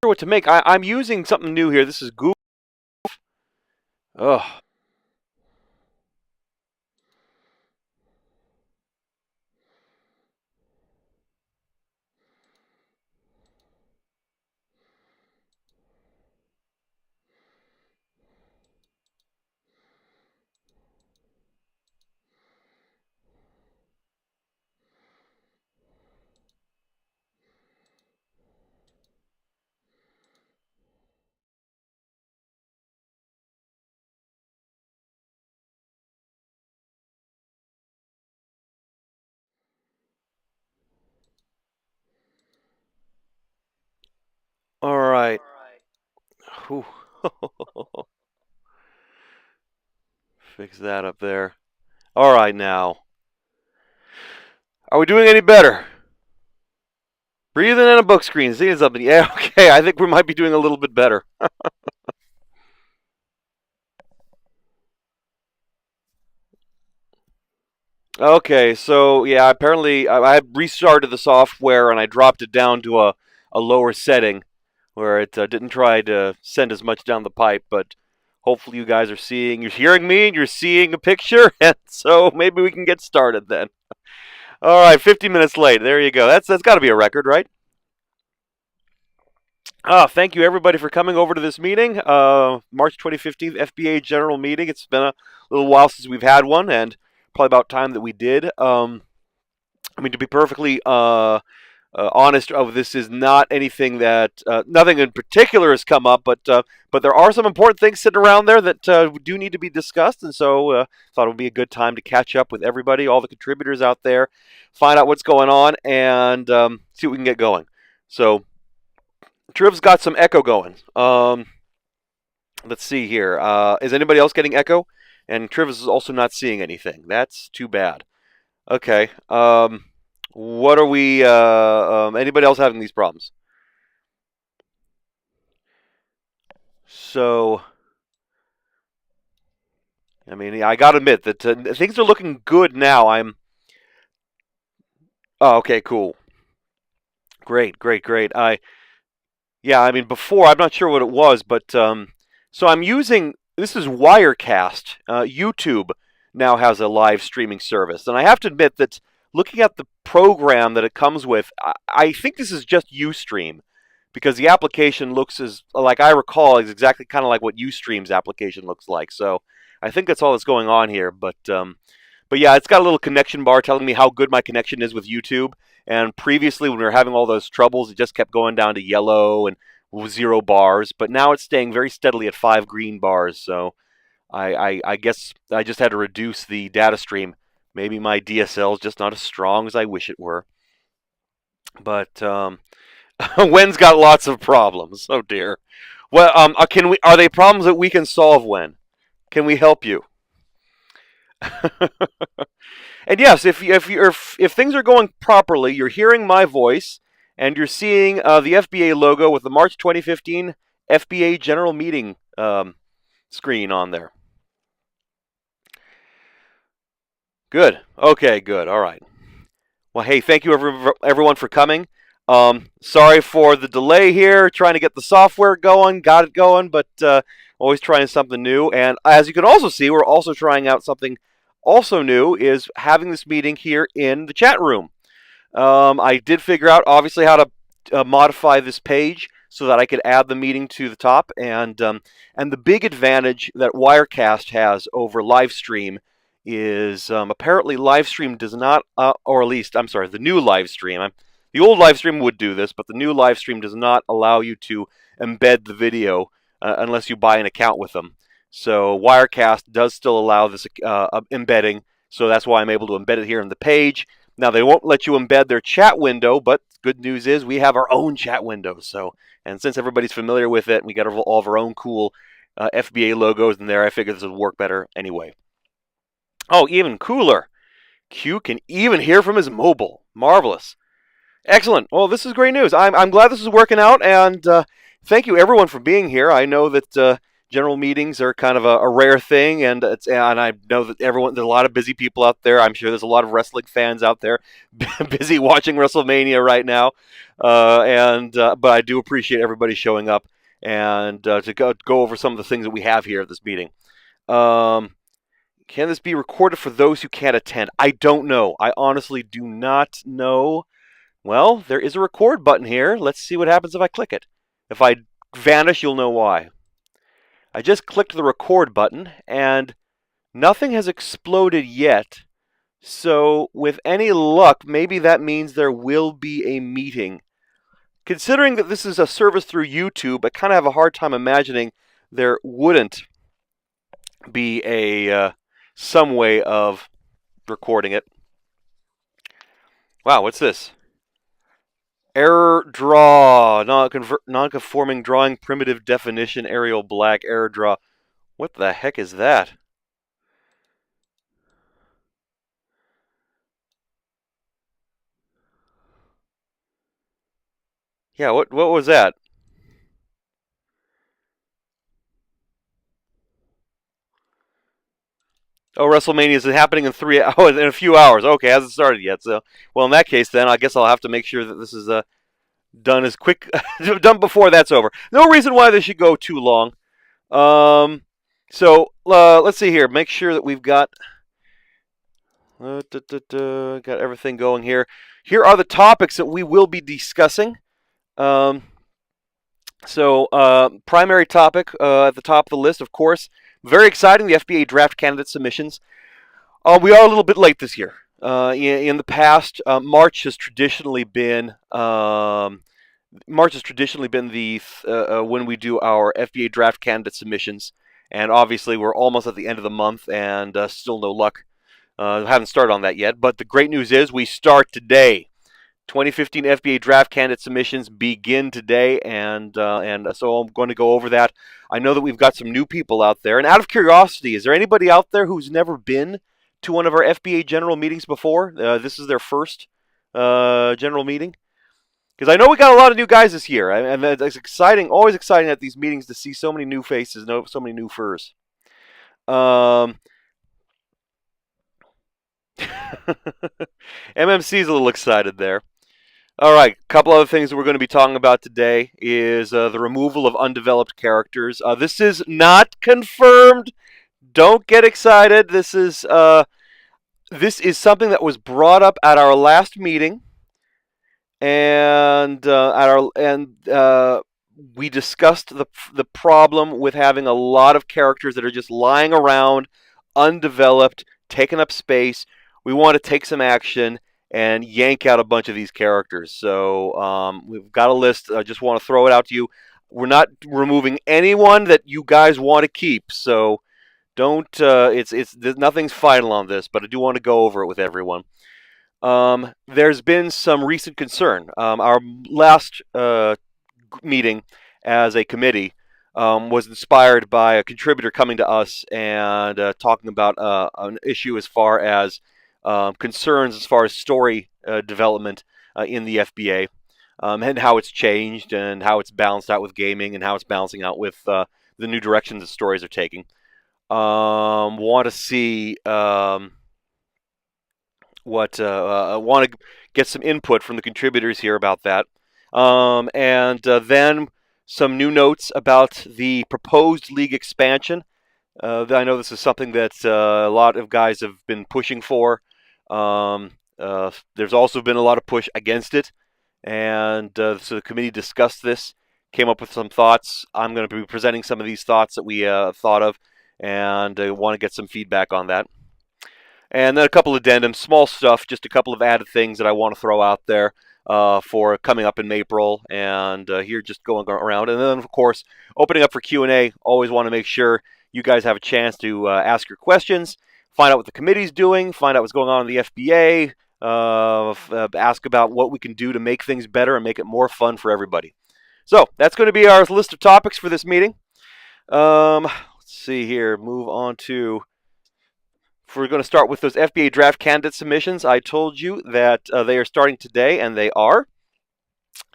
sure what to make. I'm using something new here. This is Google. Ugh. All right. Whew. Fix that up there. All right, now. Are we doing any better? Breathing in a book screen, seeing something. Yeah, okay. I think we might be doing a little bit better. Okay, so yeah, apparently I restarted the software and I dropped it down to a lower setting where it didn't try to send as much down the pipe, but hopefully you guys are you're hearing me and you're seeing a picture, and so maybe we can get started then. All right, 50 minutes late. There you go. That's got to be a record, right? Thank you everybody for coming over to this meeting, March 2015 FBA General Meeting. It's been a little while since we've had one, and probably about time that we did. I mean, to be perfectly honest, this is not anything that nothing in particular has come up, but there are some important things sitting around there that do need to be discussed, and so thought it would be a good time to catch up with everybody, all the contributors out there, find out what's going on, and see what we can get going. So, Triv's got some echo going. Let's see here. Is anybody else getting echo? And Triv is also not seeing anything. That's too bad. Okay. What are we? Anybody else having these problems? So, I mean, I gotta admit that things are looking good now. Oh, okay, cool. Great, great, great. Yeah, I mean, before I'm not sure what it was, but so I'm using this is Wirecast. YouTube now has a live streaming service, and I have to admit that looking at the program that it comes with, I think this is just Ustream, because the application looks like I recall, is exactly kind of like what Ustream's application looks like. So I think that's all that's going on here. But yeah, it's got a little connection bar telling me how good my connection is with YouTube. And previously, when we were having all those troubles, it just kept going down to yellow and 0 bars. But now it's staying very steadily at 5 green bars. So I guess I just had to reduce the data stream. Maybe my DSL is just not as strong as I wish it were. But Wen's got lots of problems. Oh dear. Well, are they problems that we can solve, Wen? Can we help you? And yes, if things are going properly, you're hearing my voice, and you're seeing the FBA logo with the March 2015 FBA General Meeting screen on there. Good. Okay, good. All right. Well, hey, thank you everyone for coming. Sorry for the delay here, trying to get the software going. Got it going, but always trying something new. And as you can also see, we're also trying out something also new, is having this meeting here in the chat room. I did figure out, obviously, how to modify this page so that I could add the meeting to the top. And the big advantage that Wirecast has over Livestream is apparently Livestream does not, or at least, I'm sorry, the new Livestream. The old Livestream would do this, but the new Livestream does not allow you to embed the video unless you buy an account with them. So Wirecast does still allow this embedding, so that's why I'm able to embed it here in the page. Now, they won't let you embed their chat window, but good news is we have our own chat window. So, and since everybody's familiar with it, we got all of our own cool FBA logos in there, I figured this would work better anyway. Oh, even cooler. Q can even hear from his mobile. Marvelous. Excellent. Well, this is great news. I'm glad this is working out, and thank you everyone for being here. I know that general meetings are kind of a rare thing, and I know that there's a lot of busy people out there. I'm sure there's a lot of wrestling fans out there busy watching WrestleMania right now, but I do appreciate everybody showing up and to go over some of the things that we have here at this meeting. Can this be recorded for those who can't attend? I don't know. I honestly do not know. Well, there is a record button here. Let's see what happens if I click it. If I vanish, you'll know why. I just clicked the record button, and nothing has exploded yet. So, with any luck, maybe that means there will be a meeting. Considering that this is a service through YouTube, I kind of have a hard time imagining there wouldn't be some way of recording it. Wow, what's this? Error draw, non-conforming drawing, primitive definition, Arial black, error draw. What the heck is that? Yeah, what was that? Oh, WrestleMania is happening in in a few hours. Okay, hasn't started yet. So, well, in that case, then I guess I'll have to make sure that this is done as quick, done before that's over. No reason why this should go too long. So let's see here. Make sure that we've got everything going here. Here are the topics that we will be discussing. Primary topic at the top of the list, of course, very exciting, the FBA draft candidate submissions. We are a little bit late this year. In the past, March has traditionally been the when we do our FBA draft candidate submissions, and obviously we're almost at the end of the month and still no luck. Haven't started on that yet, but the great news is we start today. 2015 FBA draft candidate submissions begin today, and so I'm going to go over that. I know that we've got some new people out there, and out of curiosity, is there anybody out there who's never been to one of our FBA general meetings before? This is their first general meeting? Because I know we got a lot of new guys this year, and it's exciting, always exciting at these meetings to see so many new faces, so many new furs. MMC's a little excited there. All right, a couple other things that we're going to be talking about today is the removal of undeveloped characters. This is not confirmed. Don't get excited. This is something that was brought up at our last meeting, and we discussed the problem with having a lot of characters that are just lying around, undeveloped, taking up space. We want to take some action and yank out a bunch of these characters. So we've got a list. I just want to throw it out to you. We're not removing anyone that you guys want to keep. So don't. Nothing's final on this, but I do want to go over it with everyone. There's been some recent concern. Our last meeting as a committee was inspired by a contributor coming to us and talking about an issue as far as concerns as far as story development in the FBA and how it's changed and how it's balanced out with gaming and how it's balancing out with the new directions the stories are taking. Want to see want to get some input from the contributors here about that. Then some new notes about the proposed league expansion. I know this is something that a lot of guys have been pushing for. There's also been a lot of push against it, and so the committee discussed this, came up with some thoughts. I'm going to be presenting some of these thoughts that we thought of, and want to get some feedback on that. And then a couple of addendums, small stuff, just a couple of added things that I want to throw out there for coming up in April, and here just going around. And then, of course, opening up for Q&A. Always want to make sure you guys have a chance to ask your questions, find out what the committee's doing, find out what's going on in the FBA, ask about what we can do to make things better and make it more fun for everybody. So that's going to be our list of topics for this meeting. Let's see here. Move on to... We're going to start with those FBA draft candidate submissions. I told you that they are starting today, and they are.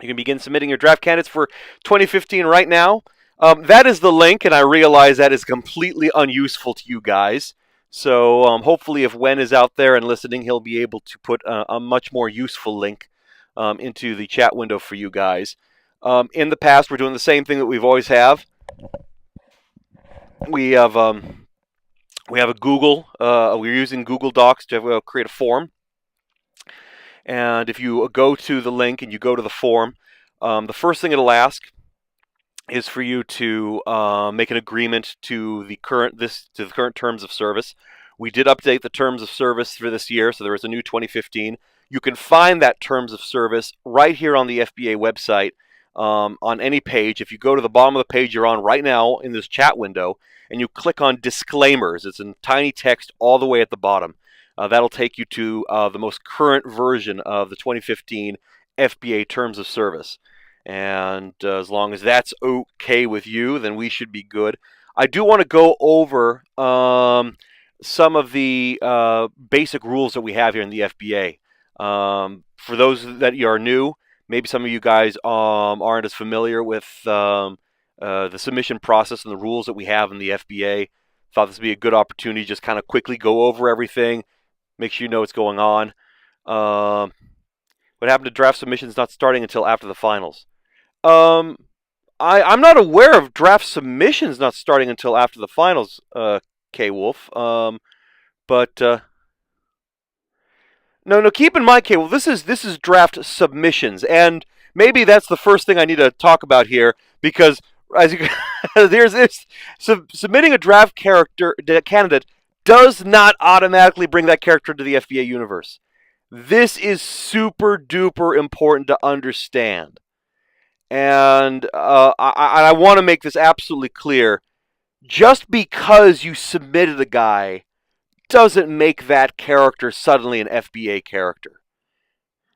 You can begin submitting your draft candidates for 2015 right now. That is the link, and I realize that is completely unuseful to you guys. So hopefully, if Wen is out there and listening, he'll be able to put a much more useful link into the chat window for you guys. In the past, we're doing the same thing that we've always have. We have a Google. We're using Google Docs to create a form. And if you go to the link and you go to the form, the first thing it'll ask is for you to make an agreement to the current terms of service. We did update the terms of service for this year, so there is a new 2015. You can find that terms of service right here on the FBA website on any page. If you go to the bottom of the page you're on right now in this chat window and you click on disclaimers, it's in tiny text all the way at the bottom. That'll take you to the most current version of the 2015 FBA terms of service. And as long as that's okay with you, then we should be good. I do want to go over some of the basic rules that we have here in the FBA. For those that are new, maybe some of you guys aren't as familiar with the submission process and the rules that we have in the FBA. Thought this would be a good opportunity to just kind of quickly go over everything, make sure you know what's going on. What happened to draft submissions not starting until after the finals? I'm not aware of draft submissions not starting until after the finals, K-Wolf. But no. Keep in mind, K-Wolf, this is draft submissions, and maybe that's the first thing I need to talk about here, because as you submitting a draft candidate does not automatically bring that character to the FBA universe. This is super duper important to understand. And I want to make this absolutely clear. Just because you submitted a guy doesn't make that character suddenly an FBA character.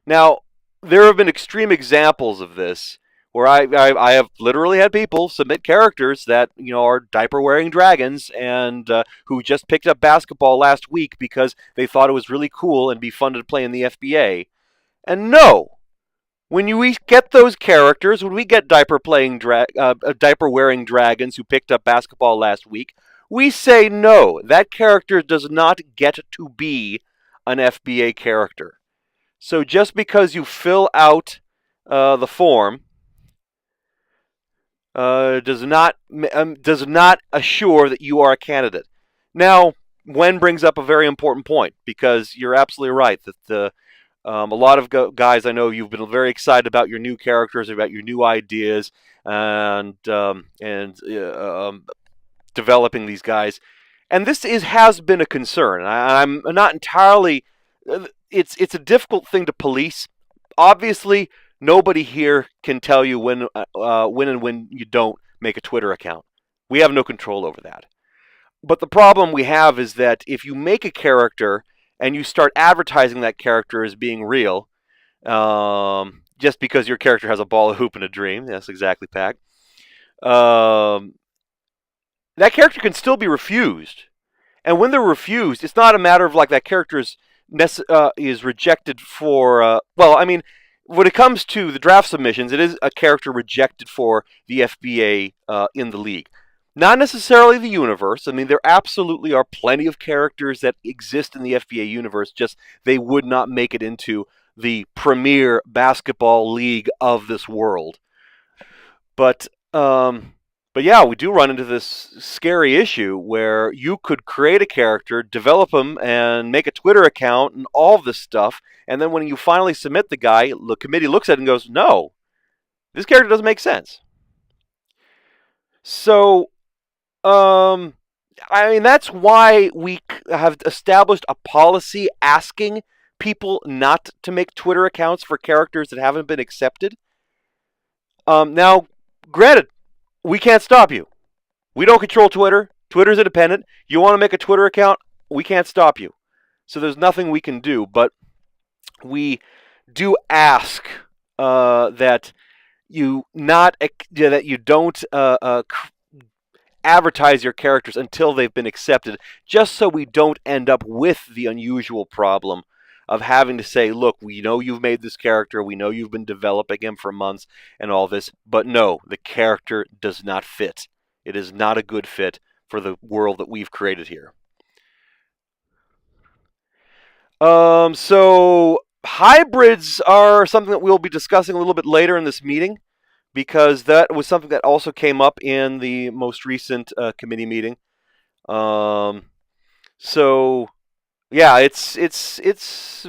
Now, there have been extreme examples of this where I have literally had people submit characters that are diaper-wearing dragons and who just picked up basketball last week because they thought it was really cool and be fun to play in the FBA. And no. When we get those characters, when we get diaper-wearing dragons who picked up basketball last week, we say no. That character does not get to be an FBA character. So just because you fill out the form does not assure that you are a candidate. Now, Wen brings up a very important point, because you're absolutely right that a lot of guys I know, you've been very excited about your new characters, about your new ideas, and developing these guys. And this has been a concern. I'm not entirely. It's a difficult thing to police. Obviously, nobody here can tell you when you don't make a Twitter account. We have no control over that. But the problem we have is that if you make a character and you start advertising that character as being real, just because your character has a ball, a hoop, and a dream. Yes, exactly, Pac. That character can still be refused. And when they're refused, it's not a matter of like that character is rejected for... when it comes to the draft submissions, it is a character rejected for the FBA in the league. Not necessarily the universe. I mean, there absolutely are plenty of characters that exist in the FBA universe, just they would not make it into the premier basketball league of this world. But yeah, we do run into this scary issue where you could create a character, develop him, and make a Twitter account and all of this stuff, and then when you finally submit the guy, the committee looks at it and goes, no, this character doesn't make sense. So... that's why we have established a policy asking people not to make Twitter accounts for characters that haven't been accepted. Now, granted, we can't stop you. We don't control Twitter. Twitter's independent. You want to make a Twitter account? We can't stop you. So there's nothing we can do, but we do ask that you don't advertise your characters until they've been accepted, just so we don't end up with the unusual problem of having to say, look, we know you've made this character, we know you've been developing him for months and all this, but no, the character does not fit. It is not a good fit for the world that we've created here. So hybrids are something that we'll be discussing a little bit later in this meeting, because that was something that also came up in the most recent committee meeting. So yeah, it's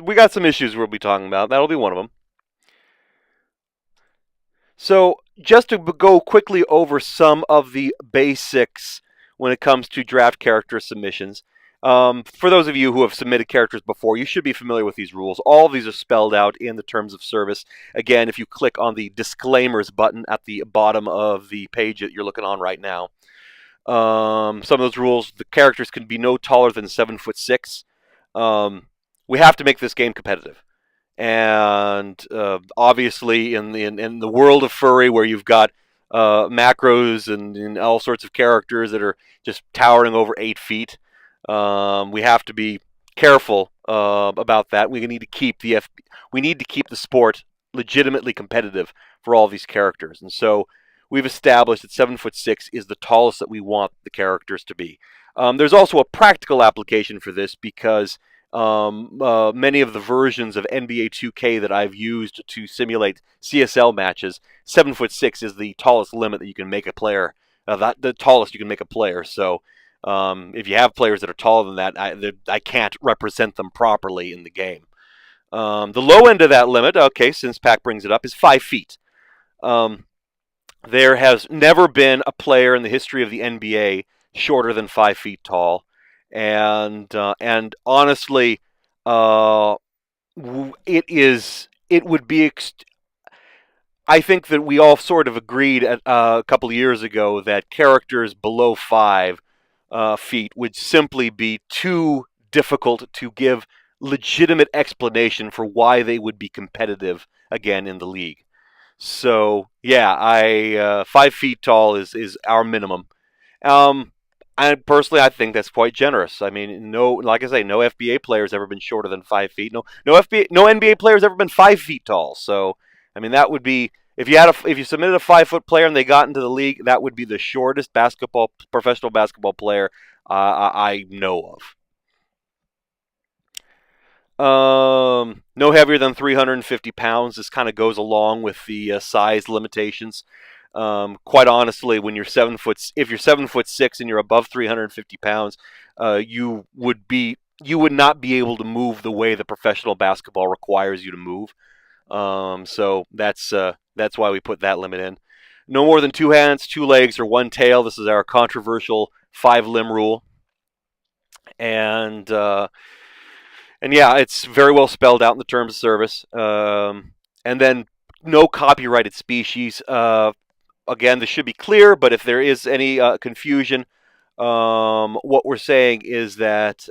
we got some issues we'll be talking about. That'll be one of them. So just to go quickly over some of the basics when it comes to draft character submissions. For those of you who have submitted characters before, you should be familiar with these rules. All of these are spelled out in the terms of service. Again, if you click on the disclaimers button at the bottom of the page that you're looking on right now, some of those rules: the characters can be no taller than 7'6". We have to make this game competitive. And obviously, in the world of furry, where you've got macros and all sorts of characters that are just towering over 8 feet, we have to be careful about that. We need to keep the sport legitimately competitive for all these characters, and so we've established that 7'6" is the tallest that we want the characters to be. There's also a practical application for this, because many of the versions of NBA 2K that I've used to simulate CSL matches, 7'6" is the tallest limit that you can make a player. The tallest you can make a player. So if you have players that are taller than that, I can't represent them properly in the game. The low end of that limit, okay, since Pac brings it up, is 5 feet. There has never been a player in the history of the NBA shorter than 5 feet tall. And honestly, it would be. I think that we all sort of agreed a couple of years ago that characters below 5 feet would simply be too difficult to give legitimate explanation for why they would be competitive again in the league. So yeah, 5 feet tall is our minimum. I think that's quite generous. I mean, like I say, no FBA player's ever been shorter than 5 feet. No NBA player's ever been 5 feet tall. So, I mean, that would be, if you submitted a 5-foot player and they got into the league, that would be the shortest professional basketball player I know of. No heavier than 350 pounds. This kind of goes along with the size limitations. Quite honestly, when if you're 7'6" and you're above 350 pounds, you would not be able to move the way the professional basketball requires you to move. So that's why we put that limit in. No more than 2 hands, 2 legs, or 1 tail. This is our controversial 5-limb rule. And yeah, it's very well spelled out in the terms of service. And then no copyrighted species. Again, this should be clear, but if there is any confusion, what we're saying is that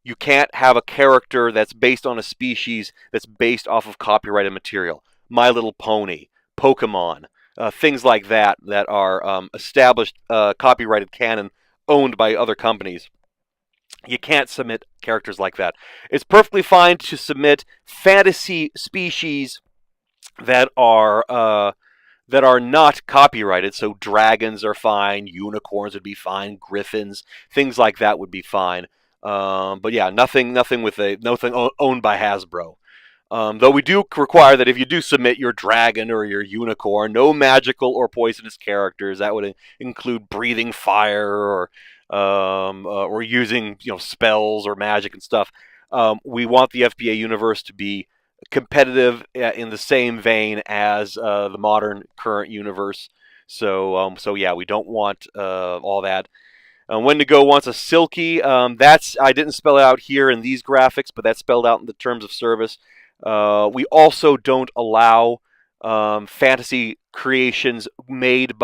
you can't have a character that's based on a species that's based off of copyrighted material. My Little Pony, Pokemon, things like that are established copyrighted canon owned by other companies. You can't submit characters like that. It's perfectly fine to submit fantasy species that are not copyrighted. So dragons are fine, unicorns would be fine, griffins, things like that would be fine. But yeah, nothing owned by Hasbro. Though we do require that if you do submit your dragon or your unicorn, no magical or poisonous characters. That would include breathing fire or using spells or magic and stuff. We want the FBA universe to be competitive in the same vein as the modern current universe. So yeah, we don't want all that. Wendigo wants a silky. I didn't spell it out here in these graphics, but that's spelled out in the terms of service. We also don't allow fantasy creations made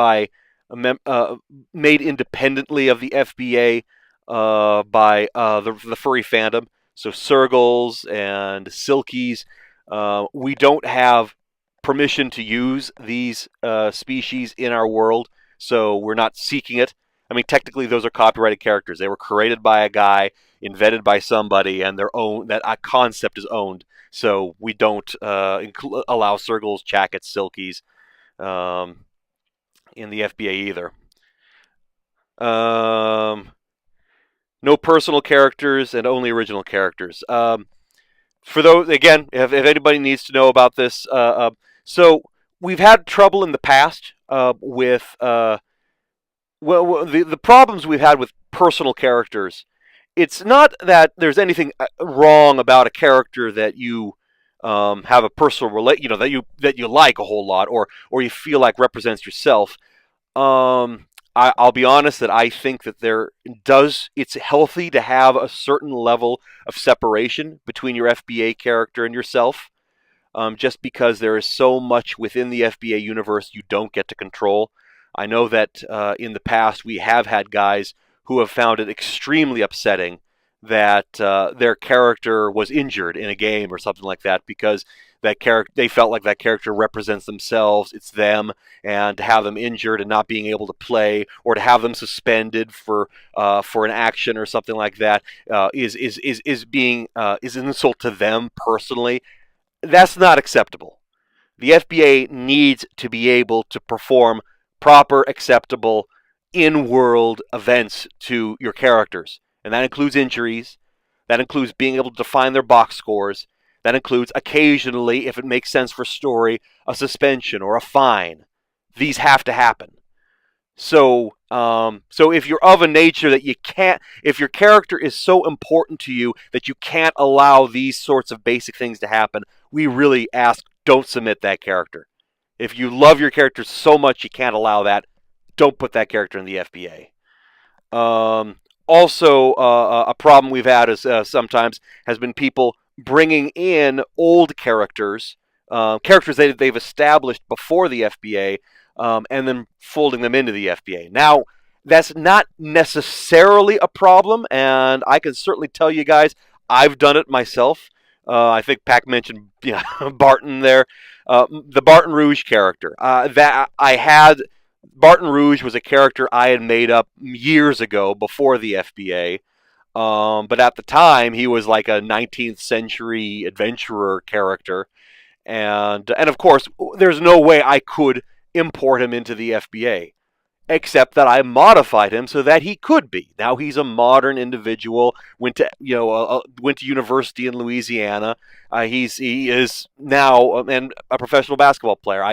independently of the FBA by the furry fandom. So Sergals and Silkies. We don't have permission to use these species in our world, so we're not seeking it. I mean, technically, those are copyrighted characters. They were created by a guy invented by somebody, and they're owned. That a concept is owned. So we don't allow Circles, Jackets, Silkies in the FBA either. No personal characters and only original characters. For those, again, if anybody needs to know about this, so we've had trouble in the past with the problems we've had with personal characters. It's not that there's anything wrong about a character that you have a personal that you like a whole lot, or you feel like represents yourself. I'll be honest that I think that it's healthy to have a certain level of separation between your FBA character and yourself, just because there is so much within the FBA universe you don't get to control. I know that in the past we have had guys who have found it extremely upsetting that their character was injured in a game or something like that, because they felt like that character represents themselves, it's them, and to have them injured and not being able to play, or to have them suspended for an action or something like that, is an insult to them personally. That's not acceptable. The FBA needs to be able to perform proper, acceptable in-world events to your characters, and that includes injuries. That includes being able to define their box scores. That includes occasionally, if it makes sense for story, a suspension or a fine. These have to happen. So if you're of a nature that you can't, if your character is so important to you that you can't allow these sorts of basic things to happen, we really ask, don't submit that character. If you love your character so much you can't allow that, don't put that character in the FBA. Also, a problem we've had is sometimes has been people bringing in old characters, characters that they've established before the FBA, and then folding them into the FBA. Now, that's not necessarily a problem, and I can certainly tell you guys, I've done it myself. I think Pac mentioned Barton there. The Barton Rouge character. That I had. Barton Rouge was a character I had made up years ago before the FBA. But at the time, he was like a 19th century adventurer character. And of course, there's no way I could import him into the FBA, except that I modified him so that he could be. Now he's a modern individual. Went to university in Louisiana. He is now and a professional basketball player.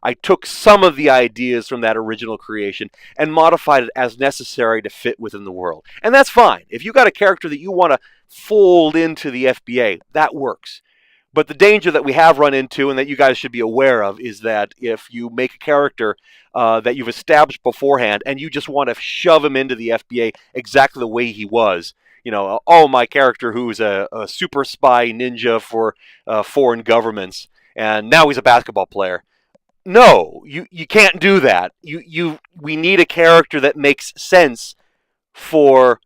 I took some of the ideas from that original creation and modified it as necessary to fit within the world. And that's fine. If you got a character that you want to fold into the FBA, that works. But the danger that we have run into, and that you guys should be aware of, is that if you make a character that you've established beforehand and you just want to shove him into the FBA exactly the way he was, my character who's a super spy ninja for foreign governments, and now he's a basketball player. No, you can't do that. We need a character that makes sense for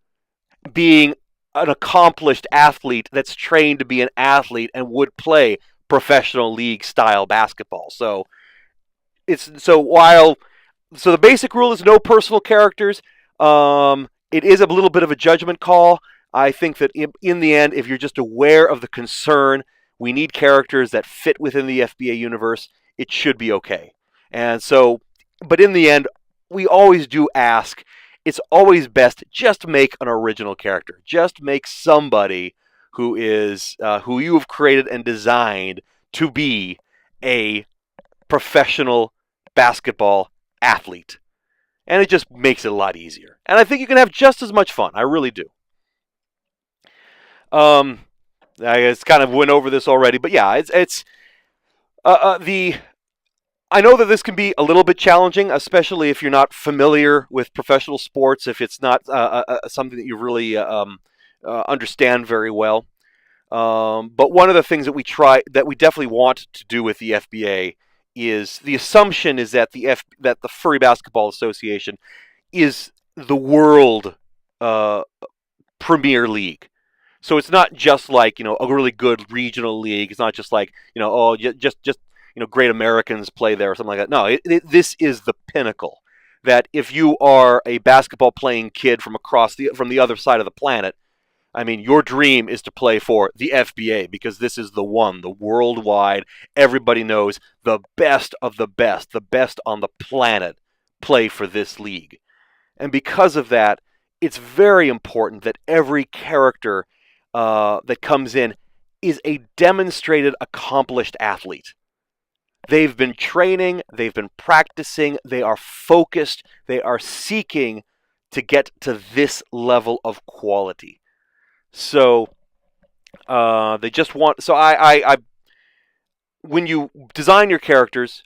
being an accomplished athlete that's trained to be an athlete and would play professional league style basketball. So the basic rule is no personal characters. It is a little bit of a judgment call. I think that in the end, if you're just aware of the concern, we need characters that fit within the FBA universe, it should be okay. And so, but in the end, we always do ask, it's always best just make an original character. Just make somebody who is who you have created and designed to be a professional basketball athlete. And it just makes it a lot easier. And I think you can have just as much fun. I really do. I kind of went over this already, but yeah, it's I know that this can be a little bit challenging, especially if you're not familiar with professional sports, if it's not something that you really understand very well. But one of the things that we definitely want to do with the FBA is the assumption is that the Furry Basketball Association is the world premier league. So it's not just like a really good regional league. It's not just like just great Americans play there or something like that. No, this is the pinnacle. That if you are a basketball playing kid from the other side of the planet, I mean, your dream is to play for the FBA because this is the one, the worldwide, everybody knows the best of the best on the planet play for this league. And because of that, it's very important that every character that comes in is a demonstrated, accomplished athlete. They've been training, they've been practicing, they are focused, they are seeking to get to this level of quality. So they just want. So when you design your characters,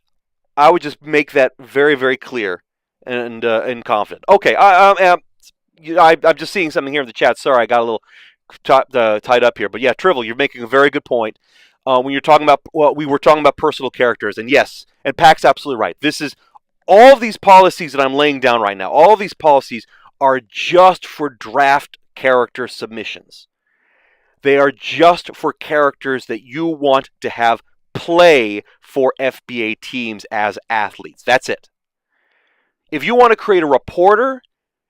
I would just make that very, very clear and confident. Okay, I'm just seeing something here in the chat. Sorry, I got a little tied up here, but yeah, Trivial, you're making a very good point. When you're talking about, well, we were talking about personal characters, and yes, and Pac's absolutely right. This is all of these policies that I'm laying down right now. All of these policies are just for draft character submissions. They are just for characters that you want to have play for FBA teams as athletes. That's it. If you want to create a reporter,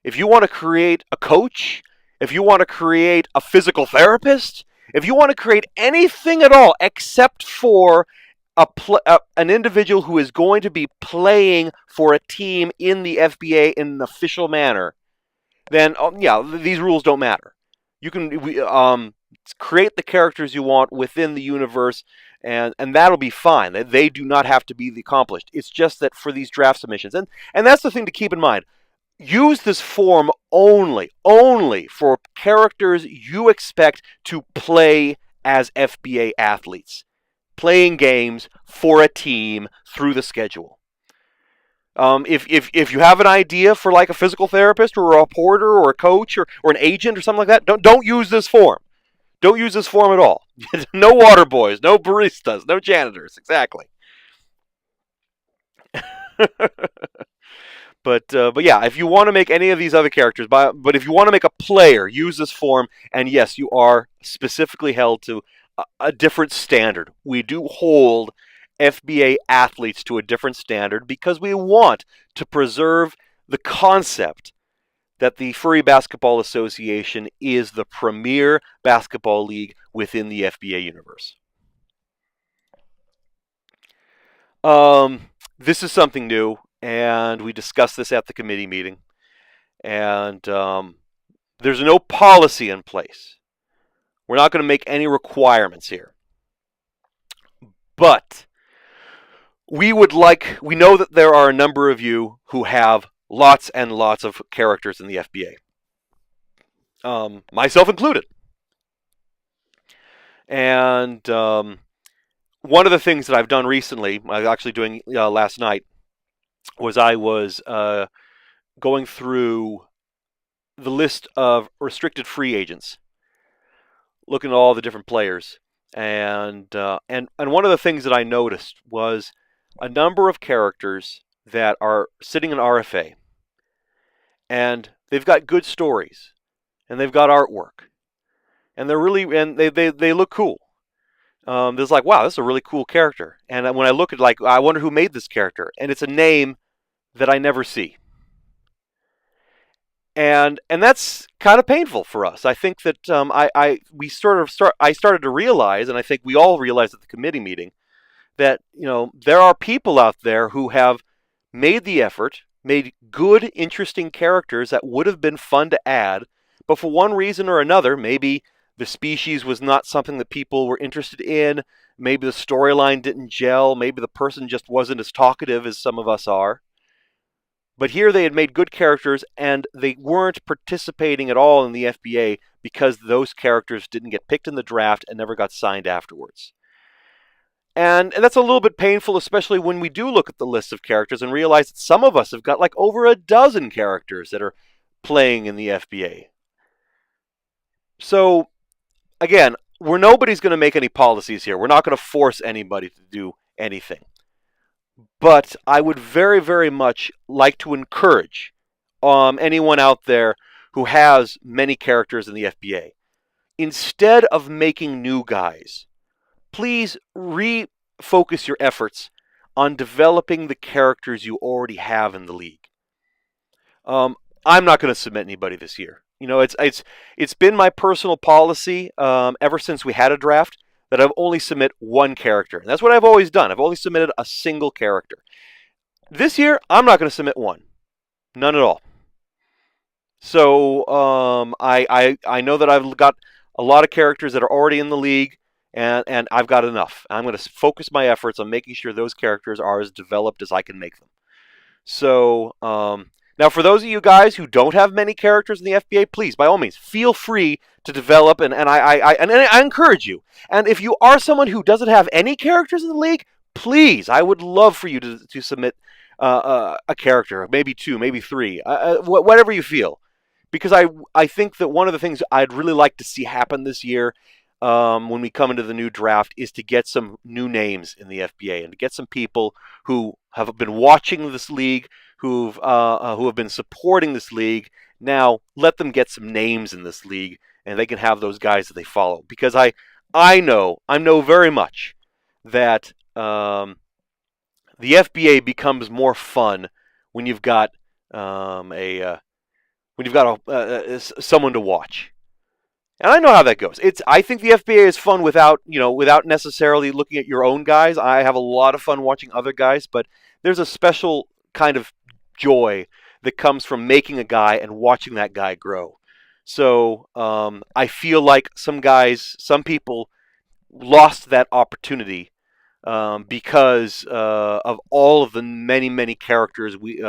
if you want to create a coach, if you want to create a physical therapist, if you want to create anything at all except for an individual who is going to be playing for a team in the FBA in an official manner, then yeah, these rules don't matter. You can create the characters you want within the universe, and that'll be fine. They do not have to be accomplished. It's just that for these draft submissions, and that's the thing to keep in mind. Use this form only for characters you expect to play as FBA athletes, playing games for a team through the schedule. If you have an idea for like a physical therapist or a reporter or a coach or an agent or something like that, don't use this form. Don't use this form at all. No water boys, no baristas, no janitors. Exactly. But yeah, if you want to make any of these other characters, but if you want to make a player, use this form. And yes, you are specifically held to a different standard. We do hold FBA athletes to a different standard because we want to preserve the concept that the Furry Basketball Association is the premier basketball league within the FBA universe. This is something new, and we discussed this at the committee meeting. And there's no policy in place. We're not going to make any requirements here. But we know that there are a number of you who have lots and lots of characters in the FBA. Myself included. And one of the things that I've done recently, I was actually doing last night, was I was going through the list of restricted free agents, looking at all the different players. And one of the things that I noticed was a number of characters that are sitting in RFA, and they've got good stories, and they've got artwork, and they look cool. There's like, wow, this is a really cool character. And when I look at, like, I wonder who made this character, and it's a name that I never see. And that's kind of painful for us. I think that I started to realize, and I think we all realized at the committee meeting, that there are people out there who have made the effort, made good, interesting characters that would have been fun to add, but for one reason or another, maybe the species was not something that people were interested in, maybe the storyline didn't gel, maybe the person just wasn't as talkative as some of us are. But here they had made good characters, and they weren't participating at all in the FBA because those characters didn't get picked in the draft and never got signed afterwards. And that's a little bit painful, especially when we do look at the list of characters and realize that some of us have got like over a dozen characters that are playing in the FBA. So, again, nobody's going to make any policies here. We're not going to force anybody to do anything. But I would very, very much like to encourage anyone out there who has many characters in the FBA. Instead of making new guys, please refocus your efforts on developing the characters you already have in the league. I'm not going to submit anybody this year. It's been my personal policy ever since we had a draft that I've only submit one character. And that's what I've always done. I've only submitted a single character. This year, I'm not going to submit one, none at all. So I know that I've got a lot of characters that are already in the league, and I've got enough. I'm going to focus my efforts on making sure those characters are as developed as I can make them. So now, for those of you guys who don't have many characters in the FBA, please, by all means, feel free to develop, and I encourage you. And if you are someone who doesn't have any characters in the league, please, I would love for you to submit a character, maybe two, maybe three, whatever you feel. Because I think that one of the things I'd really like to see happen this year when we come into the new draft is to get some new names in the FBA and to get some people who have been watching this league, who have been supporting this league. Now let them get some names in this league, and they can have those guys that they follow. Because I know very much that the FBA becomes more fun when you've got someone to watch. And I know how that goes. I think the FBA is fun without necessarily looking at your own guys. I have a lot of fun watching other guys, but there's a special kind of joy that comes from making a guy and watching that guy grow. So I feel like some people lost that opportunity because of all of the many characters we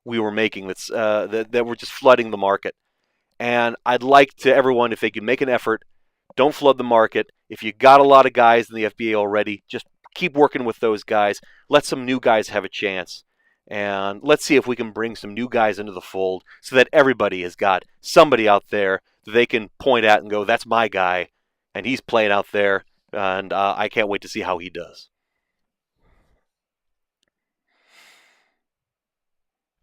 were making that were just flooding the market. And I'd like to everyone, if they can make an effort, don't flood the market. If you got a lot of guys in the FBA already, just keep working with those guys. Let some new guys have a chance. And let's see if we can bring some new guys into the fold so that everybody has got somebody out there that they can point at and go, that's my guy, and he's playing out there, and I can't wait to see how he does.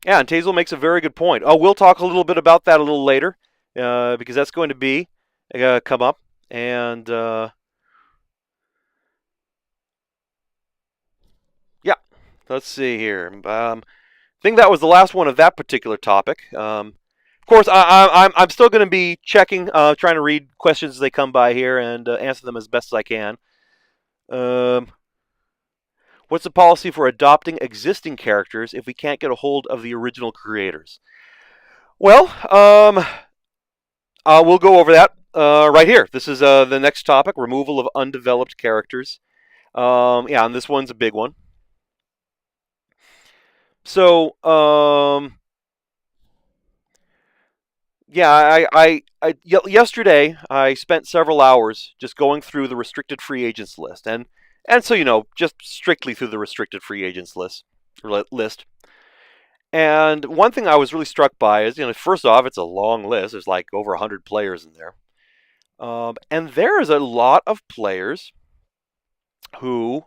Yeah, and Tazel makes a very good point. Oh, we'll talk a little bit about that a little later because that's going to be come up. And yeah, let's see here. I think that was the last one of that particular topic. Of course, I'm still going to be checking, trying to read questions as they come by here and answer them as best as I can. What's the policy for adopting existing characters if we can't get a hold of the original creators? Well, we'll go over that right here. This is the next topic, removal of undeveloped characters. Yeah, and this one's a big one. So, yeah, yesterday I spent several hours just going through the restricted free agents list, and so just strictly through the restricted free agents list. And one thing I was really struck by is, first off, it's a long list. There's like over 100 players in there, and there is a lot of players who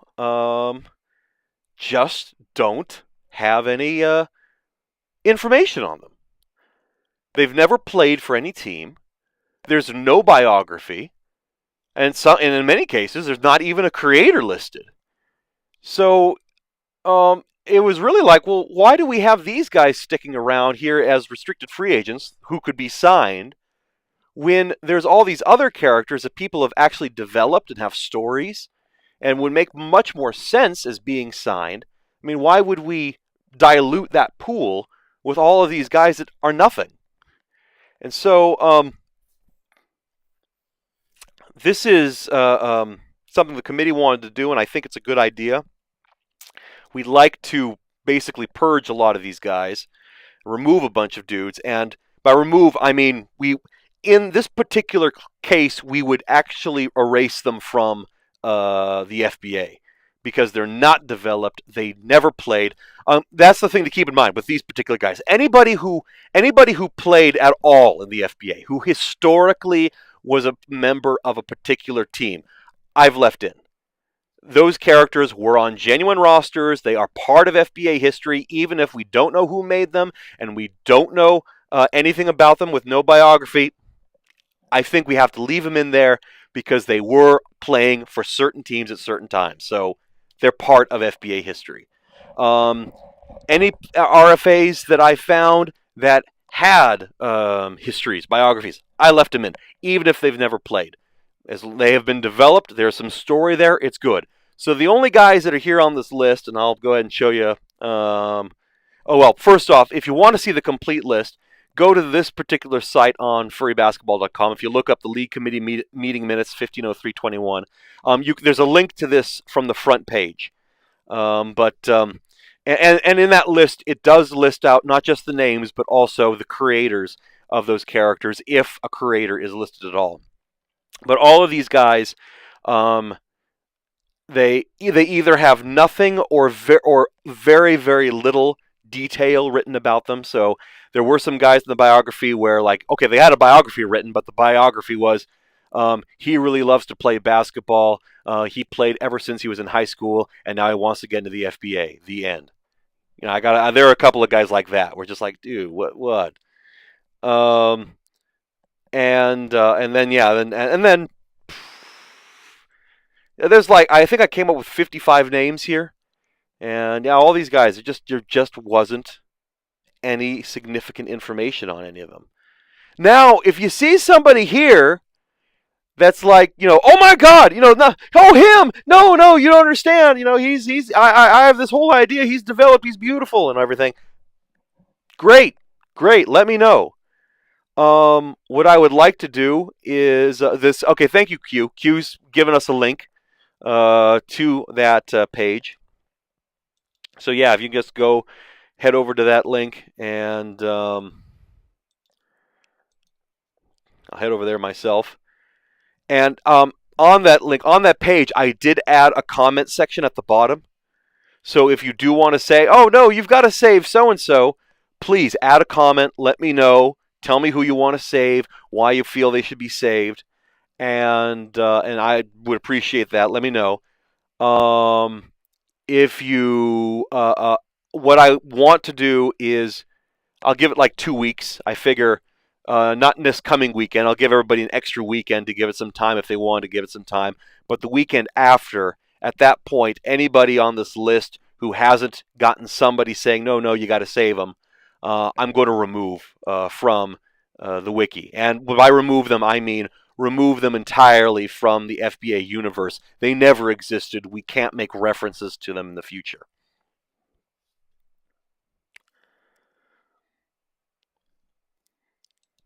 just don't have any information on them. They've never played for any team. There's no biography. And in many cases, there's not even a creator listed. So it was really like, well, why do we have these guys sticking around here as restricted free agents who could be signed when there's all these other characters that people have actually developed and have stories and would make much more sense as being signed? I mean, why would we dilute that pool with all of these guys that are nothing? And so this is something the committee wanted to do, and I think it's a good idea. We'd like to basically purge a lot of these guys, remove a bunch of dudes, and by remove, I mean in this particular case, we would actually erase them from the FBA because they're not developed, they never played. That's the thing to keep in mind with these particular guys. Anybody who played at all in the FBA, who historically was a member of a particular team, I've left in. Those characters were on genuine rosters. They are part of FBA history, even if we don't know who made them and we don't know anything about them with no biography. I think we have to leave them in there because they were playing for certain teams at certain times. So they're part of FBA history. Any RFAs that I found that had histories, biographies, I left them in, even if they've never played. As they have been developed, there's some story there. It's good. So the only guys that are here on this list, and I'll go ahead and show you. Oh, well, first off, if you want to see the complete list, go to this particular site on furrybasketball.com. If you look up the league committee meeting minutes 150321, there's a link to this from the front page. And in that list, it does list out not just the names, but also the creators of those characters, if a creator is listed at all. But all of these guys, they either have nothing or very, very little detail written about them. So there were some guys in the biography where, like, okay, they had a biography written, but the biography was, he really loves to play basketball. He played ever since he was in high school, and now he wants to get into the FBA. The end. You know, there are a couple of guys like that. We're just like, dude, what? And then there's like, I think I came up with 55 names here, and yeah, all these guys, there just wasn't any significant information on any of them. Now, if you see somebody here that's like, you know, oh my God, you know, no, oh him, no, you don't understand, you know, I have this whole idea, he's developed, he's beautiful and everything. Great, let me know. What I would like to do is this. Okay, thank you, Q. Q's given us a link to that page. So yeah, if you just go head over to that link, and I'll head over there myself. And on that link, on that page, I did add a comment section at the bottom. So if you do want to say, oh no, you've got to save so and so, please add a comment. Let me know. Tell me who you want to save, why you feel they should be saved, and I would appreciate that. Let me know. If you, what I want to do is, I'll give it like 2 weeks. I figure, not in this coming weekend. I'll give everybody an extra weekend to give it some time if they want to give it some time. But the weekend after, at that point, anybody on this list who hasn't gotten somebody saying, no, you got to save them, I'm going to remove from the wiki. And by remove them, I mean remove them entirely from the FBA universe. They never existed. We can't make references to them in the future.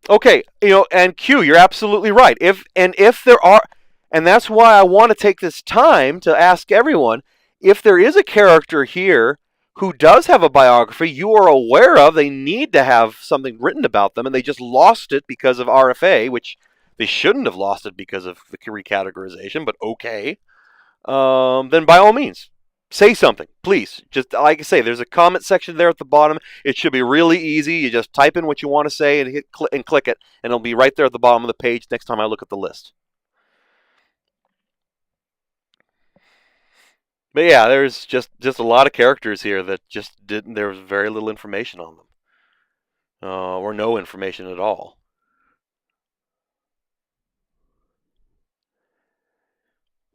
Okay, you know, and Q, you're absolutely right. If there are, and that's why I want to take this time to ask everyone, if there is a character here who does have a biography you are aware of, they need to have something written about them, and they just lost it because of RFA, which they shouldn't have lost it because of the recategorization, but okay. Then by all means, say something, please. Just like I say, there's a comment section there at the bottom. It should be really easy. You just type in what you want to say and click it, and it'll be right there at the bottom of the page next time I look at the list. But yeah, there's just a lot of characters here that just didn't. There was very little information on them, or no information at all.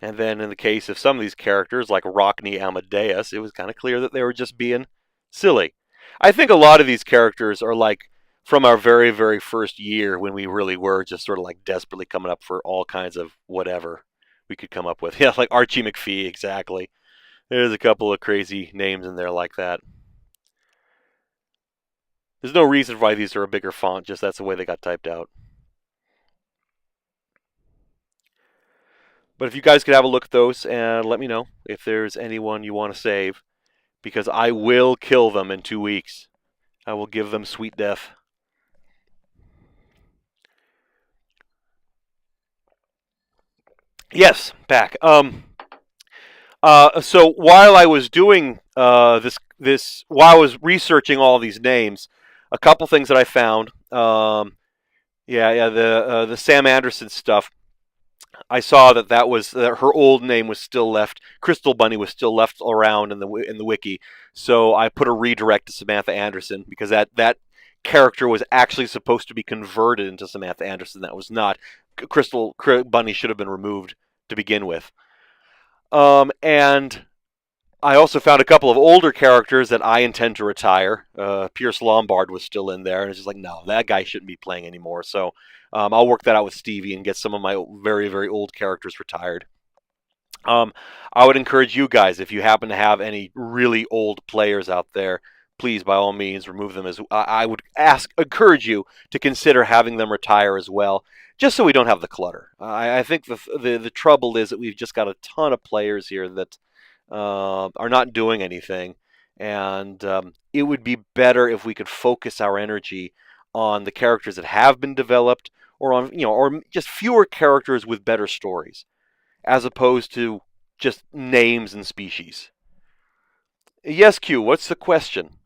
And then in the case of some of these characters, like Rockney Amadeus, it was kind of clear that they were just being silly. I think a lot of these characters are like from our very, very first year when we really were just sort of like desperately coming up for all kinds of whatever we could come up with. Yeah, like Archie McPhee, exactly. There's a couple of crazy names in there like that. There's no reason why these are a bigger font, just that's the way they got typed out. But if you guys could have a look at those and let me know if there's anyone you want to save, because I will kill them in 2 weeks. I will give them sweet death. Yes, back. So while I was doing while I was researching all these names, a couple things that I found. The Sam Anderson stuff. I saw that was her old name was still left. Crystal Bunny was still left around in the wiki. So I put a redirect to Samantha Anderson because that character was actually supposed to be converted into Samantha Anderson. That was not. Crystal Bunny should have been removed to begin with. And I also found a couple of older characters that I intend to retire. Pierce Lombard was still in there, and it's just like, no, that guy shouldn't be playing anymore. So I'll work that out with Stevie and get some of my very, very old characters retired. Um, I would encourage you guys, if you happen to have any really old players out there, please, by all means, remove them. As I would encourage you to consider having them retire as well, just so we don't have the clutter. I think the trouble is that we've just got a ton of players here that are not doing anything, and it would be better if we could focus our energy on the characters that have been developed, or on or just fewer characters with better stories, as opposed to just names and species. Yes, Q, what's the question?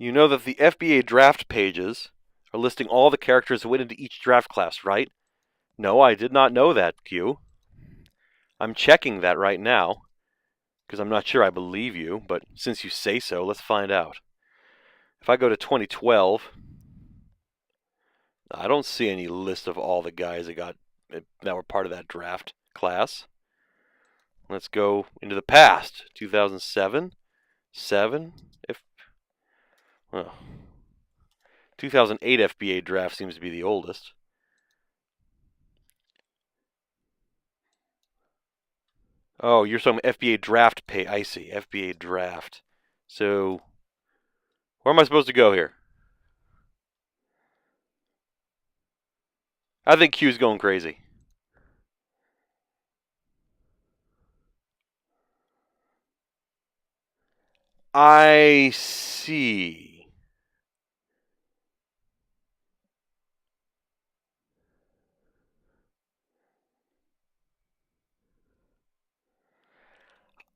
You know that the FBA draft pages are listing all the characters that went into each draft class, right? No, I did not know that, Q. I'm checking that right now, because I'm not sure I believe you, but since you say so, let's find out. If I go to 2012, I don't see any list of all the guys that were part of that draft class. Let's go into the past. 2007, 7. If well, 2008 FBA draft seems to be the oldest. Oh, you're talking FBA draft pay. I see. FBA draft. So, where am I supposed to go here? I think Q's going crazy. I see.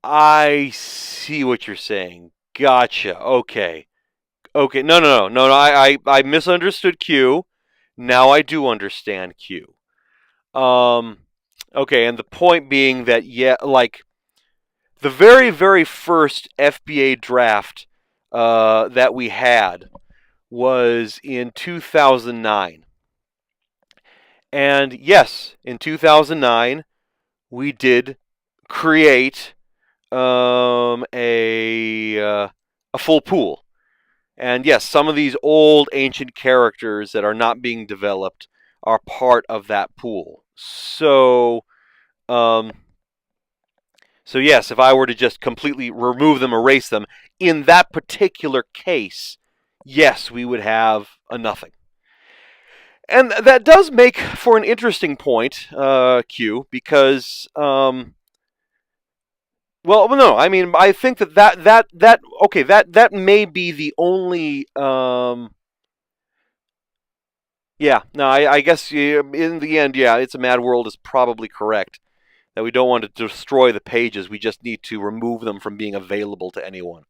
I see what you're saying. Gotcha. Okay. Okay. No. I misunderstood Q. Now I do understand Q. Um. Okay, and the point being that like the very, very first FBA draft that we had was in 2009. And yes, in 2009, we did create a full pool. And yes, some of these old ancient characters that are not being developed are part of that pool. Um, so yes, if I were to just completely remove them, erase them, in that particular case, yes, we would have a nothing. And that does make for an interesting point, Q, because well, no, I mean, I think that okay, that may be the only. Yeah, no, I guess in the end, yeah, it's a mad world is probably correct. That we don't want to destroy the pages, we just need to remove them from being available to anyone.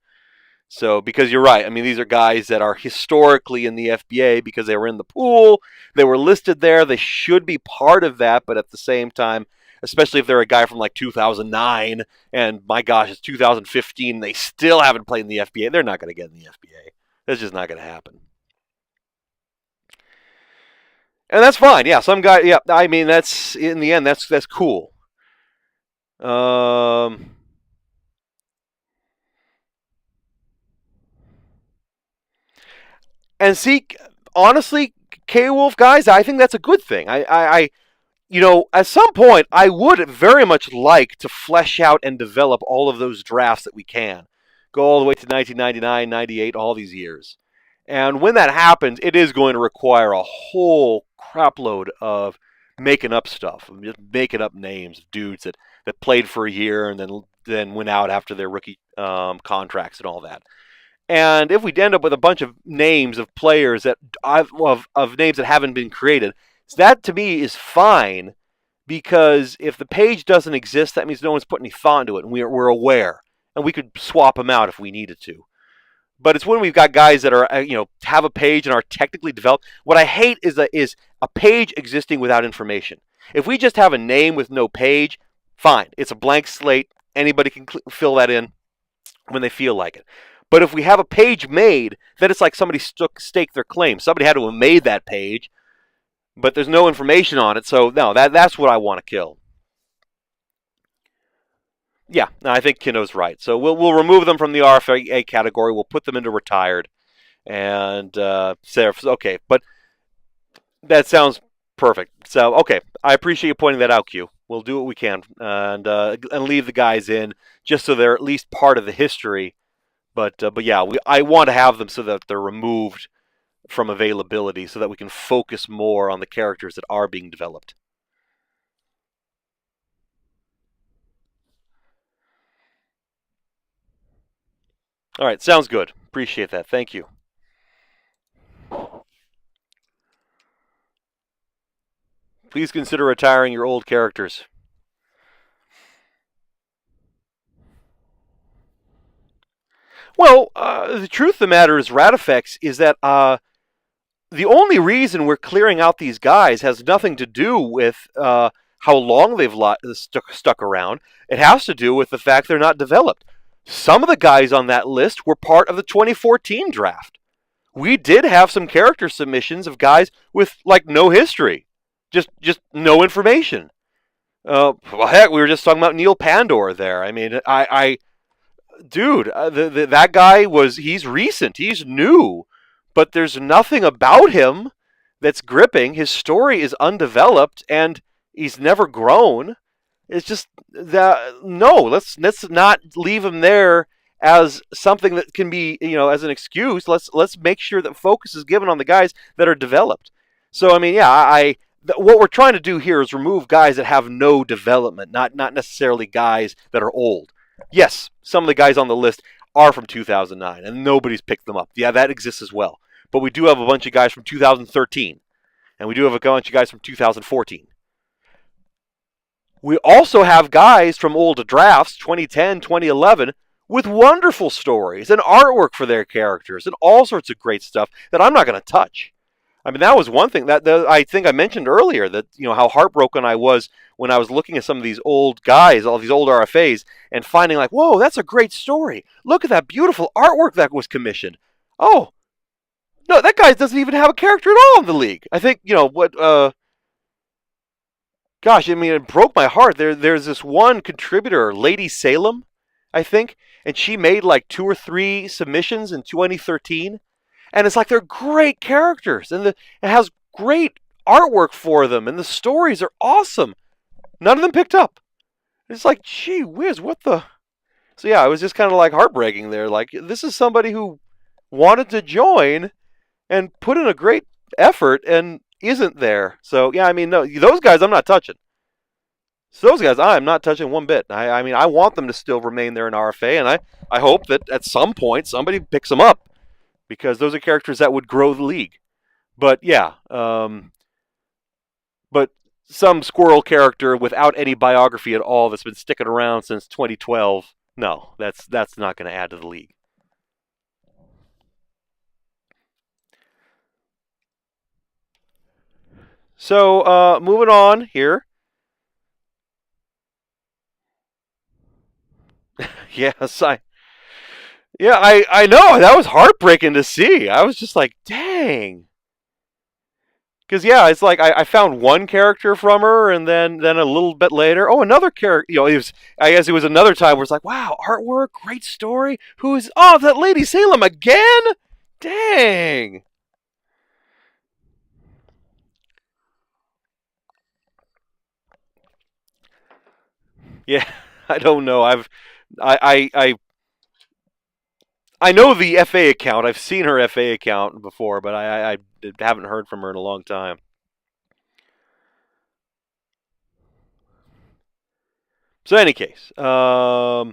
So, because you're right, I mean, these are guys that are historically in the FBA because they were in the pool, they were listed there, they should be part of that, but at the same time, especially if they're a guy from like 2009, and my gosh, it's 2015, they still haven't played in the FBA, they're not going to get in the FBA. That's just not going to happen. And that's fine, yeah, some guy, yeah, I mean, that's, in the end, that's cool. Um, and see, honestly, K Wolf guys, I think that's a good thing. At some point, I would very much like to flesh out and develop all of those drafts that we can. Go all the way to 1999, 98, all these years. And when that happens, it is going to require a whole crapload of making up stuff, just making up names of dudes that played for a year and then went out after their rookie contracts and all that. And if we end up with a bunch of names of players of names that haven't been created, that to me is fine, because if the page doesn't exist, that means no one's put any thought into it, and we're aware, and we could swap them out if we needed to. But it's when we've got guys that are have a page and are technically developed. What I hate is a page existing without information. If we just have a name with no page, fine. It's a blank slate. Anybody can fill that in when they feel like it. But if we have a page made, then it's like somebody staked their claim. Somebody had to have made that page, but there's no information on it. So no, that's what I want to kill. Yeah, I think Kino's right. So we'll remove them from the RFA category. We'll put them into retired, and say okay. But that sounds perfect. So okay, I appreciate you pointing that out, Q. We'll do what we can and leave the guys in just so they're at least part of the history. But yeah, I want to have them so that they're removed from availability, so that we can focus more on the characters that are being developed. All right, sounds good. Appreciate that. Thank you. Please consider retiring your old characters. Well, the truth of the matter is, Radifex is that the only reason we're clearing out these guys has nothing to do with how long they've stuck around. It has to do with the fact they're not developed. Some of the guys on that list were part of the 2014 draft. We did have some character submissions of guys with like no history, just no information. Well, heck, we were just talking about Neil Pandor there. I mean, dude, that guy he's recent, he's new, but there's nothing about him that's gripping. His story is undeveloped, and he's never grown. It's just that no, let's not leave him there as something that can be as an excuse. Let's make sure that focus is given on the guys that are developed. So I mean, yeah, what we're trying to do here is remove guys that have no development, not necessarily guys that are old. Yes, some of the guys on the list are from 2009, and nobody's picked them up. Yeah, that exists as well. But we do have a bunch of guys from 2013, and we do have a bunch of guys from 2014. We also have guys from old drafts, 2010, 2011, with wonderful stories and artwork for their characters and all sorts of great stuff that I'm not going to touch. I mean, that was one thing that I think I mentioned earlier, that how heartbroken I was when I was looking at some of these old guys, all these old RFAs, and finding like, whoa, that's a great story. Look at that beautiful artwork that was commissioned. Oh, no, that guy doesn't even have a character at all in the league. I think, gosh, I mean, it broke my heart. There's this one contributor, Lady Salem, I think, and she made like 2 or 3 submissions in 2013. And it's like they're great characters, and it has great artwork for them, and the stories are awesome. None of them picked up. It's like, gee whiz, what the? So yeah, it was just kind of like heartbreaking there. Like, this is somebody who wanted to join and put in a great effort and isn't there. So yeah, I mean, no, those guys I'm not touching. So those guys I'm not touching one bit. I mean, I want them to still remain there in RFA, and I hope that at some point somebody picks them up, because those are characters that would grow the league. But yeah, but some squirrel character without any biography at all that's been sticking around since 2012, no, that's not going to add to the league. So moving on here. Yes, I know, that was heartbreaking to see. I was just like, dang. Because yeah, it's like I found one character from her, and then a little bit later, oh, another character. I guess it was another time where it's like, wow, artwork, great story. Who is? Oh, that Lady Salem again? Dang. Yeah, I don't know. I know the FA account. I've seen her FA account before, but I haven't heard from her in a long time. So, in any case, so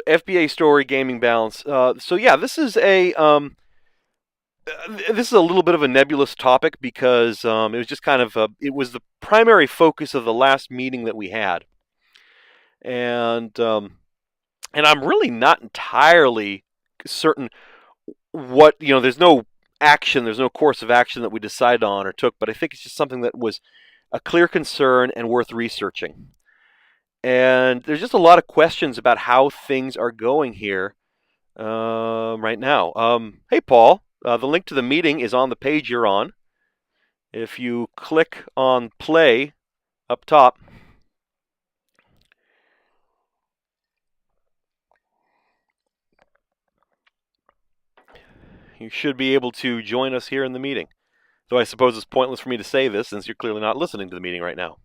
FBA story gaming balance. So yeah, this is a this is a little bit of a nebulous topic because it was just kind of it was the primary focus of the last meeting that we had, and I'm really not entirely certain what there's no action, there's no course of action that we decided on or took, but I think it's just something that was a clear concern and worth researching. And there's just a lot of questions about how things are going here right now. Hey, Paul, the link to the meeting is on the page you're on. If you click on play up top, you should be able to join us here in the meeting. Though I suppose it's pointless for me to say this since you're clearly not listening to the meeting right now.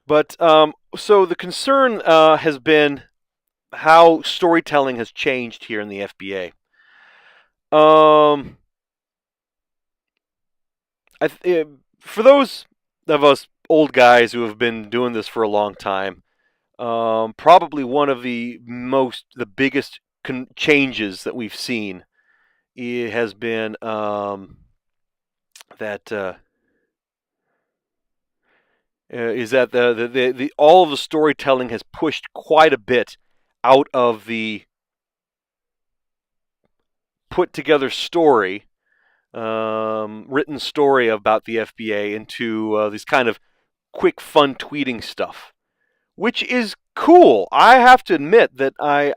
But so the concern has been how storytelling has changed here in the FBA. For those of us old guys who have been doing this for a long time, probably one of the biggest changes that we've seen has been that is that the all of the storytelling has pushed quite a bit out of the put together story, written story about the FBA into this kind of quick, fun tweeting stuff, which is cool. I have to admit that I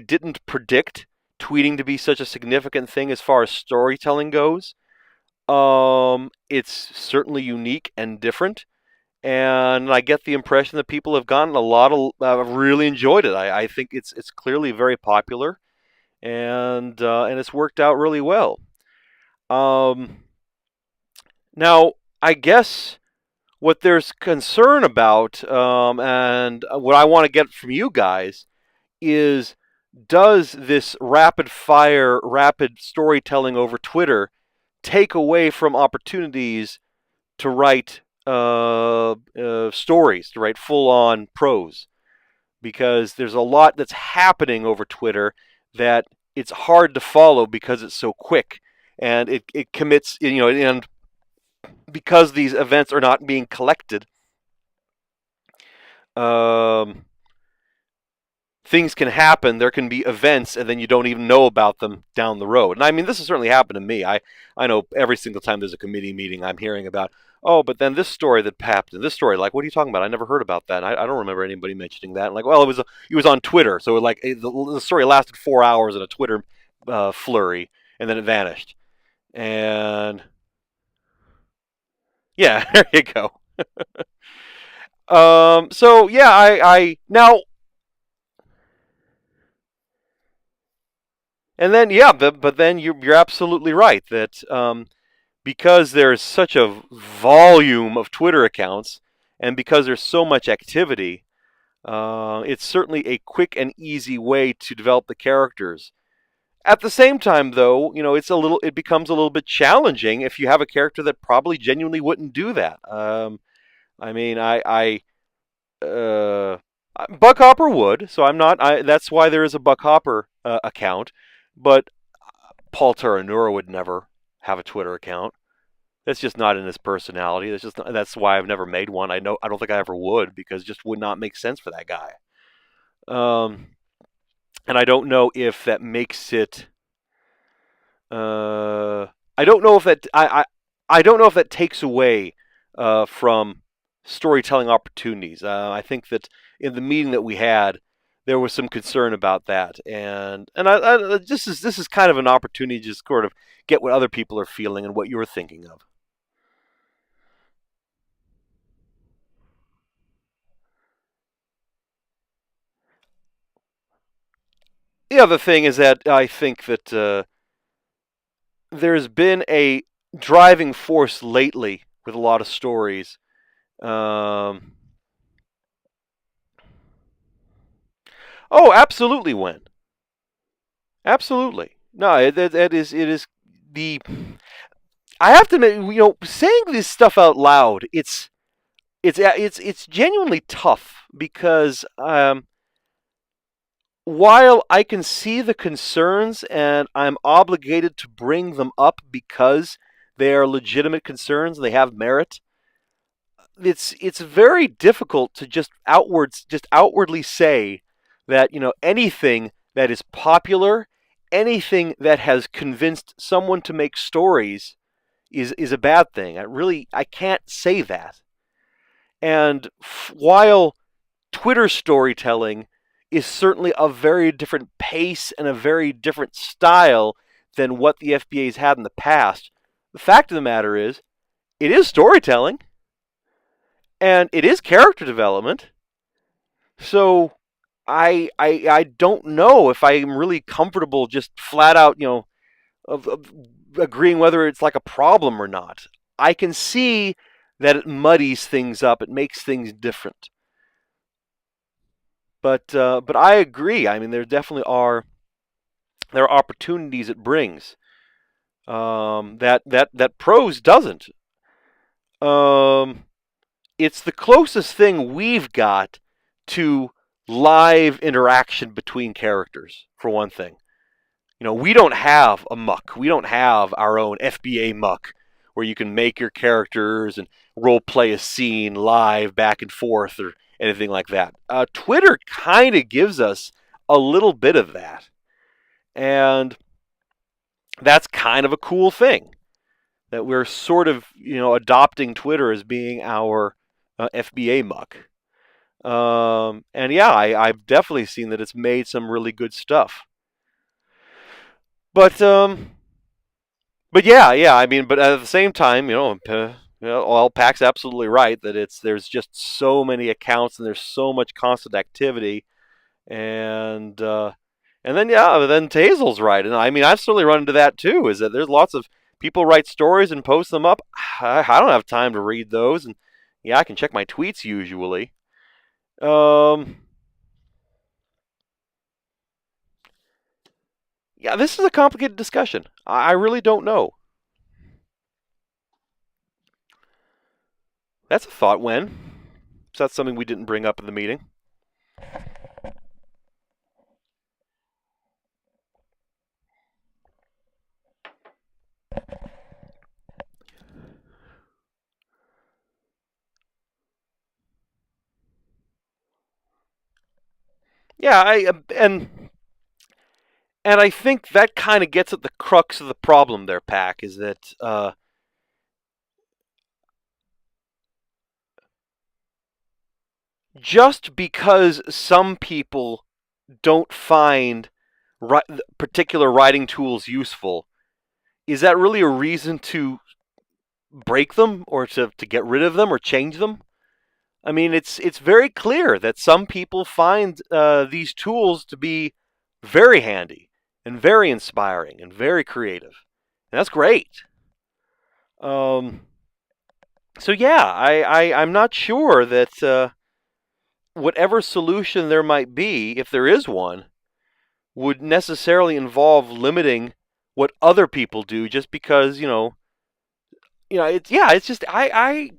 didn't predict tweeting to be such a significant thing as far as storytelling goes. It's certainly unique and different, and I get the impression that people have gotten a lot of really enjoyed it. I think it's clearly very popular, and it's worked out really well. Now I guess what there's concern about, and what I want to get from you guys is, does this rapid storytelling over Twitter take away from opportunities to write stories, to write full-on prose? Because there's a lot that's happening over Twitter that it's hard to follow because it's so quick, and it commits, and because these events are not being collected, things can happen. There can be events, and then you don't even know about them down the road. And I mean, this has certainly happened to me. I know every single time there's a committee meeting, I'm hearing about, oh, but then this story that happened, this story, like, what are you talking about? I never heard about that. I don't remember anybody mentioning that. And like, well, it was on Twitter, so like the story lasted 4 hours in a Twitter flurry, and then it vanished. And yeah, there you go. So yeah, I now. And then, yeah, but then you're absolutely right that because there's such a volume of Twitter accounts, and because there's so much activity, it's certainly a quick and easy way to develop the characters. At the same time, though, it becomes a little bit challenging if you have a character that probably genuinely wouldn't do that. I mean, Buck Hopper would, so I'm not. That's why there is a Buck Hopper account. But Paul Taranura would never have a Twitter account. That's just not in his personality. That's why I've never made one. I don't think I ever would, because it just would not make sense for that guy. And I don't know if that makes it. I don't know if that I don't know if that takes away from storytelling opportunities. I think that in the meeting that we had, there was some concern about that, and this is kind of an opportunity to just sort of get what other people are feeling and what you're thinking of. The other thing is that I think that there's been a driving force lately with a lot of stories. Oh, absolutely, when. Absolutely. No, it is the. I have to admit, saying this stuff out loud, it's genuinely tough because while I can see the concerns and I'm obligated to bring them up because they are legitimate concerns, they have merit, it's very difficult to just outwardly say that, anything that is popular, anything that has convinced someone to make stories is a bad thing. I can't say that. And while Twitter storytelling is certainly a very different pace and a very different style than what the FBA's had in the past, the fact of the matter is, it is storytelling and it is character development. So I don't know if I'm really comfortable just flat out, of agreeing whether it's like a problem or not. I can see that it muddies things up. It makes things different. But I agree. I mean, there are opportunities it brings that prose doesn't. Um, it's the closest thing we've got to live interaction between characters, for one thing. We don't have a muck. We don't have our own FBA muck where you can make your characters and role play a scene live back and forth or anything like that. Twitter kind of gives us a little bit of that. And that's kind of a cool thing that we're sort of, adopting Twitter as being our FBA muck. And yeah, I've definitely seen that it's made some really good stuff. But yeah. I mean, but at the same time, Pac's absolutely right that there's just so many accounts and there's so much constant activity, and then Tazel's right, and I mean I've certainly run into that too. Is that there's lots of people write stories and post them up. I don't have time to read those, and yeah, I can check my tweets usually. Yeah, this is a complicated discussion. I really don't know. That's a thought. When? So that's something we didn't bring up in the meeting. Yeah, and I think that kind of gets at the crux of the problem there, Pac, is that just because some people don't find particular writing tools useful, is that really a reason to break them or to get rid of them or change them? I mean, it's very clear that some people find these tools to be very handy and very inspiring and very creative, and that's great. Um, so yeah, I'm not sure that whatever solution there might be, if there is one, would necessarily involve limiting what other people do just because it's just I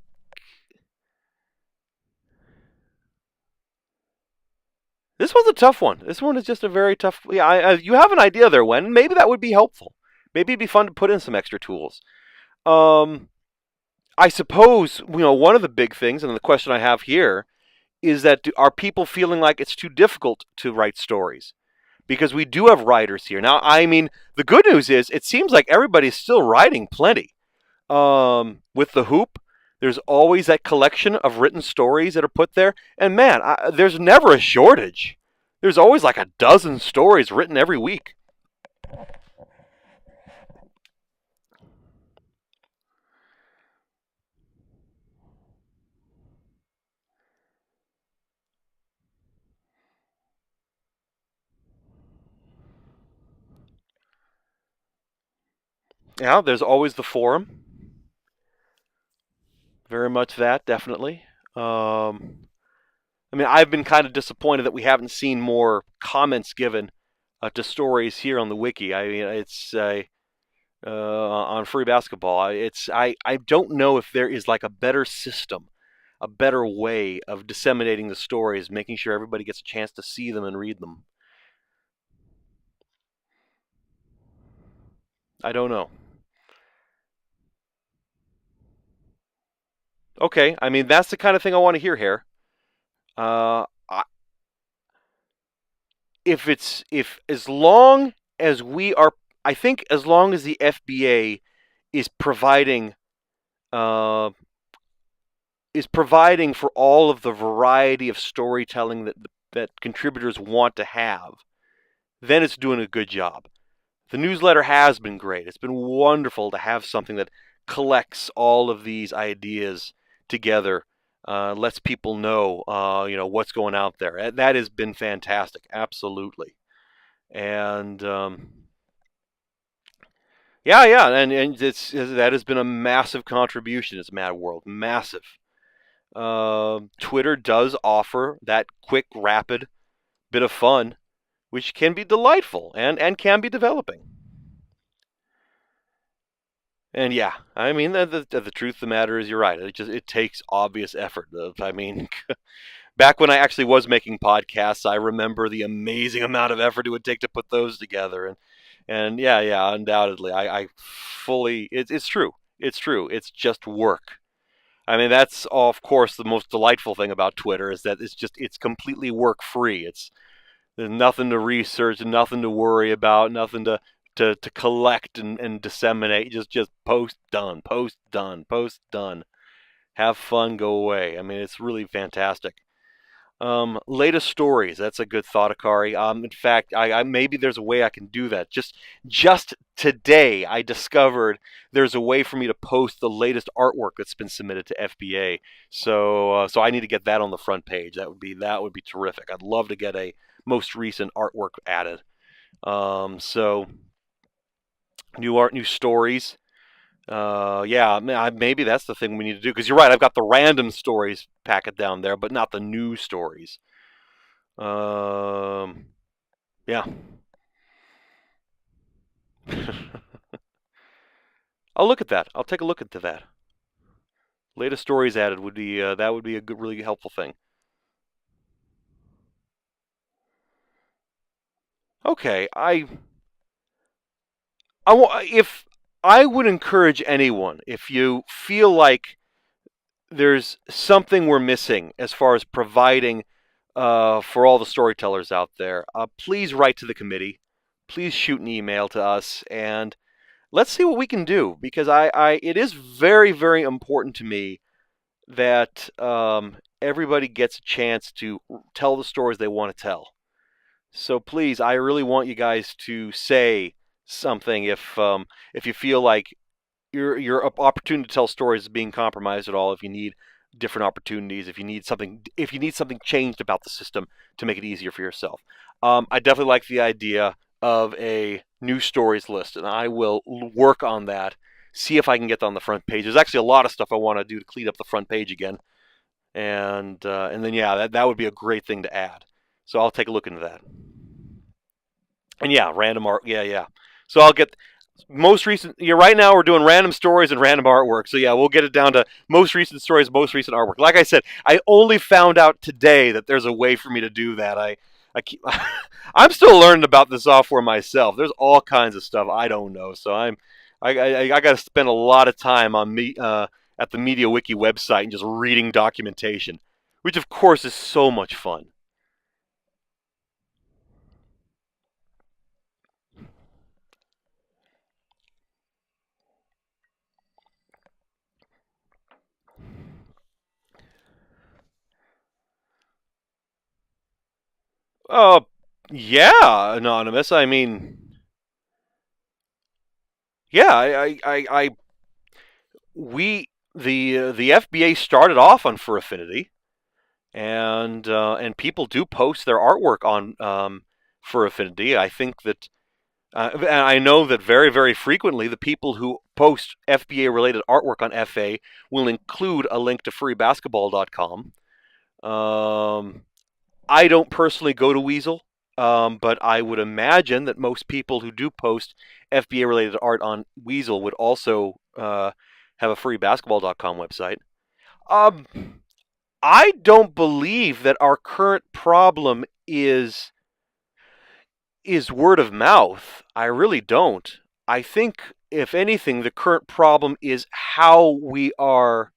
this was a tough one. This one is just a very tough. Yeah, you have an idea there, Wen. Maybe that would be helpful. Maybe it'd be fun to put in some extra tools. Um, I suppose one of the big things, and the question I have here is that are people feeling like it's too difficult to write stories? Because we do have writers here now. I mean, the good news is it seems like everybody's still writing plenty. With the Hoop, there's always that collection of written stories that are put there, and man, there's never a shortage. There's always like a dozen stories written every week. Yeah, there's always the forum. Very much that, definitely. I mean, I've been kind of disappointed that we haven't seen more comments given to stories here on the wiki. I mean, it's on Furry Basketball. I don't know if there is like a better system, a better way of disseminating the stories, making sure everybody gets a chance to see them and read them. I don't know. Okay, I mean that's the kind of thing I want to hear here. Uh, if as long as we are, I think as long as the FBA is providing uh, for all of the variety of storytelling that contributors want to have, then it's doing a good job. The newsletter has been great. It's been wonderful to have something that collects all of these ideas together, lets people know, what's going out there. That has been fantastic, absolutely. And yeah, and that has been a massive contribution. It's Mad World, massive. Twitter does offer that quick, rapid bit of fun, which can be delightful and can be developing. And yeah, I mean the truth of the matter is you're right. It takes obvious effort. I mean, back when I actually was making podcasts, I remember the amazing amount of effort it would take to put those together. And yeah, undoubtedly, I fully it's true. It's true. It's just work. I mean, that's of course the most delightful thing about Twitter is that it's completely work free. There's nothing to research, nothing to worry about, nothing to collect and disseminate. Just post done, post done, post done. Have fun, go away. I mean, it's really fantastic. Latest stories. That's a good thought, Akari. In fact, I maybe there's a way I can do that. Just today, I discovered there's a way for me to post the latest artwork that's been submitted to FBA. So I need to get that on the front page. That would be terrific. I'd love to get a most recent artwork added. So new art, new stories. Yeah, maybe that's the thing we need to do because you're right. I've got the random stories packet down there, but not the new stories. Um, yeah. I'll look at that. I'll take a look into that. Latest stories added would be that would be a good, really helpful thing. Okay, if I would encourage anyone if you feel like there's something we're missing as far as providing for all the storytellers out there, please write to the committee. Please shoot an email to us, and let's see what we can do. Because it is very, very important to me that everybody gets a chance to tell the stories they want to tell. So please, I really want you guys to say something if you feel like your opportunity to tell stories is being compromised at all. If you need different opportunities, if you need something changed about the system to make it easier for yourself, I definitely like the idea of a new stories list, and I will work on that. See if I can get that on the front page. There's actually a lot of stuff I want to do to clean up the front page again, and then yeah, that would be a great thing to add. So I'll take a look into that. And yeah, random art. Yeah. So I'll get most recent. Yeah, right now we're doing random stories and random artwork. So yeah, we'll get it down to most recent stories, most recent artwork. Like I said, I only found out today that there's a way for me to do that. I keep, I'm still learning about the software myself. There's all kinds of stuff I don't know. So I got to spend a lot of time on me at the MediaWiki website and just reading documentation, which of course is so much fun. Uh, yeah, anonymous. I mean, yeah, we the FBA started off on Fur Affinity, and people do post their artwork on Fur Affinity. I think that, and I know that very very frequently the people who post FBA related artwork on FA will include a link to furrybasketball.com. Um, I don't personally go to Weasel, but I would imagine that most people who do post FBA related art on Weasel would also have a furrybasketball.com website. Um, I don't believe that our current problem is word of mouth. I really don't. I think, if anything, the current problem is how we are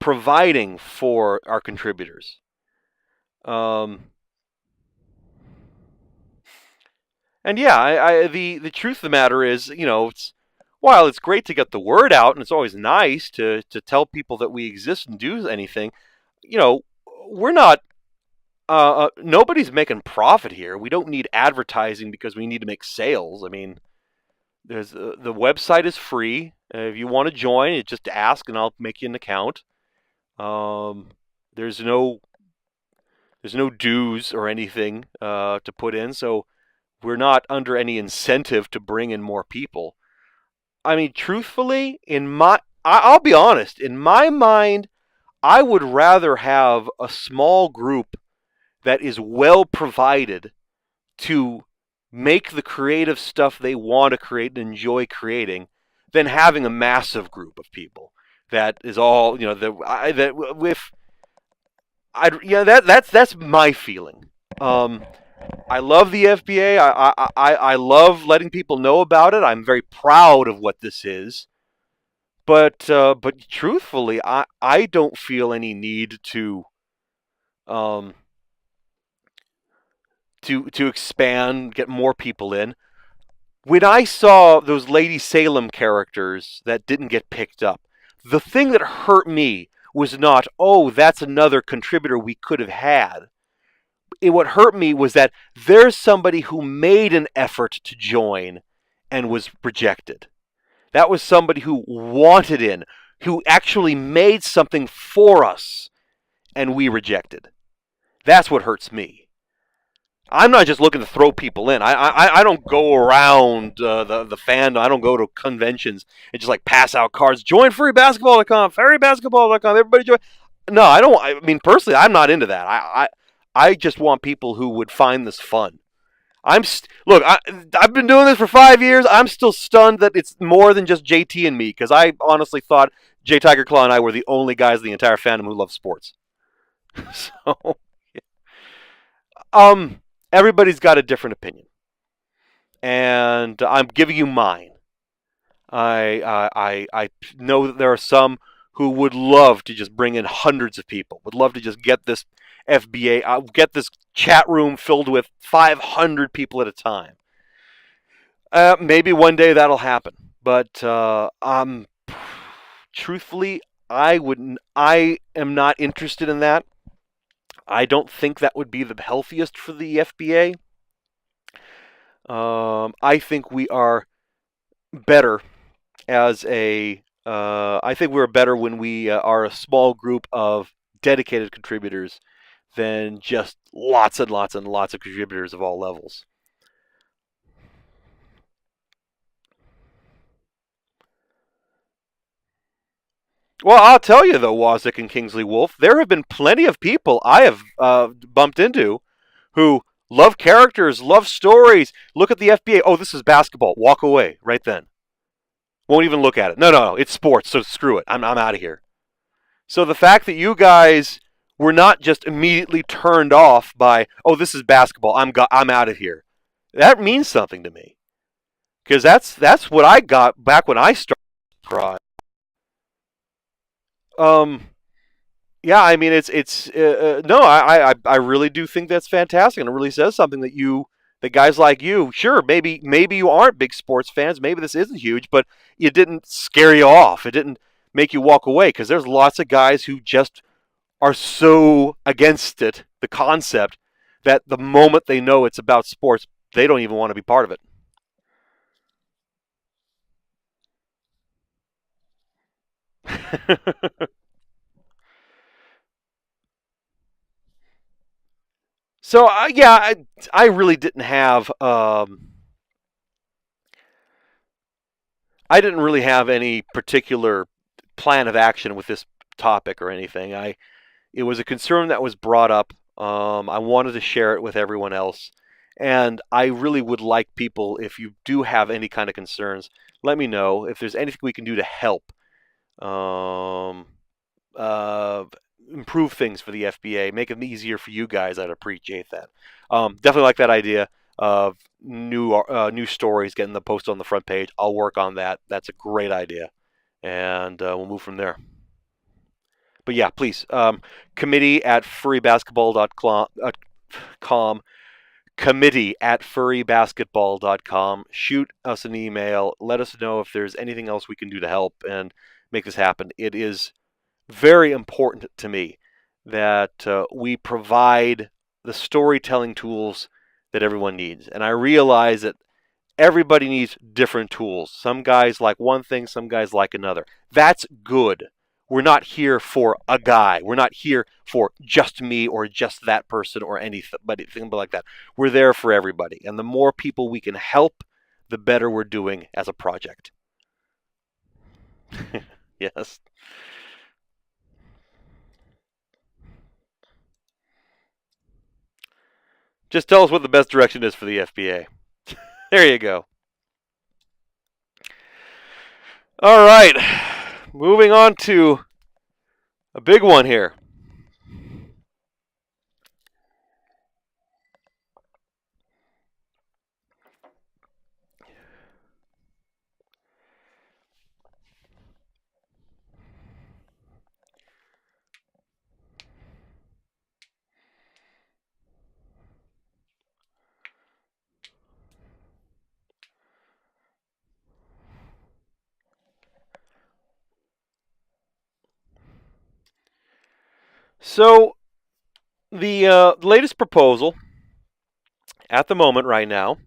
providing for our contributors. Um, and yeah, the truth of the matter is, while it's great to get the word out, and it's always nice to tell people that we exist and do anything, you know, we're not. Nobody's making profit here. We don't need advertising because we need to make sales. I mean, the website is free. If you want to join, it's just ask, and I'll make you an account. Um, there's no dues or anything to put in, so we're not under any incentive to bring in more people. I mean, truthfully, I'll be honest. In my mind, I would rather have a small group that is well provided to make the creative stuff they want to create and enjoy creating than having a massive group of people that is all that with I yeah that's my feeling. I love the FBA. I love letting people know about it. I'm very proud of what this is. But truthfully, I don't feel any need um, to expand, get more people in. When I saw those Lady Salem characters that didn't get picked up, the thing that hurt me was not, oh, that's another contributor we could have had. What hurt me was that there's somebody who made an effort to join and was rejected. That was somebody who wanted in, who actually made something for us, and we rejected. That's what hurts me. I'm not just looking to throw people in. I don't go around the fandom. I don't go to conventions and just like pass out cards. Join furrybasketball.com, furrybasketball.com. Everybody join. No, I don't. I mean, personally, I'm not into that. I just want people who would find this fun. Look. I've been doing this for 5 years. I'm still stunned that it's more than just JT and me, because I honestly thought J Tiger Claw and I were the only guys in the entire fandom who love sports. So, um, everybody's got a different opinion, and I'm giving you mine. I know that there are some who would love to just bring in hundreds of people, would love to just get this FBA, get this chat room filled with 500 people at a time. Maybe one day that'll happen, but truthfully, I wouldn't. I am not interested in that. I don't think that would be the healthiest for the FBA. I think we are better as a. I think we're better when we are a small group of dedicated contributors than just lots and lots and lots of contributors of all levels. Well, I'll tell you though, Wazik and Kingsley Wolf, there have been plenty of people I have bumped into who love characters, love stories. Look at the FBA. Oh, this is basketball. Walk away right then. Won't even look at it. No. It's sports, so screw it. I'm out of here. So the fact that you guys were not just immediately turned off by, oh, this is basketball. I'm out of here. That means something to me, because that's what I got back when I started. Um, yeah, I mean it's no, I really do think that's fantastic, and it really says something that guys like you, sure, maybe you aren't big sports fans, maybe this isn't huge, but it didn't scare you off, it didn't make you walk away, because there's lots of guys who just are so against it, the concept, that the moment they know it's about sports, they don't even want to be part of it. So yeah, I really didn't have I didn't really have any particular plan of action with this topic or anything. It was a concern that was brought up. I wanted to share it with everyone else, and I really would like people, if you do have any kind of concerns, let me know if there's anything we can do to help um, uh, improve things for the FBA, make it easier for you guys. I'd appreciate that. Definitely like that idea. of new stories getting the post on the front page. I'll work on that. That's a great idea, and we'll move from there. But yeah, please, committee@furrybasketball.com, committee@furrybasketball.com. Shoot us an email. Let us know if there's anything else we can do to help and make this happen. It is very important to me that we provide the storytelling tools that everyone needs. And I realize that everybody needs different tools. Some guys like one thing, some guys like another. That's good. We're not here for a guy. We're not here for just me or just that person or anything like that. We're there for everybody. And the more people we can help, the better we're doing as a project. Yes. Just tell us what the best direction is for the FBA. There you go. All right. Moving on to a big one here. So, the latest proposal at the moment right now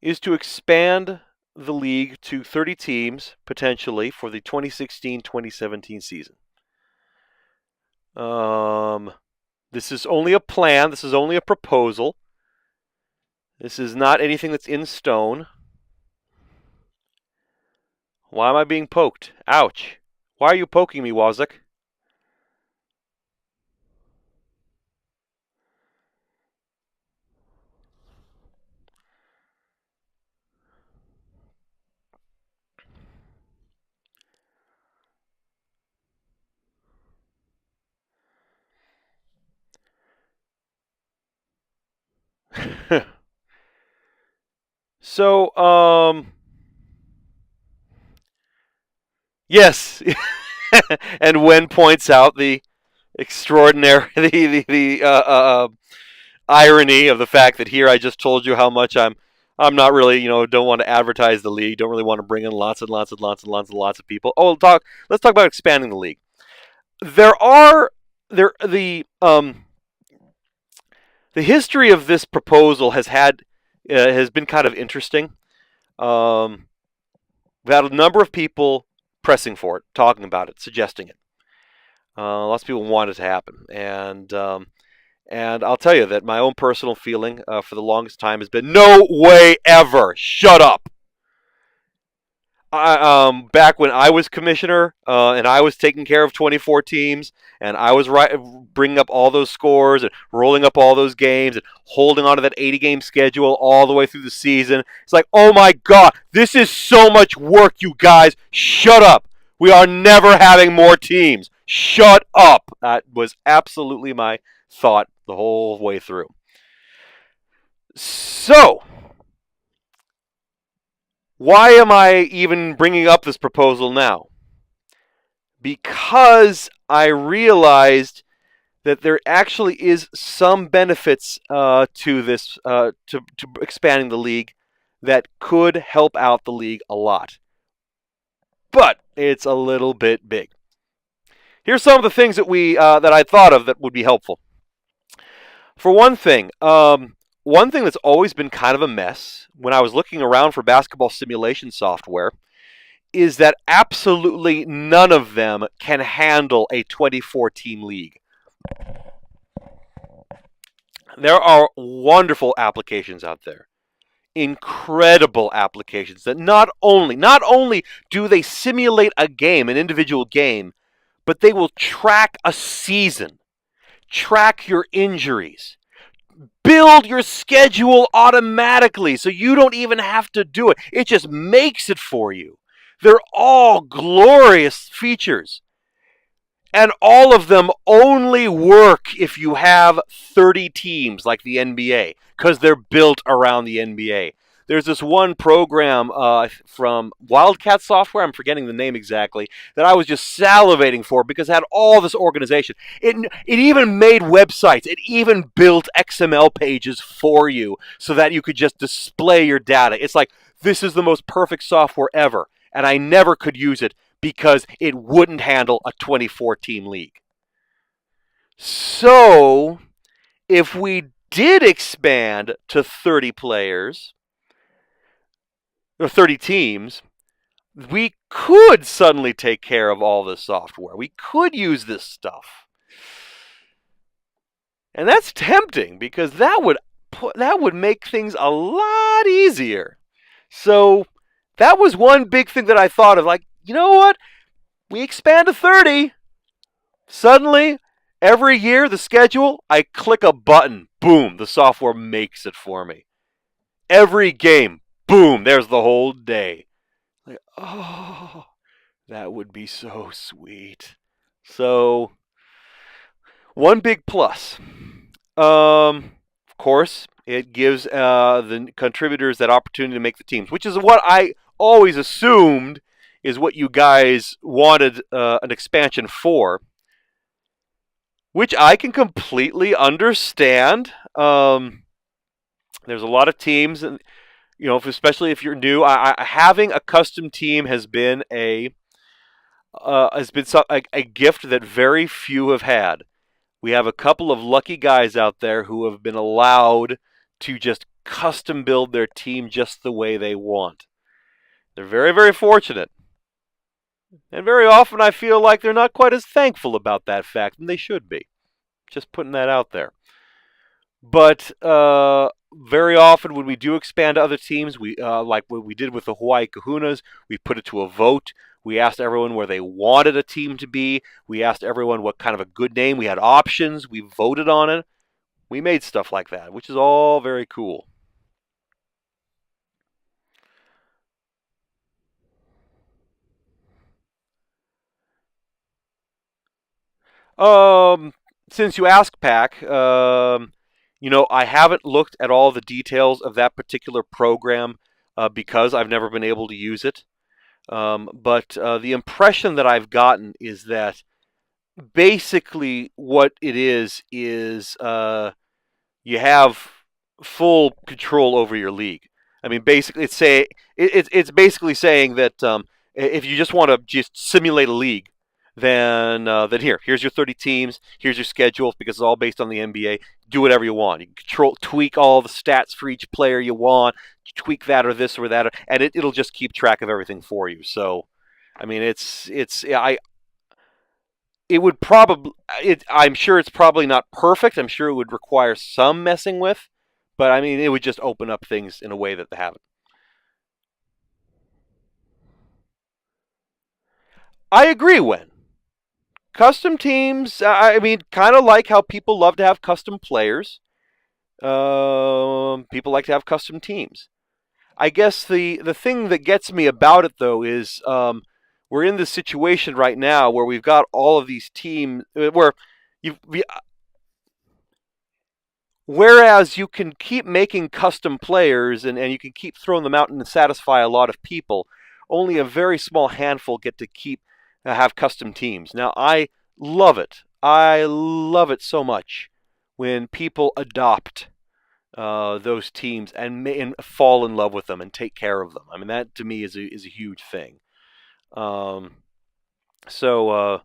is to expand the league to 30 teams potentially for the 2016-2017 season. This is only a plan. This is only a proposal. This is not anything that's in stone. Why am I being poked? Ouch. Why are you poking me, Wazik? So, yes. And Wen points out the extraordinary, the irony of the fact that here I just told you how much I'm not really, don't want to advertise the league, don't really want to bring in lots and lots and lots and lots and lots of people. Oh, let's talk about expanding the league. The history of this proposal has been kind of interesting. We've had a number of people pressing for it, talking about it, suggesting it. Lots of people want it to happen, and I'll tell you that my own personal feeling for the longest time has been no way ever. Shut up. Back when I was commissioner and I was taking care of 24 teams and I was bringing up all those scores and rolling up all those games and holding on to that 80-game schedule all the way through the season, it's like, oh my God, this is so much work, you guys. Shut up. We are never having more teams. Shut up. That was absolutely my thought the whole way through. So, why am I even bringing up this proposal now? Because I realized that there actually is some benefits to this, to expanding the league that could help out the league a lot. But it's a little bit big. Here's some of the things that I thought of that would be helpful. For one thing that's always been kind of a mess when I was looking around for basketball simulation software is that absolutely none of them can handle a 24-team league. There are wonderful applications out there. Incredible applications that not only do they simulate a game, an individual game, but they will track a season, track your injuries, build your schedule automatically so you don't even have to do it. It just makes it for you. They're all glorious features. And all of them only work if you have 30 teams like the NBA, because they're built around the NBA. There's this one program from Wildcat Software, I'm forgetting the name exactly, that I was just salivating for because it had all this organization. It even made websites. It even built XML pages for you so that you could just display your data. It's like, this is the most perfect software ever. And I never could use it because it wouldn't handle a 24-team league. So, if we did expand to 30 players, or 30 teams, we could suddenly take care of all this software. We could use this stuff. And that's tempting because that would make things a lot easier. So, that was one big thing that I thought of, like, you know what? We expand to 30. Suddenly, every year, the schedule, I click a button. Boom, the software makes it for me. Every game, boom, there's the whole day. Like, oh, that would be so sweet. So, one big plus. Of course, it gives the contributors that opportunity to make the teams, which is what I always assumed is what you guys wanted an expansion for, which I can completely understand. There's a lot of teams, and especially if you're new, having a custom team has been a gift that very few have had. We have a couple of lucky guys out there who have been allowed to just custom build their team just the way they want. They're very, very fortunate. And very often I feel like they're not quite as thankful about that fact, and they should be. Just putting that out there. But very often when we do expand to other teams, we like what we did with the Hawaii Kahunas, we put it to a vote. We asked everyone where they wanted a team to be. We asked everyone what kind of a good name. We had options. We voted on it. We made stuff like that, which is all very cool. Um, since you asked, Pack, I haven't looked at all the details of that particular program because I've never been able to use it. But the impression that I've gotten is that basically what it is you have full control over your league. I mean, basically, it's basically saying that if you just want to just simulate a league, then here's your 30 teams, here's your schedule because it's all based on the NBA. Do whatever you want. You can tweak all the stats for each player you want. Tweak that or this or that, and it'll just keep track of everything for you. So, I mean, I'm sure it's probably not perfect. I'm sure it would require some messing with, but I mean, it would just open up things in a way that they haven't. I agree, Wen. Custom teams, I mean, kind of like how people love to have custom players. People like to have custom teams. I guess the thing that gets me about it, though, is we're in this situation right now where we've got all of these teams where you've whereas you can keep making custom players and you can keep throwing them out and satisfy a lot of people, only a very small handful get to keep have custom teams. Now I love it. I love it so much when people adopt those teams and fall in love with them and take care of them. I mean, that to me is a huge thing. Um, so,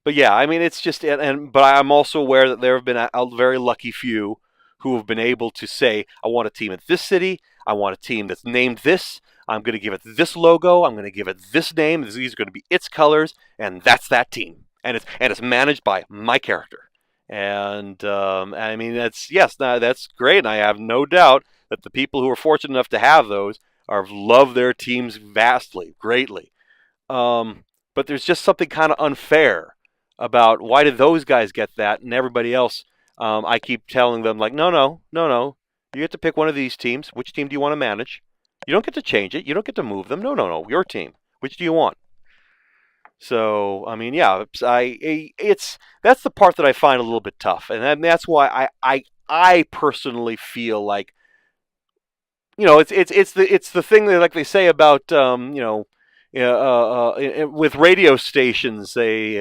but yeah, I mean, it's just but I'm also aware that there have been a very lucky few who have been able to say, I want a team at this city. I want a team that's named this. I'm going to give it this logo. I'm going to give it this name. These are going to be its colors, and that's that team. And it's managed by my character. And I mean, that's great. And I have no doubt that the people who are fortunate enough to have those love their teams vastly, greatly. But there's just something kind of unfair about why did those guys get that and everybody else. I keep telling them like, no. You get to pick one of these teams. Which team do you want to manage? You don't get to change it. You don't get to move them. No. Your team. Which do you want? So I mean, yeah, it's that's the part that I find a little bit tough, and that's why I personally feel like, it's the thing that, like they say about, with radio stations, the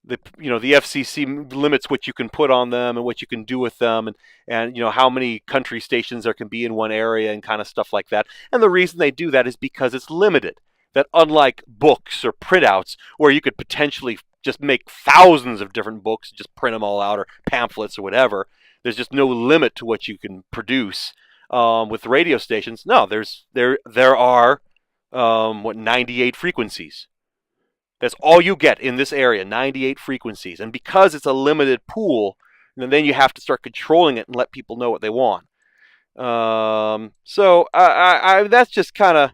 FCC limits what you can put on them and what you can do with them, and how many country stations there can be in one area and kind of stuff like that. And the reason they do that is because it's limited. That, unlike books or printouts, where you could potentially just make thousands of different books, just print them all out, or pamphlets or whatever, there's just no limit to what you can produce. With radio stations, no, there are, 98 frequencies. That's all you get in this area, 98 frequencies. And because it's a limited pool, then you have to start controlling it and let people know what they want. So that's just kind of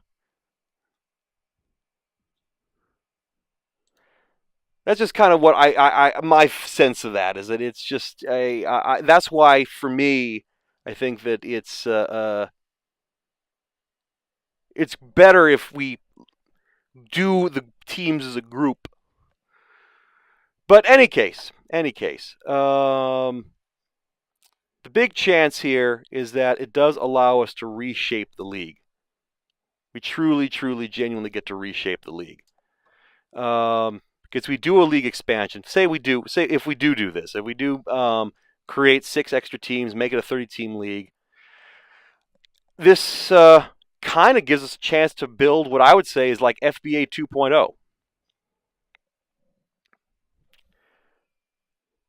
what my sense of that is, that it's just that's why, for me, I think that it's better if we do the teams as a group. But any case, the big chance here is that it does allow us to reshape the league. We truly, truly, genuinely get to reshape the league. Because we do a league expansion. Say if we do this, if we do create 6 extra teams, make it a 30-team league, this kind of gives us a chance to build what I would say is like FBA 2.0.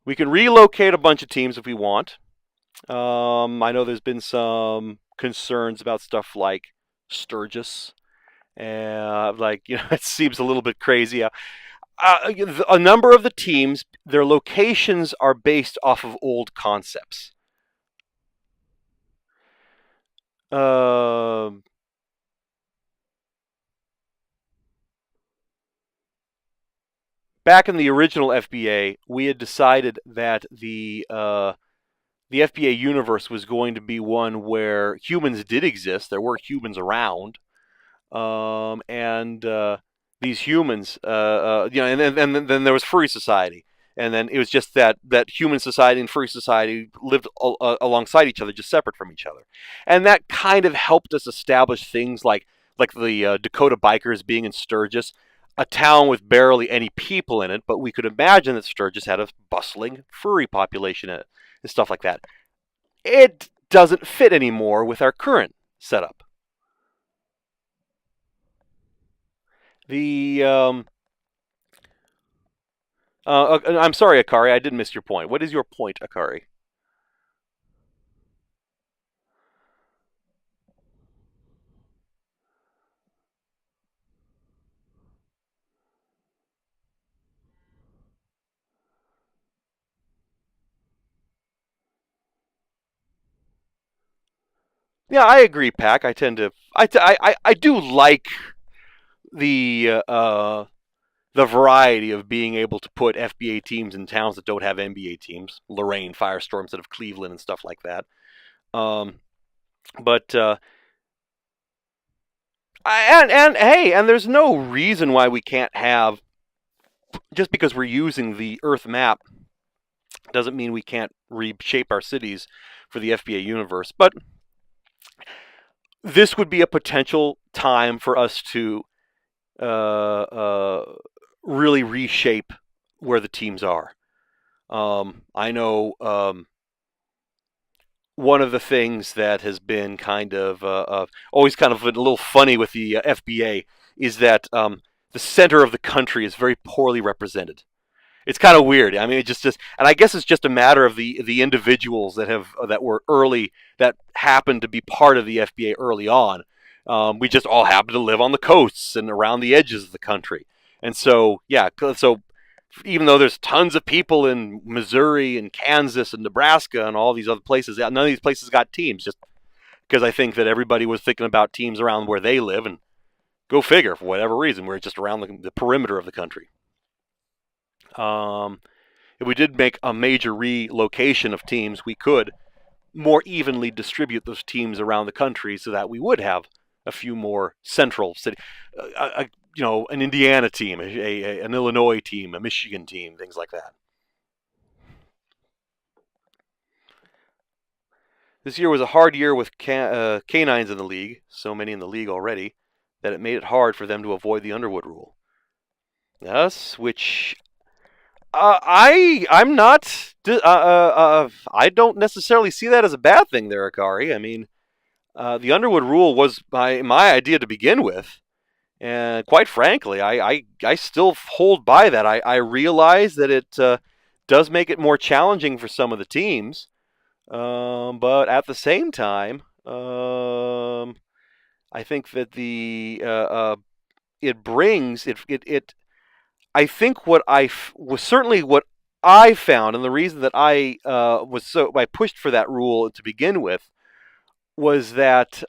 We can relocate a bunch of teams if we want. I know there's been some concerns about stuff like Sturgis, and it seems a little bit crazy. A number of the teams, their locations are based off of old concepts. Back in the original FBA, we had decided that the FBA universe was going to be one where humans did exist. There were humans around, and these humans, and then there was Furry Society, and then it was just that human society and Furry Society lived alongside each other, just separate from each other, and that kind of helped us establish things like the Dakota Bikers being in Sturgis, a town with barely any people in it, but we could imagine that Sturgis had a bustling furry population in it and stuff like that. It doesn't fit anymore with our current setup. I'm sorry, Akari, I did miss your point. What is your point, Akari? Yeah, I agree, Pack. I do like the variety of being able to put FBA teams in towns that don't have NBA teams, Lorraine Firestorm instead of Cleveland and stuff like that. But there's no reason why we can't have, just because we're using the Earth map doesn't mean we can't reshape our cities for the FBA universe. But this would be a potential time for us to really reshape where the teams are. I know one of the things that has been kind of always kind of a little funny with the FBA is that the center of the country is very poorly represented. It's kind of weird. I mean, and I guess it's just a matter of the individuals that were early, that happened to be part of the FBA early on. We just all happen to live on the coasts and around the edges of the country, and so even though there's tons of people in Missouri and Kansas and Nebraska and all these other places, none of these places got teams, just because I think that everybody was thinking about teams around where they live, and go figure, for whatever reason, we're just around the perimeter of the country. If we did make a major relocation of teams, we could more evenly distribute those teams around the country so that we would have a few more central city, an Indiana team, an Illinois team, a Michigan team, things like that. This year was a hard year with canines in the league, so many in the league already, that it made it hard for them to avoid the Underwood rule. Yes, which I'm not. I don't necessarily see that as a bad thing there, Akari. I mean, the Underwood rule was my idea to begin with, and quite frankly, I still hold by that. I realize that it does make it more challenging for some of the teams, but at the same time, I think that it brings it. I think was certainly what I found, and the reason that I pushed for that rule to begin with was that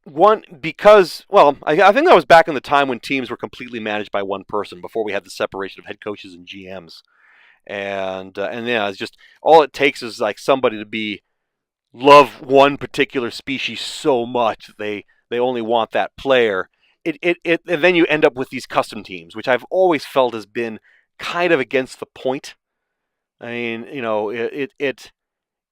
one because I think that was back in the time when teams were completely managed by one person before we had the separation of head coaches and GMs, and yeah, it's just all it takes is like somebody to be love one particular species so much that they only want that player. And then you end up with these custom teams, which I've always felt has been kind of against the point. I mean,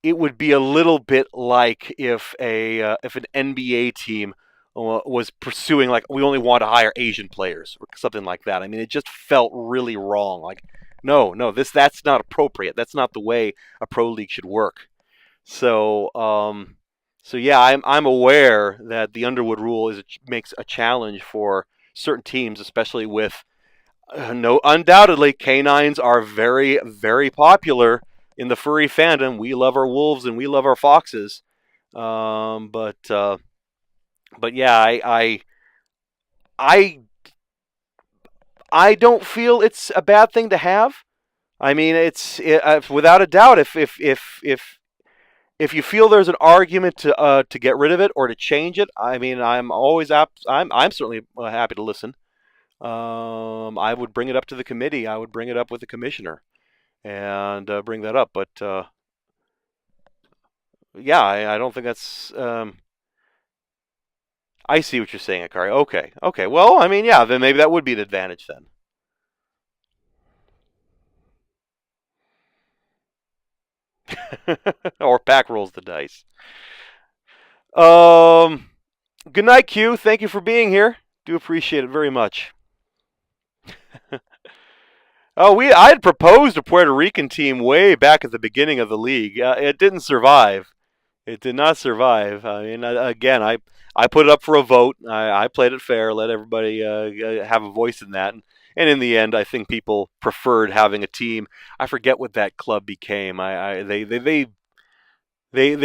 it would be a little bit like if an NBA team was pursuing like we only want to hire Asian players or something like that. I mean, it just felt really wrong. Like, no, that's not appropriate. That's not the way a pro league should work. So yeah, I'm aware that the Underwood rule makes a challenge for certain teams, especially with no undoubtedly canines are very very popular in the furry fandom. We love our wolves and we love our foxes, but yeah, I I don't feel it's a bad thing to have. I mean, without a doubt, if you feel there's an argument to get rid of it or to change it, I mean, I'm certainly happy to listen. I would bring it up to the committee. I would bring it up with the commissioner and bring that up. But yeah, I don't think that's. I see what you're saying, Akari. Okay. Well, I mean, yeah, then maybe that would be an advantage then. Or pack rolls the dice. Good night, Q. Thank you for being here. Do appreciate it very much. I had proposed a Puerto Rican team way back at the beginning of the league. It didn't survive. It did not survive. I mean, again, I put it up for a vote. I played it fair, let everybody have a voice in that, and in the end, I think people preferred having a team. I forget what that club became. They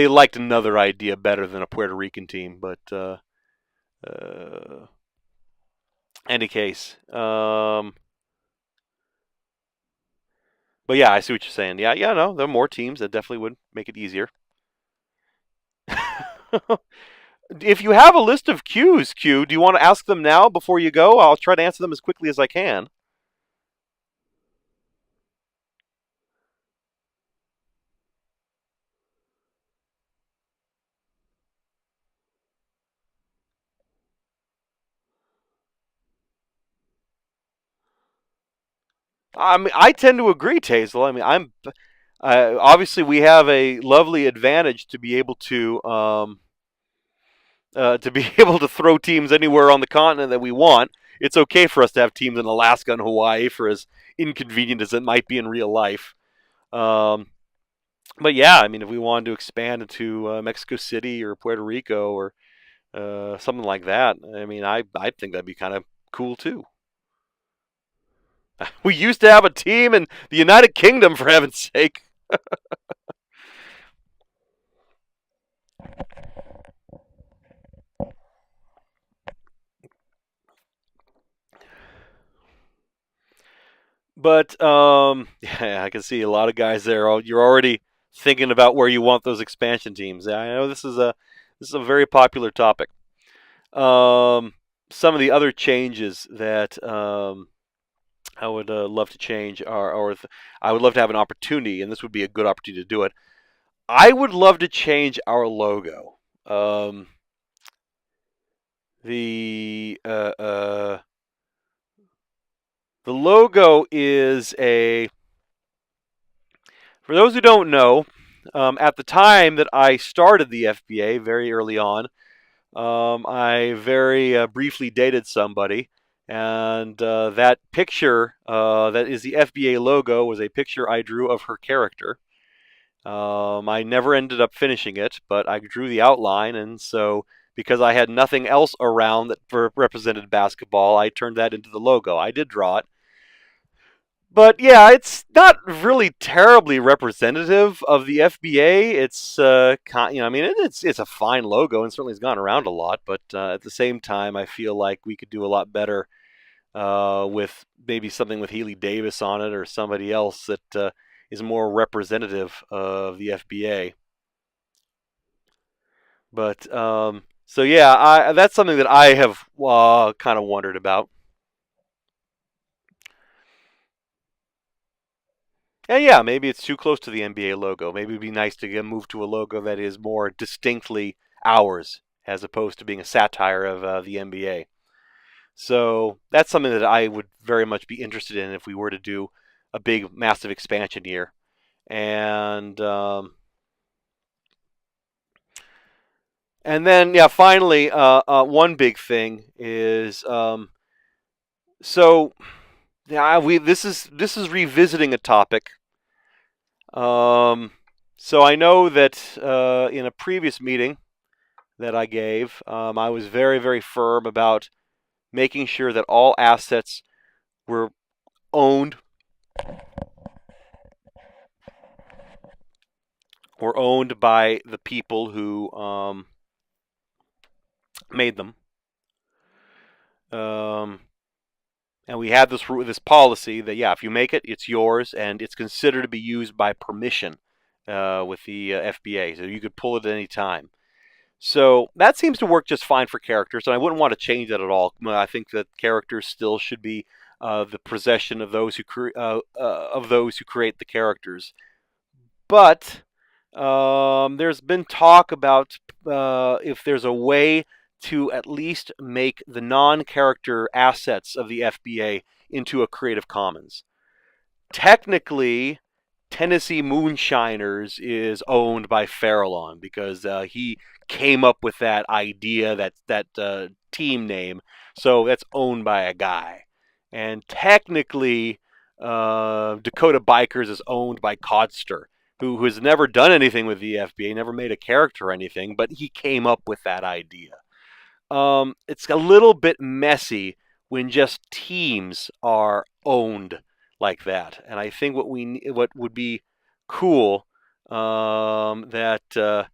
liked another idea better than a Puerto Rican team, but any case. But yeah, I see what you're saying. Yeah, no, there are more teams that definitely would make it easier. If you have a list of Qs, Q, do you want to ask them now before you go? I'll try to answer them as quickly as I can. I mean, I tend to agree, Tazel. I mean, obviously we have a lovely advantage to be able to throw teams anywhere on the continent that we want. It's okay for us to have teams in Alaska and Hawaii, for as inconvenient as it might be in real life. But yeah, I mean, if we wanted to expand into Mexico City or Puerto Rico or something like that, I mean, I think that'd be kind of cool too. We used to have a team in the United Kingdom, for heaven's sake. But yeah, I can see a lot of guys there. You're already thinking about where you want those expansion teams. I know this is a very popular topic. Some of the other changes that I would love to change I would love to have an opportunity, and this would be a good opportunity to do it. I would love to change our logo. Um, the uh, uh, the logo is a. For those who don't know, at the time that I started the FBA, very early on, I very briefly dated somebody, and that picture that is the FBA logo was a picture I drew of her character. I never ended up finishing it, but I drew the outline, and so because I had nothing else around that represented basketball, I turned that into the logo. I did draw it. But yeah, it's not really terribly representative of the FBA. It's I mean, it's a fine logo and certainly has gone around a lot. But at the same time, I feel like we could do a lot better with maybe something with Healy Davis on it or somebody else that is more representative of the FBA. But so yeah, that's something that I have kind of wondered about. And yeah, maybe it's too close to the NBA logo. Maybe it'd be nice to get moved to a logo that is more distinctly ours, as opposed to being a satire of the NBA. So that's something that I would very much be interested in if we were to do a big, massive expansion here. And then yeah, finally, one big thing is so yeah, this is revisiting a topic. So I know that in a previous meeting that I gave, I was very, very firm about making sure that all assets were owned by the people who made them. Um, and we had this policy that yeah, if you make it, it's yours, and it's considered to be used by permission with the FBA, so you could pull it at any time. So that seems to work just fine for characters, and I wouldn't want to change that at all. I think that characters still should be the possession of those who create the characters. But there's been talk about if there's a way to at least make the non-character assets of the FBA into a Creative Commons. Technically, Tennessee Moonshiners is owned by Farallon because he came up with that idea, that team name. So that's owned by a guy. And technically, Dakota Bikers is owned by Codster, who has never done anything with the FBA, never made a character or anything, but he came up with that idea. It's a little bit messy when just teams are owned like that, and I think what would be cool that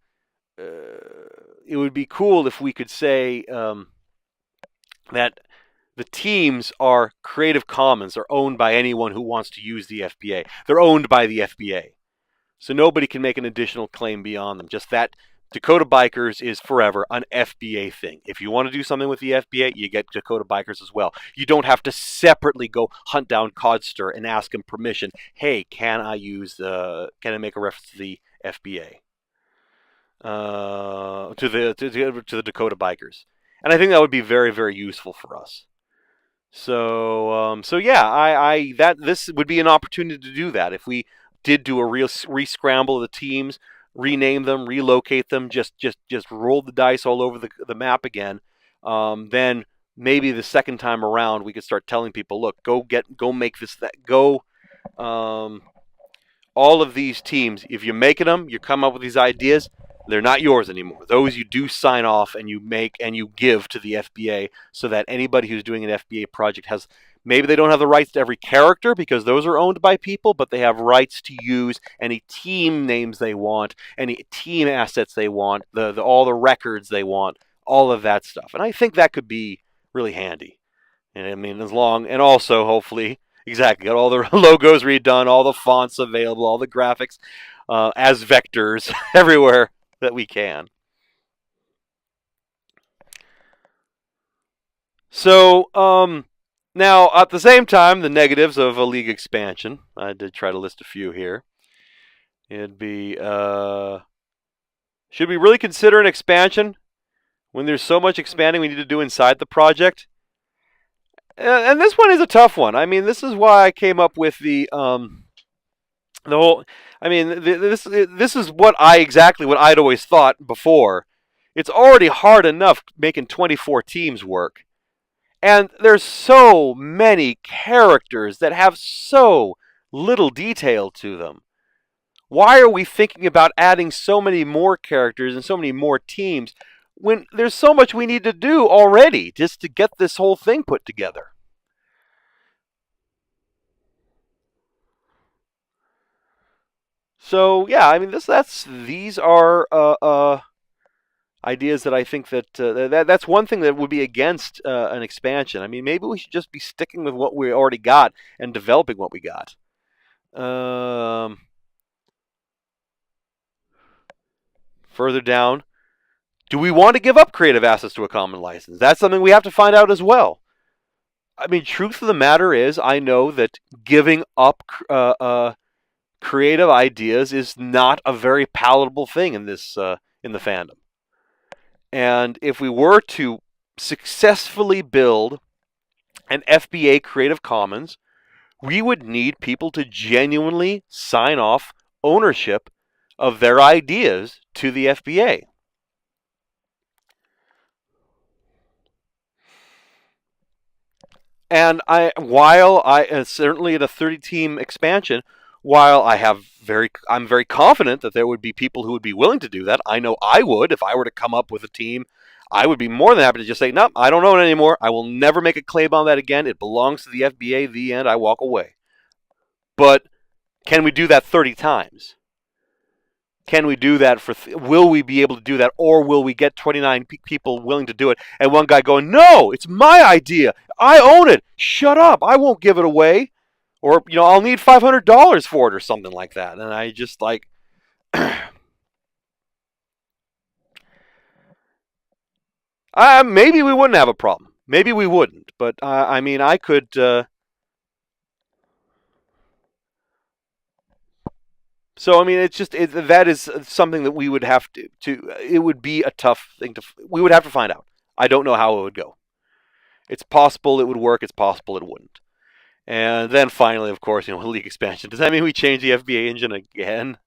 it would be cool if we could say that the teams are Creative Commons, are owned by anyone who wants to use the FBA. They're owned by the FBA. So nobody can make an additional claim beyond them. Just that Dakota Bikers is forever an FBA thing. If you want to do something with the FBA, you get Dakota Bikers as well. You don't have to separately go hunt down Codster and ask him permission. Hey, can I make a reference to the FBA? To the Dakota Bikers. And I think that would be very, very useful for us. So yeah, this would be an opportunity to do that if we did do a real re-scramble of the teams, rename them, relocate them, just roll the dice all over the map again. Then maybe the second time around we could start telling people, look, go make this go. All of these teams, if you're making them, you come up with these ideas. They're not yours anymore. Those you do sign off and you make and you give to the FBA so that anybody who's doing an FBA project has, maybe they don't have the rights to every character because those are owned by people, but they have rights to use any team names they want, any team assets they want, all the records they want, all of that stuff. And I think that could be really handy. And I mean, and also hopefully, exactly, got all the logos redone, all the fonts available, all the graphics as vectors everywhere that we can. So, now at the same time, the negatives of a league expansion, I did try to list a few here. It'd be Should we really consider an expansion when there's so much expanding we need to do inside the project? And this one is a tough one. I mean, this is why I came up with the whole. I mean, this is what I'd always thought before. It's already hard enough making 24 teams work. And there's so many characters that have so little detail to them. Why are we thinking about adding so many more characters and so many more teams when there's so much we need to do already just to get this whole thing put together? So yeah, I mean these are ideas that I think that's one thing that would be against an expansion. I mean, maybe we should just be sticking with what we already got and developing what we got. Further down, do we want to give up creative assets to a common license? That's something we have to find out as well. I mean, truth of the matter is, I know that giving up creative ideas is not a very palatable thing in this in the fandom. And if we were to successfully build an FBA Creative Commons, we would need people to genuinely sign off ownership of their ideas to the FBA. And while I certainly in a 30-team expansion, while I'm very confident that there would be people who would be willing to do that. I know I would if I were to come up with a team. I would be more than happy to just say, no, I don't own it anymore. I will never make a claim on that again. It belongs to the FBA. The end. I walk away. But can we do that 30 times? Can we do that will we be able to do that, or will we get 29 people willing to do it and one guy going, no, it's my idea, I own it, shut up, I won't give it away, or I'll need $500 for it or something like that. And I just like maybe we wouldn't have a problem, maybe we wouldn't, but I mean, I could so I mean, that is something that we would have to. It would be a tough thing to. We would have to find out. I don't know how it would go. It's possible it would work. It's possible it wouldn't. And then finally, of course, league expansion. Does that mean we change the FBA engine again?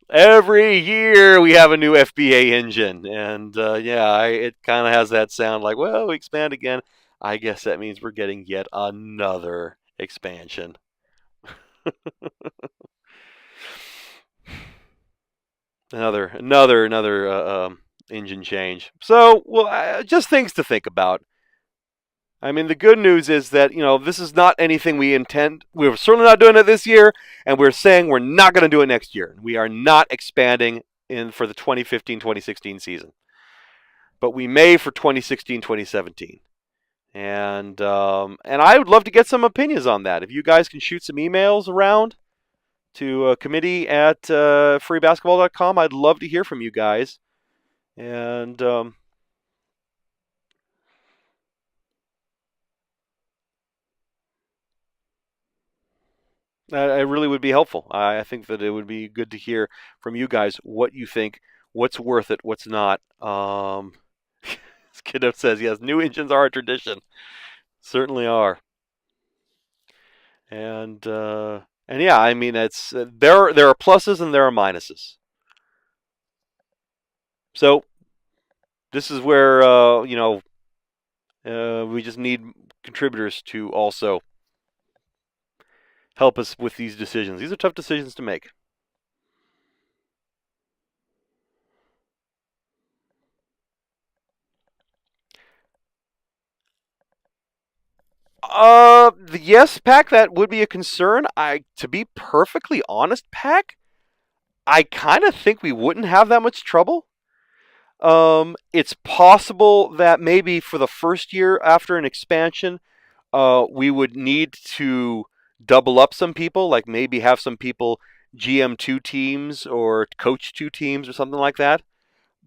Every year we have a new FBA engine, and it kind of has that sound like, well, we expand again. I guess that means we're getting yet another expansion. another engine change. So, well, just things to think about. I mean, the good news is that this is not anything we intend. We're certainly not doing it this year, and we're saying we're not going to do it next year. We are not expanding for the 2015-2016 season, but we may for 2016-2017. And I would love to get some opinions on that. If you guys can shoot some emails around to committee at furrybasketball.com. I'd love to hear from you guys. And that really would be helpful. I think that it would be good to hear from you guys what you think, what's worth it, what's not. Kiddo says, yes, new engines are a tradition. Certainly are. And yeah, I mean, it's there are pluses and there are minuses. So this is where we just need contributors to also help us with these decisions. These are tough decisions to make. Yes, Pack, that would be a concern. To be perfectly honest, Pack, I kind of think we wouldn't have that much trouble. It's possible that maybe for the first year after an expansion, we would need to double up some people, like maybe have some people GM 2 teams or coach 2 teams or something like that.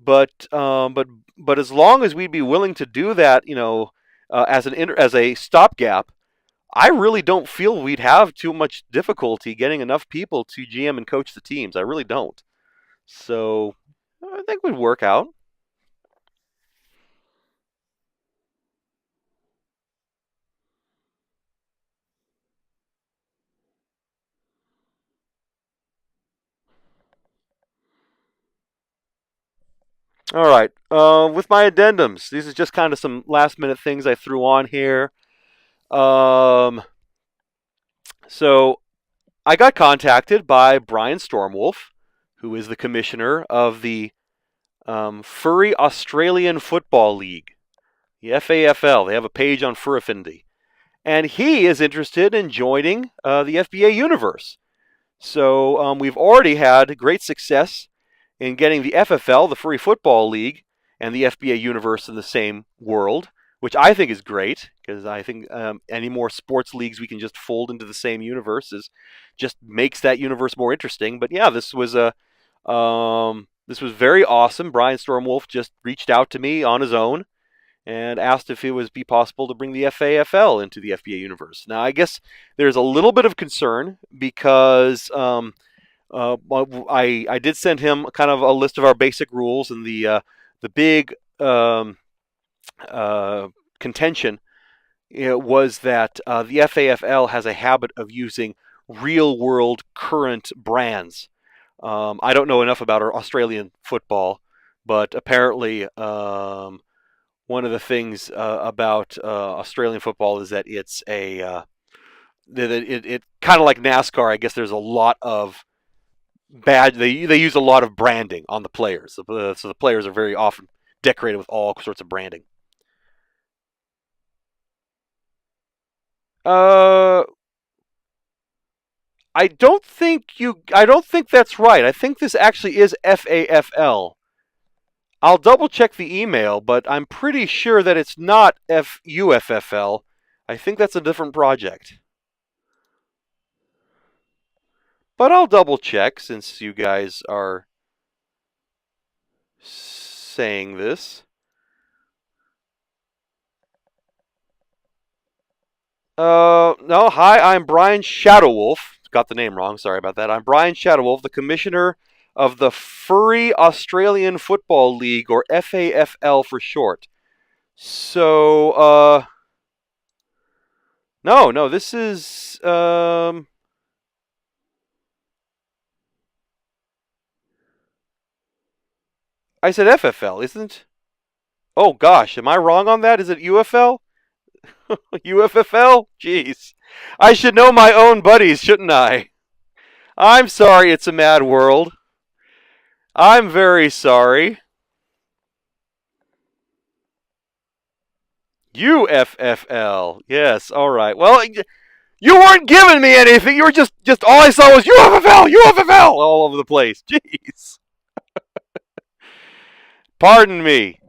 But as long as we'd be willing to do that, as a stopgap, I really don't feel we'd have too much difficulty getting enough people to GM and coach the teams. I really don't. So I think would work out. All right. With my addendums, these are just kind of some last minute things I threw on here. Um, so I got contacted by Brian Stormwolf, who is the commissioner of the Furry Australian Football League, the FAFL. They have a page on Fur Affinity. And he is interested in joining the FBA universe. So we've already had great success in getting the FFL, the Furry Football League, and the FBA universe in the same world, which I think is great because I think any more sports leagues we can just fold into the same universe just makes that universe more interesting. But yeah, this was very awesome. Brian Stormwolf just reached out to me on his own and asked if it would be possible to bring the FAFL into the FBA universe. Now, I guess there's a little bit of concern because I did send him kind of a list of our basic rules, and the big contention was that the FAFL has a habit of using real world current brands. I don't know enough about our Australian football, but apparently one of the things about Australian football is that it's it kind of like NASCAR. I guess there's a lot of they use a lot of branding on the players, so the players are very often decorated with all sorts of branding. Uh, I don't think that's right. I think this actually is FAFL. I'll double check the email, but I'm pretty sure that it's not FUFFL. I think that's a different project. But I'll double check since you guys are saying this. No, hi, I'm Brian Shadowwolf. Got the name wrong, sorry about that. I'm Brian Shadowwolf, the commissioner of the Furry Australian Football League, or FAFL for short. So, no, this is, I said FFL, isn't? Oh gosh, am I wrong on that? Is it UFL? UFFL? Jeez. I should know my own buddies, shouldn't I? I'm sorry, it's a mad world. I'm very sorry. UFFL. Yes, all right. Well, you weren't giving me anything. You were just all I saw was UFFL, UFFL all over the place. Jeez. Pardon me.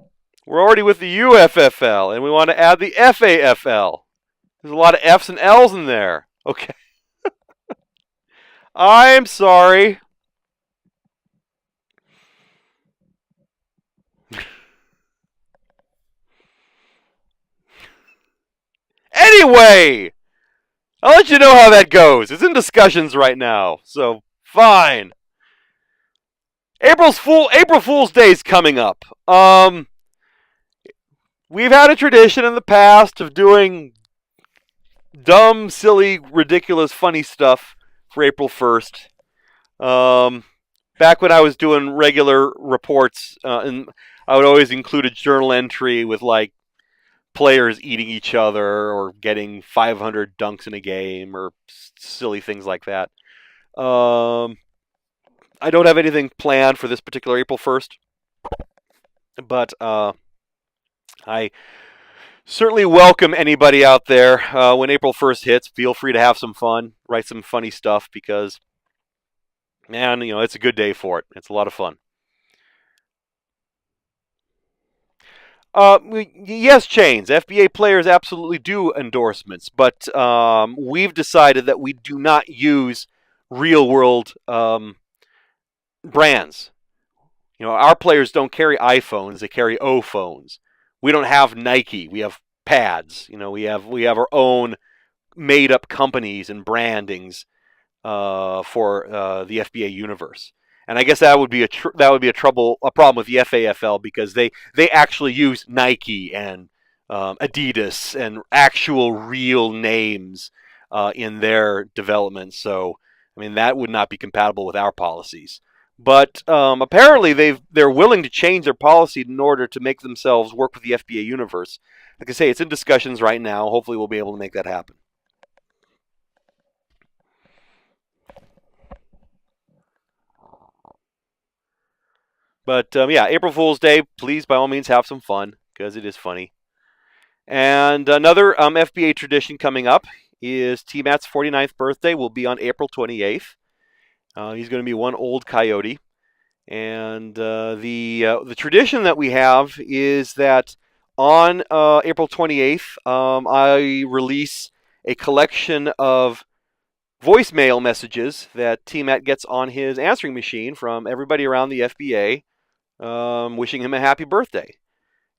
We're already with the UFFL, and we want to add the FAFL. There's a lot of F's and L's in there. Okay. I'm sorry. Anyway, I'll let you know how that goes. It's in discussions right now, so fine. April Fool's Day is coming up. We've had a tradition in the past of doing dumb, silly, ridiculous, funny stuff for April 1st. Back when I was doing regular reports, and I would always include a journal entry with like players eating each other or getting 500 dunks in a game or silly things like that. I don't have anything planned for this particular April 1st, but I certainly welcome anybody out there when April 1st hits. Feel free to have some fun, write some funny stuff because, man, it's a good day for it. It's a lot of fun. Yes, Chains. FBA players absolutely do endorsements, but we've decided that we do not use real world brands. Our players don't carry iPhones; they carry O phones. We don't have Nike; we have pads. We have our own made up companies and brandings for the FBA universe. And I guess that would be a problem with the FAFL because they actually use Nike and Adidas and actual real names in their development. So I mean that would not be compatible with our policies. But apparently they're willing to change their policy in order to make themselves work with the FBA universe. Like I say, it's in discussions right now. Hopefully, we'll be able to make that happen. But yeah, April Fool's Day. Please, by all means, have some fun because it is funny. And another FBA tradition coming up is T Matt's 49th birthday will be on April 28th. He's going to be one old coyote. And the tradition that we have is that on April 28th, I release a collection of voicemail messages that T Matt gets on his answering machine from everybody around the FBA, wishing him a happy birthday.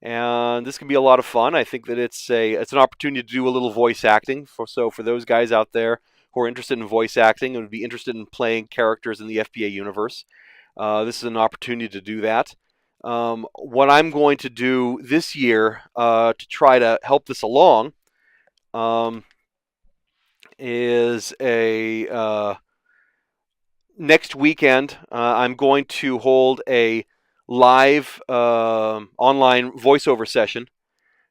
And this can be a lot of fun. I think that it's an opportunity to do a little voice acting. For those guys out there who are interested in voice acting and would be interested in playing characters in the FBA universe, this is an opportunity to do that. What I'm going to do this year to try to help this along is a next weekend. I'm going to hold a live online voiceover session.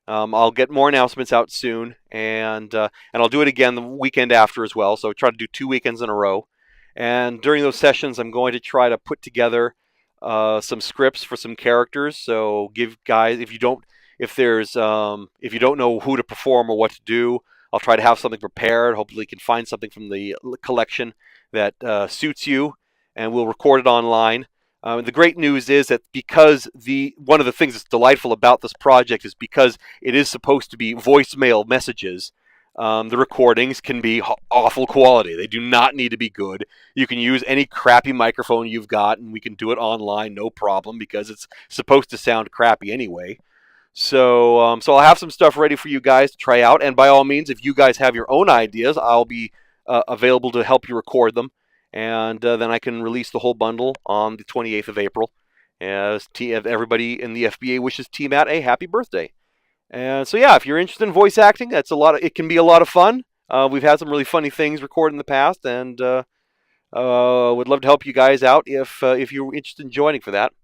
I'll get more announcements out soon, and I'll do it again the weekend after as well. So try to do 2 weekends in a row. And during those sessions, I'm going to try to put together some scripts for some characters. So give guys, if you don't know who to perform or what to do, I'll try to have something prepared. Hopefully, you can find something from the collection that suits you, and we'll record it online. The great news is that because one of the things that's delightful about this project is because it is supposed to be voicemail messages. The recordings can be awful quality. They do not need to be good. You can use any crappy microphone you've got, and we can do it online, no problem, because it's supposed to sound crappy anyway. So I'll have some stuff ready for you guys to try out. And by all means, if you guys have your own ideas, I'll be available to help you record them. And then I can release the whole bundle on the 28th of April. As everybody in the FBA wishes T Matt a happy birthday. And so yeah, if you're interested in voice acting, it can be a lot of fun. We've had some really funny things recorded in the past, and would love to help you guys out if you're interested in joining for that.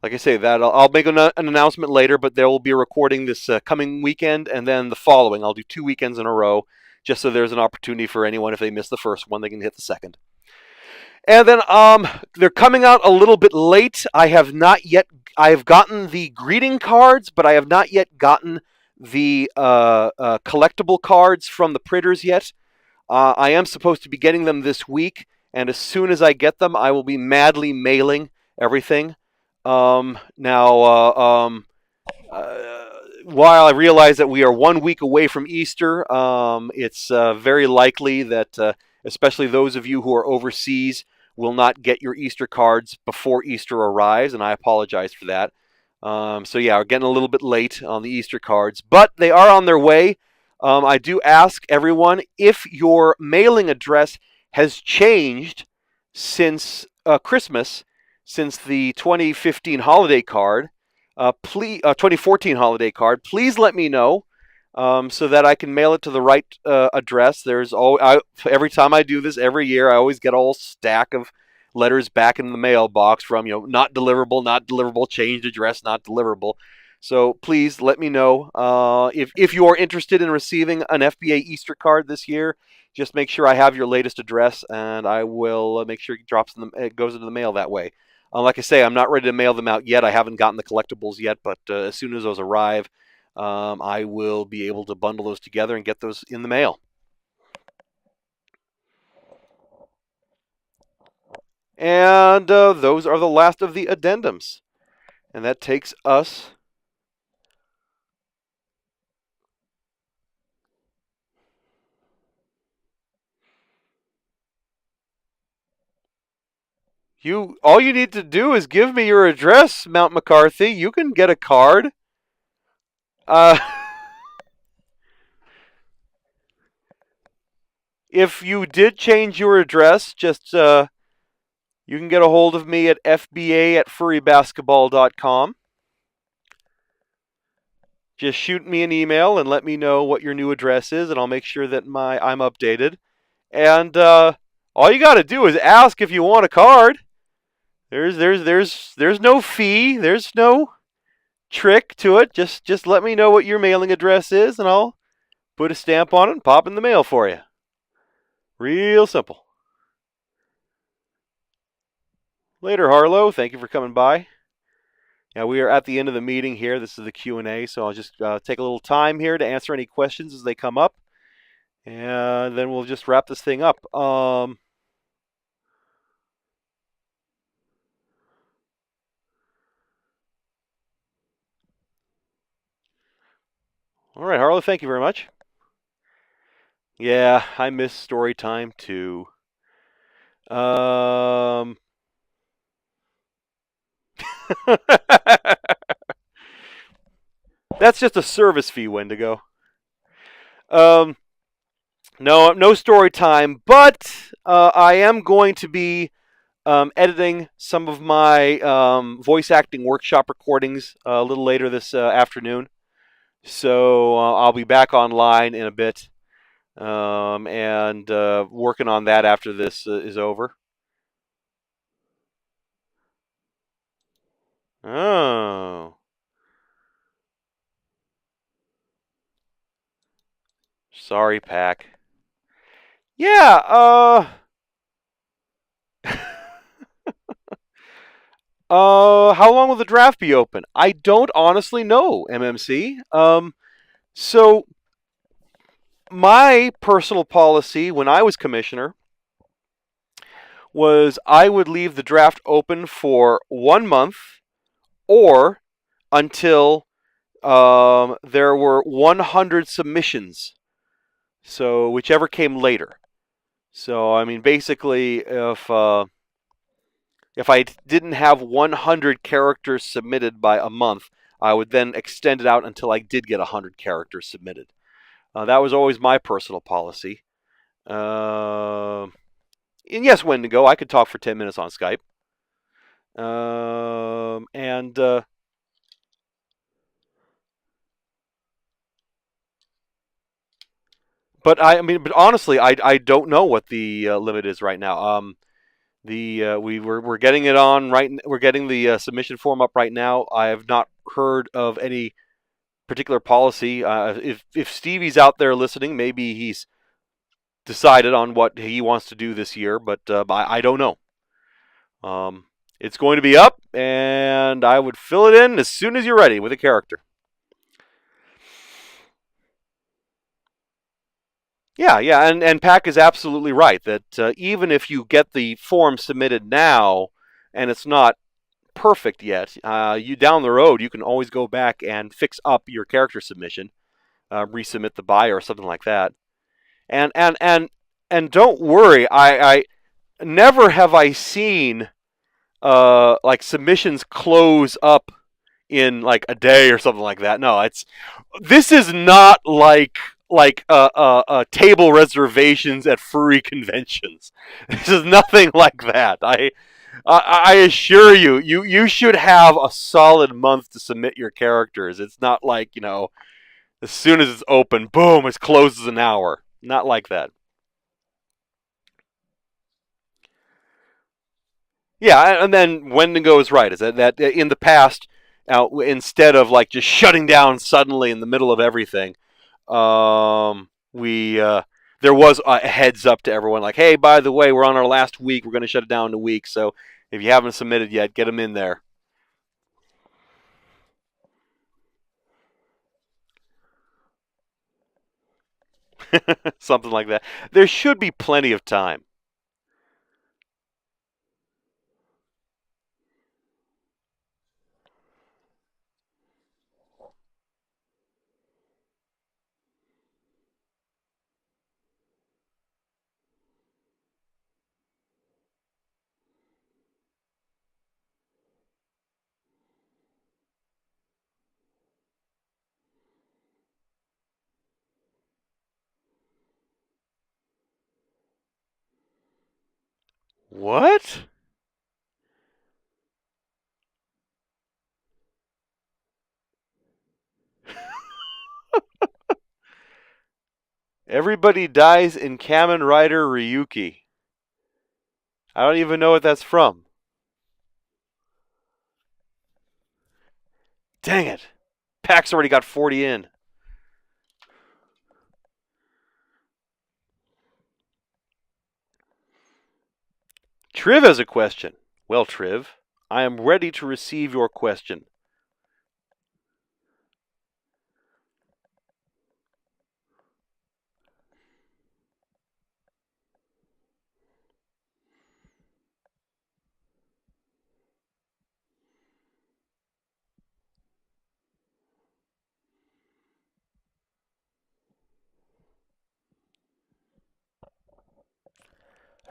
Like I say, that I'll make an announcement later, but there will be a recording this coming weekend, and then the following. I'll do 2 weekends in a row, just so there's an opportunity for anyone, if they miss the first one, they can hit the second. And then they're coming out a little bit late. I have gotten the greeting cards, but I have not yet gotten the collectible cards from the printers yet. I am supposed to be getting them this week, and as soon as I get them, I will be madly mailing everything. Now, while I realize that we are 1 week away from Easter, it's very likely that, especially those of you who are overseas, will not get your Easter cards before Easter arrives, and I apologize for that. So yeah, we're getting a little bit late on the Easter cards, but they are on their way. I do ask everyone if your mailing address has changed since Christmas, since the 2015 holiday card, 2014 holiday card. Please let me know so that I can mail it to the right address. Every time I do this every year, I always get a whole stack of letters back in the mailbox from not deliverable, changed address, not deliverable. So please let me know if you are interested in receiving an FBA Easter card this year. Just make sure I have your latest address, and I will make sure it goes into the mail that way. Like I say, I'm not ready to mail them out yet. I haven't gotten the collectibles yet, but as soon as those arrive, I will be able to bundle those together and get those in the mail. And those are the last of the addendums. And that takes us... All you need to do is give me your address, Mount McCarthy. You can get a card. If you did change your address, just You can get a hold of me at FBA at furrybasketball.com. Just shoot me an email and let me know what your new address is, and I'll make sure that I'm updated. And all you got to do is ask if you want a card. There's no fee. There's no trick to it. Just let me know what your mailing address is, and I'll put a stamp on it and pop it in the mail for you. Real simple. Later, Harlow. Thank you for coming by. Now we are at the end of the meeting here. This is the Q&A, so I'll just take a little time here to answer any questions as they come up, and then we'll just wrap this thing up. All right, Harlow. Thank you very much. Yeah, I miss story time too. That's just a service fee, Wendigo. No story time, but I am going to be editing some of my voice acting workshop recordings a little later this afternoon. So I'll be back online in a bit and working on that after this is over. Oh. Sorry, Pack. Yeah, how long will the draft be open? I don't honestly know, MMC. So my personal policy when I was commissioner was I would leave the draft open for 1 month or until there were 100 submissions. So whichever came later. So I mean, basically, if I didn't have 100 characters submitted by a month, I would then extend it out until I did get 100 characters submitted. That was always my personal policy. And yes, Wendigo, I could talk for 10 minutes on Skype. But honestly, I don't know what the limit is right now. We're getting it on right. We're getting the submission form up right now. I have not heard of any particular policy. If Stevie's out there listening, maybe he's decided on what he wants to do this year, but I don't know. It's going to be up, and I would fill it in as soon as you're ready with a character. Yeah, and Pack is absolutely right that even if you get the form submitted now and it's not perfect yet, you down the road you can always go back and fix up your character submission, resubmit the buyer or something like that. And don't worry, I never have I seen like submissions close up in like a day or something like that. No, this is not like table reservations at furry conventions. This is nothing like that. I assure you, you should have a solid month to submit your characters. It's not like, as soon as it's open, boom, it closes an hour. Not like that. Yeah, and then Wendigo is right. Is that in the past, instead of like just shutting down suddenly in the middle of everything, we there was a heads up to everyone, like, hey, by the way, we're on our last week. We're going to shut it down in a week. So if you haven't submitted yet, get them in there. Something like that. There should be plenty of time. What? Everybody dies in Kamen Rider Ryuki. I don't even know what that's from. Dang it. Pack's already got 40 in. Triv has a question. Well, Triv, I am ready to receive your question.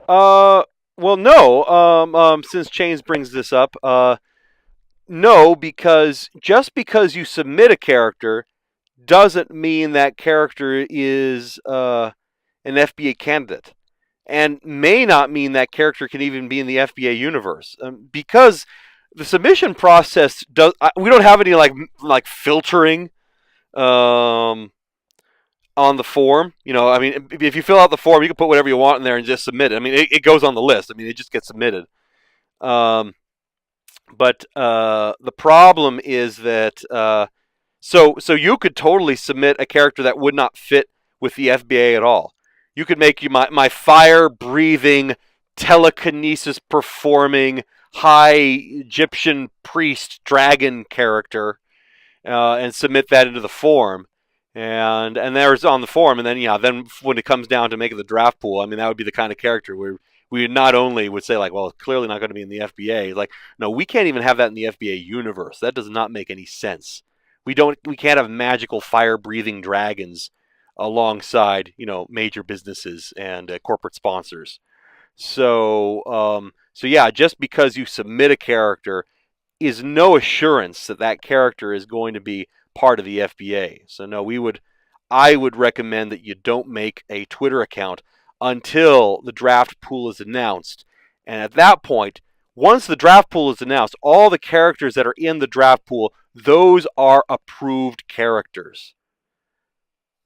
Well, no. Since Chains brings this up, no, because just because you submit a character doesn't mean that character is an FBA candidate, and may not mean that character can even be in the FBA universe, because the submission process does. We don't have any like filtering on the form. You know, I mean, if you fill out the form, you can put whatever you want in there and just submit it. I mean, it goes on the list. I mean, it just gets submitted. Um, but the problem is that so you could totally submit a character that would not fit with the FBA at all. You could make my fire breathing, telekinesis performing, high Egyptian priest dragon character, and submit that into the form. And there's on the form, and then when it comes down to making the draft pool, I mean, that would be the kind of character where we not only would say like, well, it's clearly not going to be in the FBA. Like, no, we can't even have that in the FBA universe. That does not make any sense. We can't have magical fire breathing dragons alongside major businesses and corporate sponsors. So yeah, just because you submit a character is no assurance that that character is going to be part of the FBA. So no, I would recommend that you don't make a Twitter account until the draft pool is announced. And at that point, once the draft pool is announced, all the characters that are in the draft pool, those are approved characters.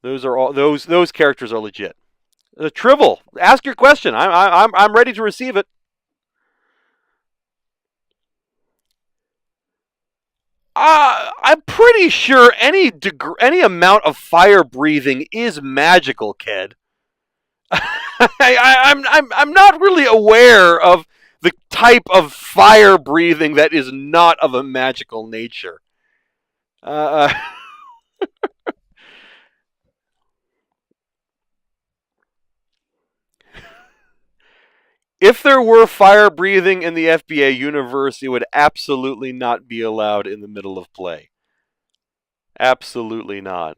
Those characters are legit. Trivial, ask your question. I'm ready to receive it. I'm pretty sure any amount of fire breathing is magical, Ked. I'm not really aware of the type of fire breathing that is not of a magical nature. Uh, if there were fire breathing in the FBA universe, it would absolutely not be allowed in the middle of play. Absolutely not.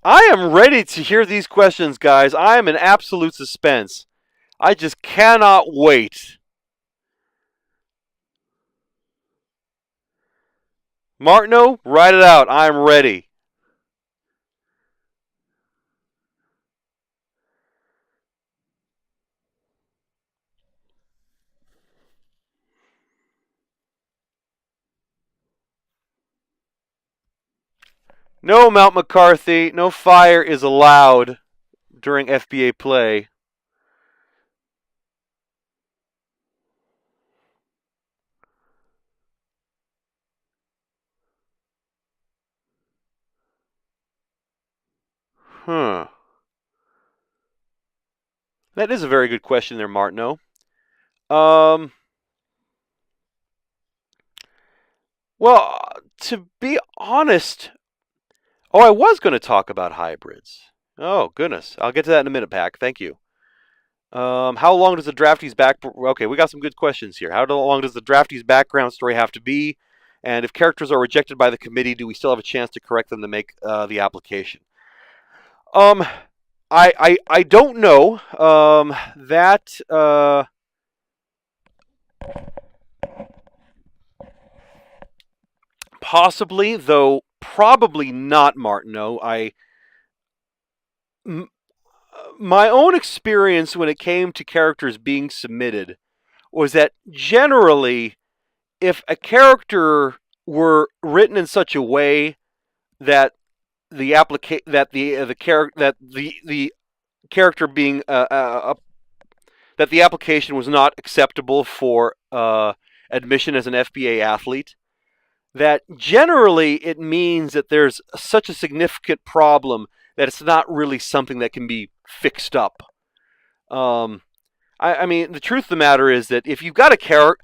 I am ready to hear these questions, guys. I am in absolute suspense. I just cannot wait. Martineau, write it out. I'm ready. No, Mount McCarthy, no fire is allowed during FBA play. Huh. That is a very good question there, Martineau. Um, well, to be honest, I was going to talk about hybrids. Oh, goodness. I'll get to that in a minute, Pack. Thank you. How long does the draftee's Okay, we got some good questions here. How long does the draftee's background story have to be? And if characters are rejected by the committee, do we still have a chance to correct them to make the application? Um, I don't know. That possibly, though probably not, Martineau. M- my own experience when it came to characters being submitted was that generally, if a character were written in such a way that the character being that the application was not acceptable for admission as an FBA athlete, that generally it means that there's such a significant problem that it's not really something that can be fixed up. Um, I mean, the truth of the matter is that if you've got a character,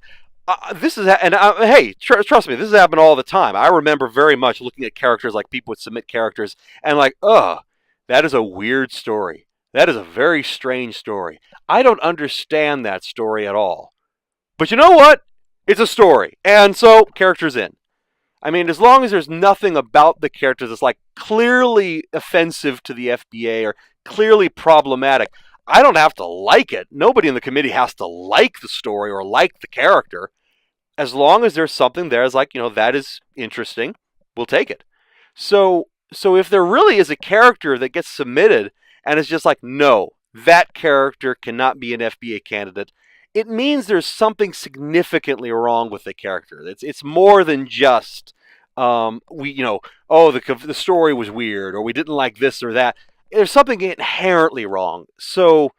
this is, and hey, trust me, this has happened all the time. I remember very much looking at characters, like people would submit characters, and like, ugh, that is a weird story. That is a very strange story. I don't understand that story at all. But you know what? It's a story, and so characters in. I mean, as long as there's nothing about the characters that's like clearly offensive to the FBA or clearly problematic, I don't have to like it. Nobody in the committee has to like the story or like the character. As long as there's something there that's like, that is interesting, we'll take it. So if there really is a character that gets submitted and it's just like, no, that character cannot be an FBA candidate, it means there's something significantly wrong with the character. It's more than just the story was weird or we didn't like this or that. There's something inherently wrong. So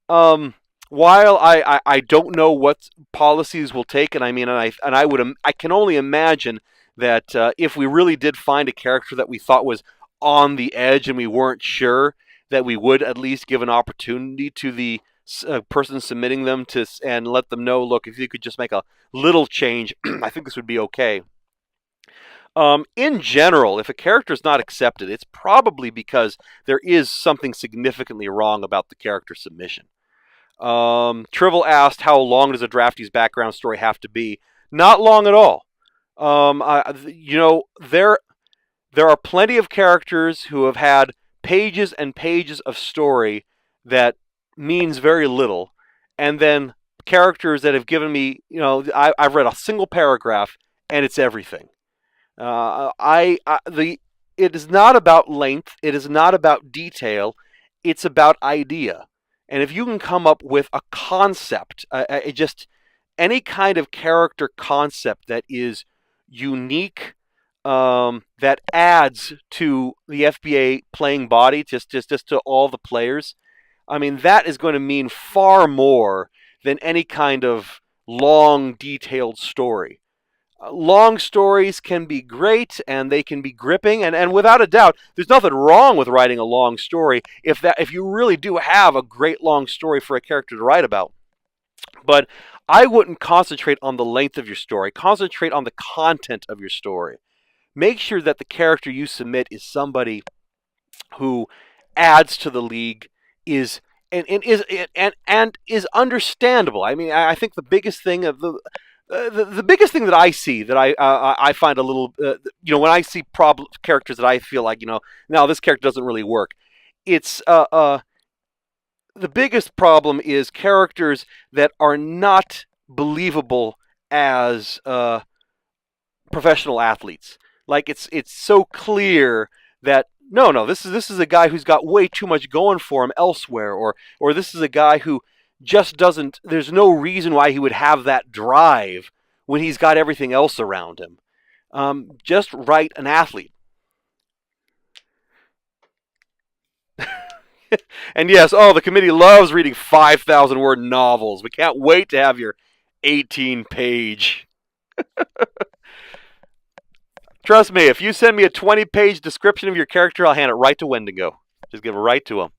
while I don't know what policies will take, and I mean, I can only imagine that if we really did find a character that we thought was on the edge and we weren't sure, that we would at least give an opportunity to the person submitting them and let them know, look, if you could just make a little change, I think this would be okay. In general, if a character is not accepted, it's probably because there is something significantly wrong about the character submission. Trivial asked, how long does a draftee's background story have to be? Not long at all. There are plenty of characters who have had pages and pages of story that means very little, and then characters that have given me, I've read a single paragraph and it's everything. It is not about length. It is not about detail. It's about idea. And if you can come up with a concept, just any kind of character concept that is unique, that adds to the FBA playing body, just to all the players, I mean, that is going to mean far more than any kind of long, detailed story. Long stories can be great and they can be gripping, and without a doubt, there's nothing wrong with writing a long story if you really do have a great long story for a character to write about. But I wouldn't concentrate on the length of your story. Concentrate on the content of your story. Make sure that the character you submit is somebody who adds to the league, is and is understandable. I mean, I think the biggest thing of the biggest thing that I see that I find a little when I see characters that I feel like now this character doesn't really work. It's the biggest problem is characters that are not believable as professional athletes. Like it's so clear that no, this is a guy who's got way too much going for him elsewhere, or this is a guy who just doesn't. There's no reason why he would have that drive when he's got everything else around him. Just write an athlete. And yes, the committee loves reading 5,000 word novels. We can't wait to have your 18-page. Trust me, if you send me a 20-page description of your character, I'll hand it right to Wendigo. Just give it right to him.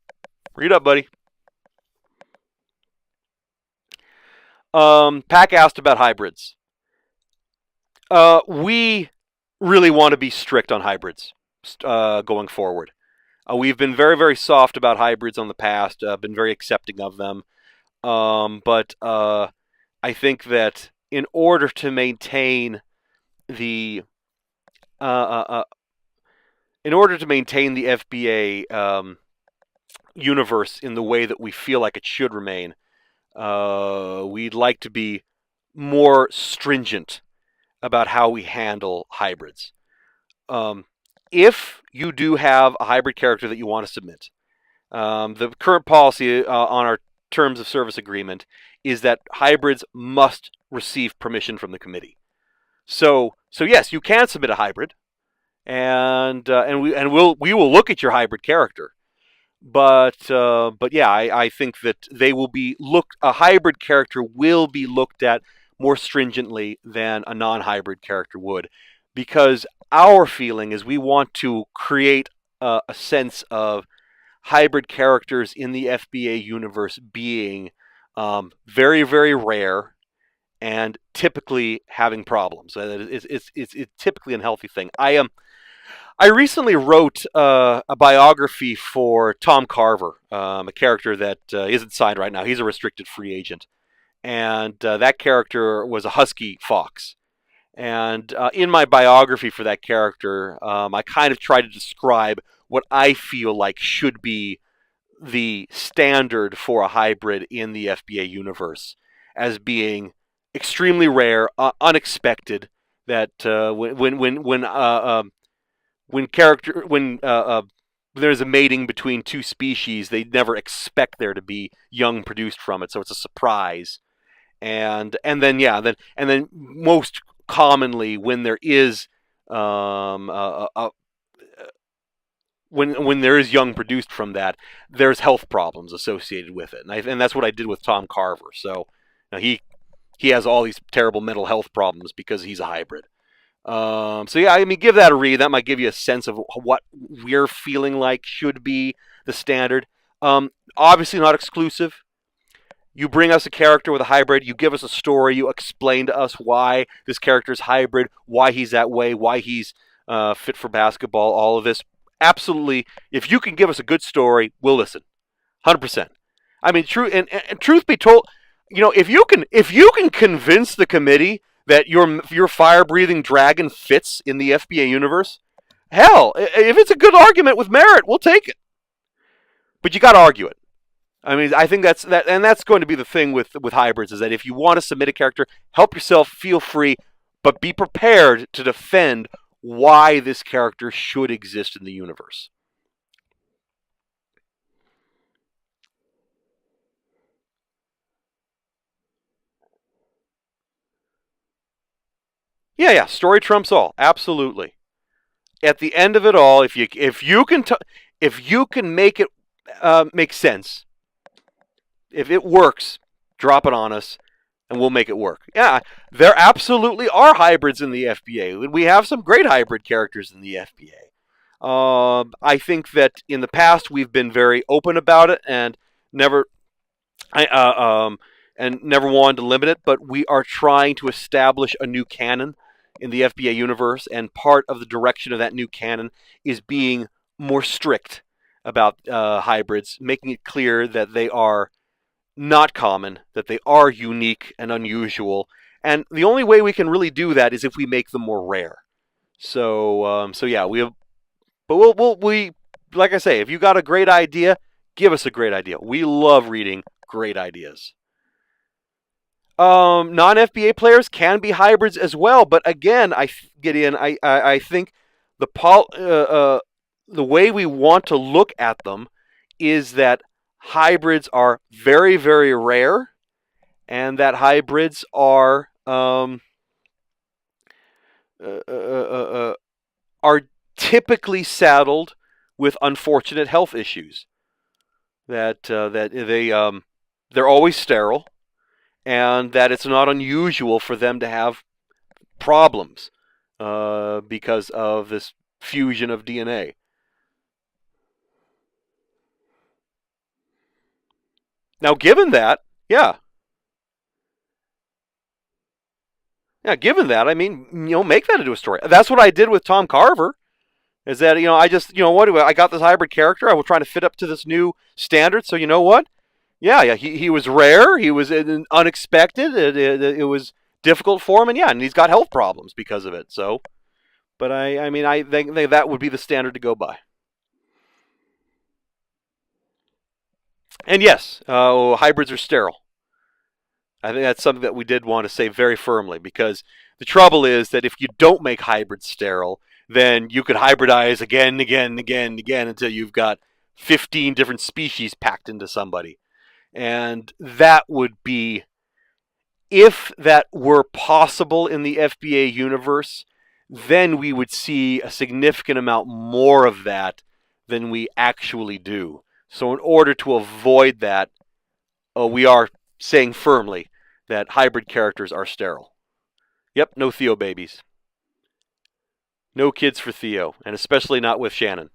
Read up, buddy. Pack asked about hybrids. We really want to be strict on hybrids going forward. We've been very, very soft about hybrids in the past, been very accepting of them. But I think that in order to maintain the FBA universe in the way that we feel like it should remain. We'd like to be more stringent about how we handle hybrids. If you do have a hybrid character that you want to submit, the current policy on our terms of service agreement is that hybrids must receive permission from the committee. So yes, you can submit a hybrid, and we will look at your hybrid character. But yeah, I think that they will be a hybrid character will be looked at more stringently than a non-hybrid character would, because our feeling is we want to create a sense of hybrid characters in the FBA universe being very, very rare and typically having problems. It's typically an unhealthy thing. I recently wrote a biography for Tom Carver, a character that isn't signed right now. He's a restricted free agent. And that character was a husky fox. And in my biography for that character, I kind of try to describe what I feel like should be the standard for a hybrid in the FBA universe as being extremely rare, unexpected. That when there's a mating between two species, they never expect there to be young produced from it, so it's a surprise. And then most commonly when there is when there is young produced from that, there's health problems associated with it, and that's what I did with Tom Carver. So he has all these terrible mental health problems because he's a hybrid. So yeah, I mean, give that a read. That might give you a sense of what we're feeling like should be the standard. Obviously not exclusive. You bring us a character with a hybrid, you give us a story, you explain to us why this character is hybrid, why he's that way, why he's fit for basketball, all of this. Absolutely. If you can give us a good story, we'll listen. 100%. I mean, truth be told, if you can convince the committee that your fire-breathing dragon fits in the FBA universe, hell, if it's a good argument with merit, we'll take it. But you got to argue it. I mean, I think that's going to be the thing with hybrids, is that if you want to submit a character, help yourself, feel free, but be prepared to defend why this character should exist in the universe. Yeah, story trumps all, absolutely. At the end of it all, if you can make it make sense, if it works, drop it on us, and we'll make it work. Yeah, there absolutely are hybrids in the FBA. We have some great hybrid characters in the FBA. I think that in the past we've been very open about it and never wanted to limit it. But we are trying to establish a new canon in the FBA universe, and part of the direction of that new canon is being more strict about hybrids, making it clear that they are not common, that they are unique and unusual, and the only way we can really do that is if we make them more rare. So yeah, we like I say, if you got a great idea, give us a great idea. We love reading great ideas. Non-FBA players can be hybrids as well, but again, I think the way we want to look at them is that hybrids are very, very rare, and that hybrids are typically saddled with unfortunate health issues. That they're always sterile, and that it's not unusual for them to have problems because of this fusion of DNA. Now, given that, given that, I mean, make that into a story. That's what I did with Tom Carver. Is that, I just, I got this hybrid character. I was trying to fit up to this new standard. So you know what? Yeah, he was rare. He was unexpected. It was difficult for him, and he's got health problems because of it. So, but I think that would be the standard to go by. And yes, hybrids are sterile. I think that's something that we did want to say very firmly, because the trouble is that if you don't make hybrids sterile, then you could hybridize again and again and again and again until you've got 15 different species packed into somebody. And that would be, if that were possible in the FBA universe, then we would see a significant amount more of that than we actually do. So, in order to avoid that, we are saying firmly that hybrid characters are sterile. Yep, no Theo babies. No kids for Theo, and especially not with Shannon.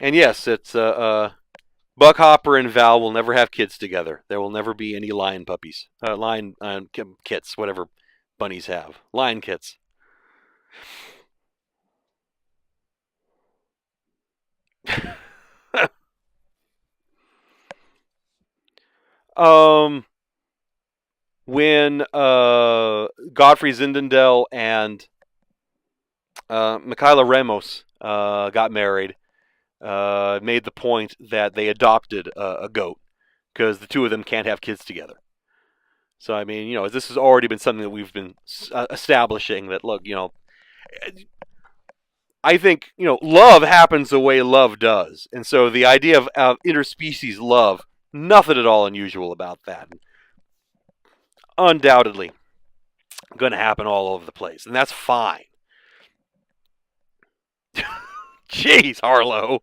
And yes, it's Buck Hopper and Val will never have kids together. There will never be any lion puppies, lion kits, whatever bunnies have, lion kits. um, when Godfrey Zinfandel and Michaela Ramos got married, made the point that they adopted a goat because the two of them can't have kids together. So I mean, this has already been something that we've been establishing. That, look, I think love happens the way love does, and so the idea of interspecies love, nothing at all unusual about that. Undoubtedly, going to happen all over the place, and that's fine. Jeez, Harlow.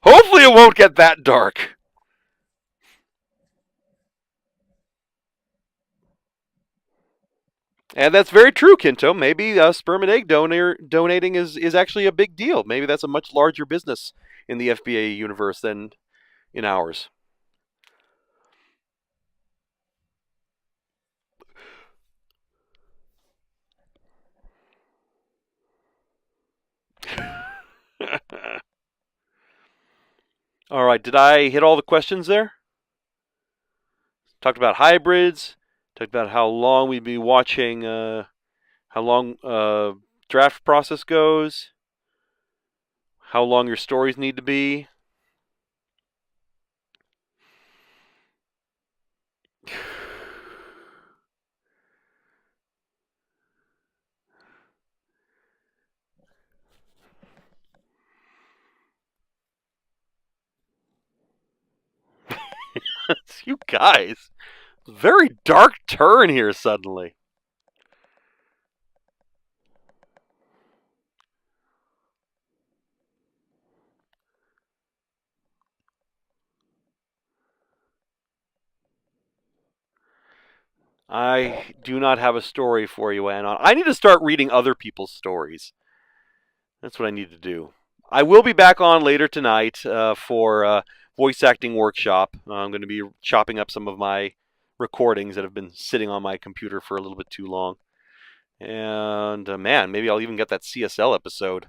Hopefully, it won't get that dark. And that's very true, Kinto. Maybe sperm and egg donating is actually a big deal. Maybe that's a much larger business in the FBA universe than in ours. All right, did I hit all the questions there? Talked about hybrids. Talked about how long we'd be watching, how long draft process goes, how long your stories need to be. You guys, very dark turn here suddenly. I do not have a story for you, Anon. I need to start reading other people's stories. That's what I need to do. I will be back on later tonight for voice acting workshop. I'm going to be chopping up some of my recordings that have been sitting on my computer for a little bit too long. And man, maybe I'll even get that CSL episode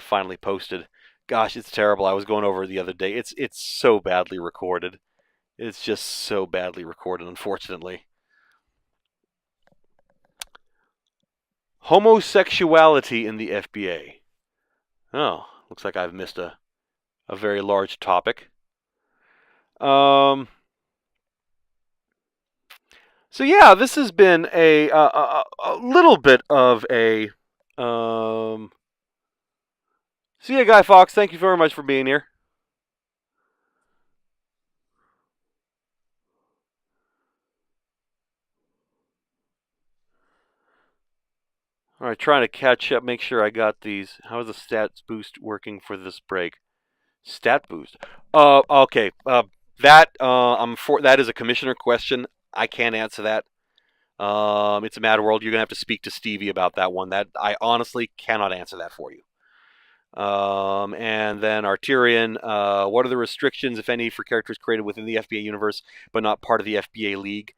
finally posted. Gosh, it's terrible. I was going over it the other day. It's so badly recorded. It's just so badly recorded, unfortunately. Homosexuality in the FBA. Oh, looks like I've missed a very large topic. Um, so yeah, this has been a little bit of a. See ya, Guy Fox. Thank you very much for being here. All right, trying to catch up, make sure I got these. How is the stats boost working for this break? Stat boost. Okay. That is a commissioner question. I can't answer that. It's a Mad World. You're gonna have to speak to Stevie about that one. That I honestly cannot answer that for you. And then Arterian. What are the restrictions, if any, for characters created within the FBA universe but not part of the FBA league?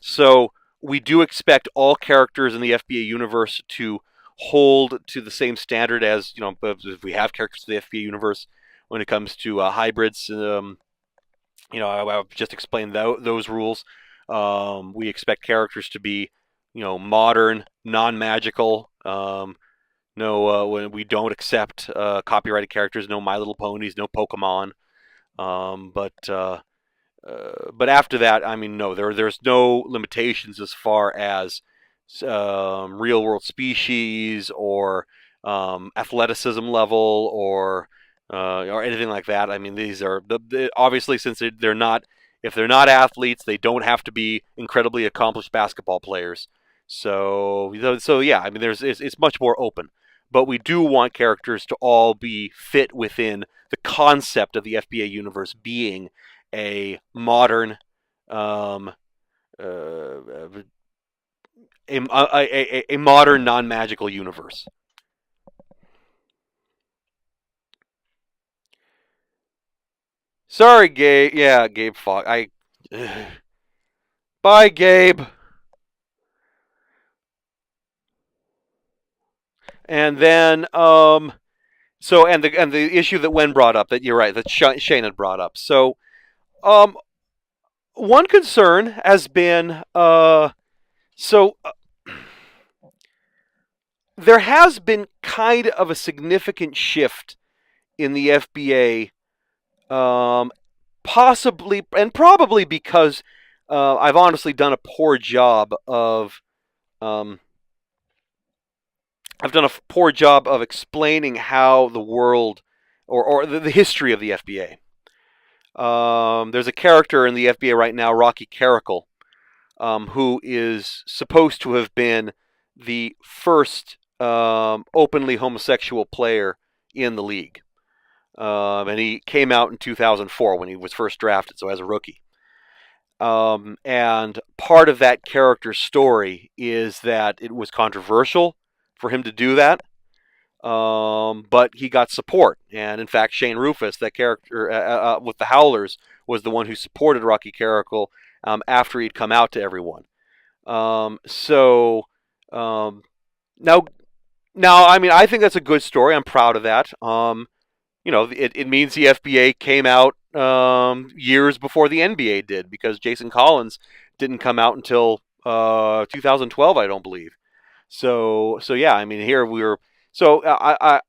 So we do expect all characters in the FBA universe to hold to the same standard as if we have characters in the FBA universe when it comes to hybrids. I've just explained those rules. We expect characters to be modern, non-magical. No, when we don't accept copyrighted characters. No My Little Ponies. No Pokemon. But after that, I mean, no, there's no limitations as far as real world species or athleticism level or anything like that. I mean, these are obviously, since they're not, if they're not athletes, they don't have to be incredibly accomplished basketball players. So yeah, I mean, it's much more open. But we do want characters to all be fit within the concept of the FBA universe being a modern, um, a modern non-magical universe. Sorry, Gabe. Yeah, Gabe Fox. Bye, Gabe. And then, and the issue that Wen brought up, that you're right, that Shane had brought up. So, um, one concern has been, so there has been kind of a significant shift in the FBA, possibly and probably because I've honestly done a poor job of um, explaining how the world or the history of the FBA. There's a character in the FBA right now, Rocky Caracal, who is supposed to have been the first openly homosexual player in the league. And he came out in 2004 when he was first drafted, so as a rookie. And part of that character's story is that it was controversial for him to do that, but he got support. And in fact, Shane Rufus, that character with the Howlers, was the one who supported Rocky Caracal after he'd come out to everyone. So now, I mean, I think that's a good story. I'm proud of that. It means the FBA came out years before the NBA did, because Jason Collins didn't come out until 2012, I don't believe. So yeah, I mean, here we were. So I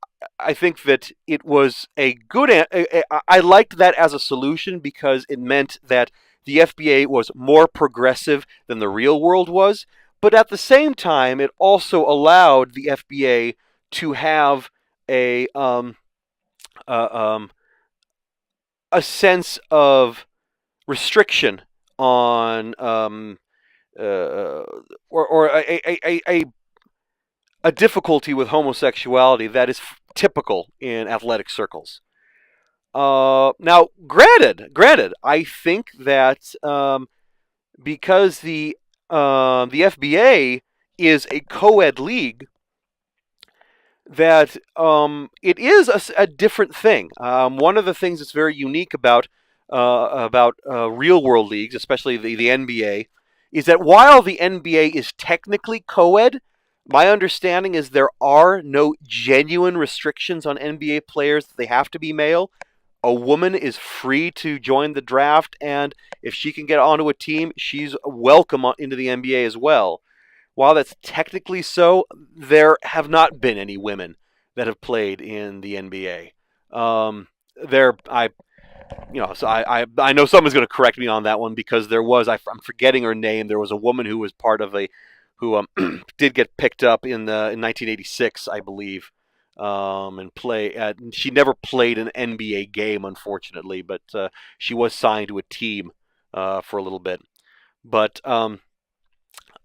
think that it was a good. I liked that as a solution because it meant that the FBA was more progressive than the real world was, but at the same time, it also allowed the FBA to have a uh, um, a sense of restriction on or a difficulty with homosexuality that is typical in athletic circles. Now, granted, I think that because the FBA is a co-ed league, that it is a different thing. One of the things that's very unique about real world leagues, especially the NBA, is that while the NBA is technically co-ed, my understanding is there are no genuine restrictions on NBA players that they have to be male. A woman is free to join the draft, and if she can get onto a team, she's welcome into the NBA as well. While that's technically so, there have not been any women that have played in the NBA. I know someone's going to correct me on that one, because I'm forgetting her name. There was a woman who was part of who did get picked up in 1986, I believe, and play. She never played an NBA game, unfortunately, but she was signed to a team for a little bit. But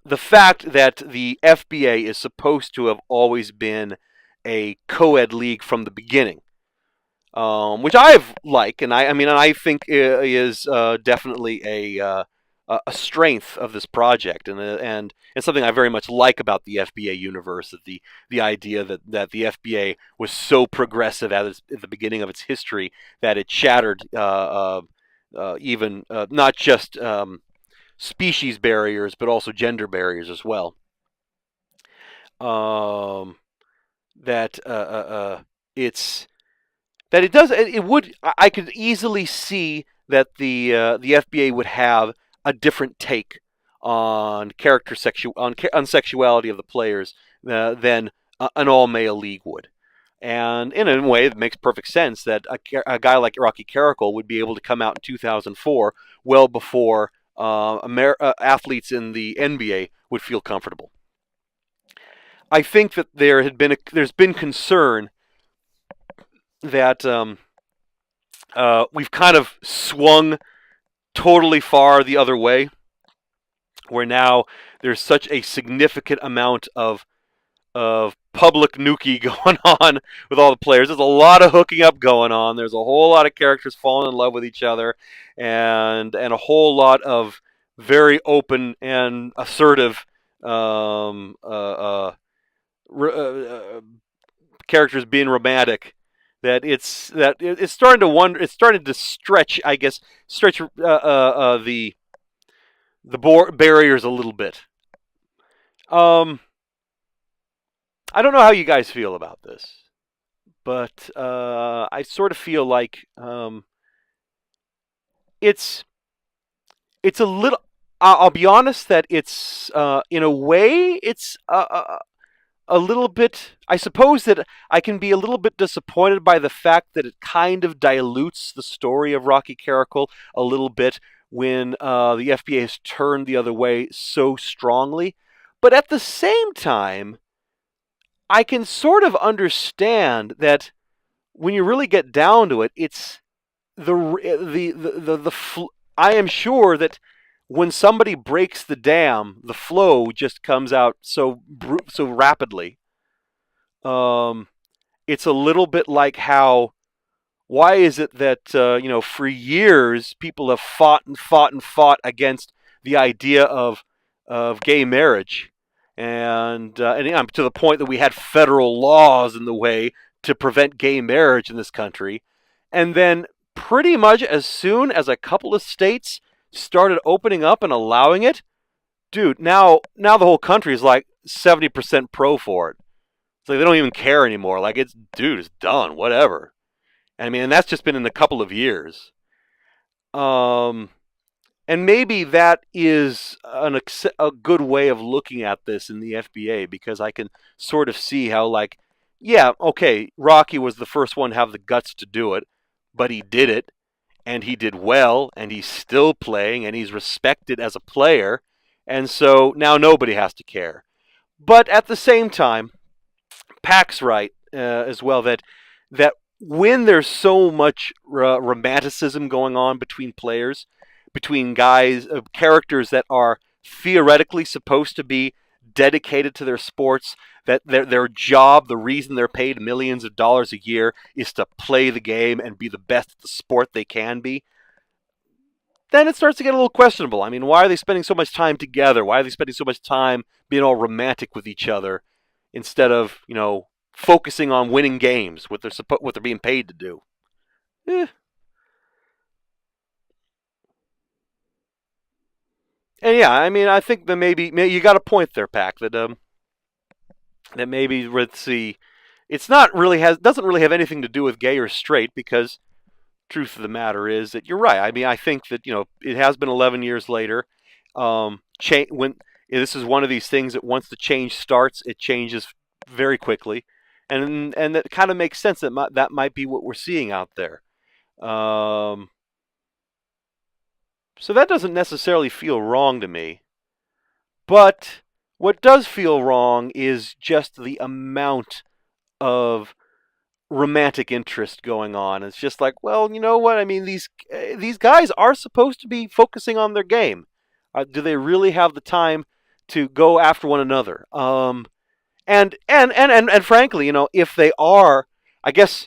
the fact that the FBA is supposed to have always been a co-ed league from the beginning, which I've like, and I think is definitely a strength of this project, and something I very much like about the FBA universe. That the idea that the FBA was so progressive at the beginning of its history that it shattered even not just species barriers, but also gender barriers as well. That it's that it does. It would. I could easily see that the FBA would have a different take on on sexuality of the players than an all male league would. And in a way, it makes perfect sense that a guy like Rocky Carrickle would be able to come out in 2004, well before athletes in the NBA would feel comfortable. I think that there's been concern that we've kind of swung totally far the other way, where now there's such a significant amount of public nookie going on with all the players. There's a lot of hooking up going on. There's a whole lot of characters falling in love with each other, and a whole lot of very open and assertive characters being romantic. It's starting to wonder. It's starting to stretch, I guess, the barriers a little bit. I don't know how you guys feel about this, but I sort of feel like it's a little. I'll be honest that it's in a way it's a little bit. I suppose that I can be a little bit disappointed by the fact that it kind of dilutes the story of Rocky Carrickle a little bit when the FBA has turned the other way so strongly. But at the same time, I can sort of understand that when you really get down to it, it's I am sure that when somebody breaks the dam, the flow just comes out so rapidly. It's a little bit like how. Why is it that for years people have fought and fought and fought against the idea of gay marriage, and to the point that we had federal laws in the way to prevent gay marriage in this country, and then pretty much as soon as a couple of states started opening up and allowing it, dude, now the whole country is like 70% pro for it. It's like they don't even care anymore. Like it's done, whatever. I mean, and that's just been in a couple of years. And maybe that is a good way of looking at this in the FBA, because I can sort of see how, like, yeah, okay, Rocky was the first one to have the guts to do it, but he did it, and he did well, and he's still playing, and he's respected as a player, and so now nobody has to care. But at the same time, Pac's right as well that when there's so much romanticism going on between players, between guys, characters that are theoretically supposed to be dedicated to their sports, that their job, the reason they're paid millions of dollars a year, is to play the game and be the best at the sport they can be, then it starts to get a little questionable. I mean, why are they spending so much time together? Why are they spending so much time being all romantic with each other instead of, focusing on winning games, what they're being paid to do? Eh. And yeah, I mean, I think that maybe you got a point there, Pac. That maybe it's not really doesn't really have anything to do with gay or straight, because truth of the matter is that you're right. I mean, I think that it has been 11 years later. When this is one of these things that once the change starts, it changes very quickly, and that kind of makes sense that that might be what we're seeing out there. So that doesn't necessarily feel wrong to me. But what does feel wrong is just the amount of romantic interest going on. It's just like, well, you know what? I mean, these guys are supposed to be focusing on their game. Do they really have the time to go after one another? And frankly, if they are, I guess,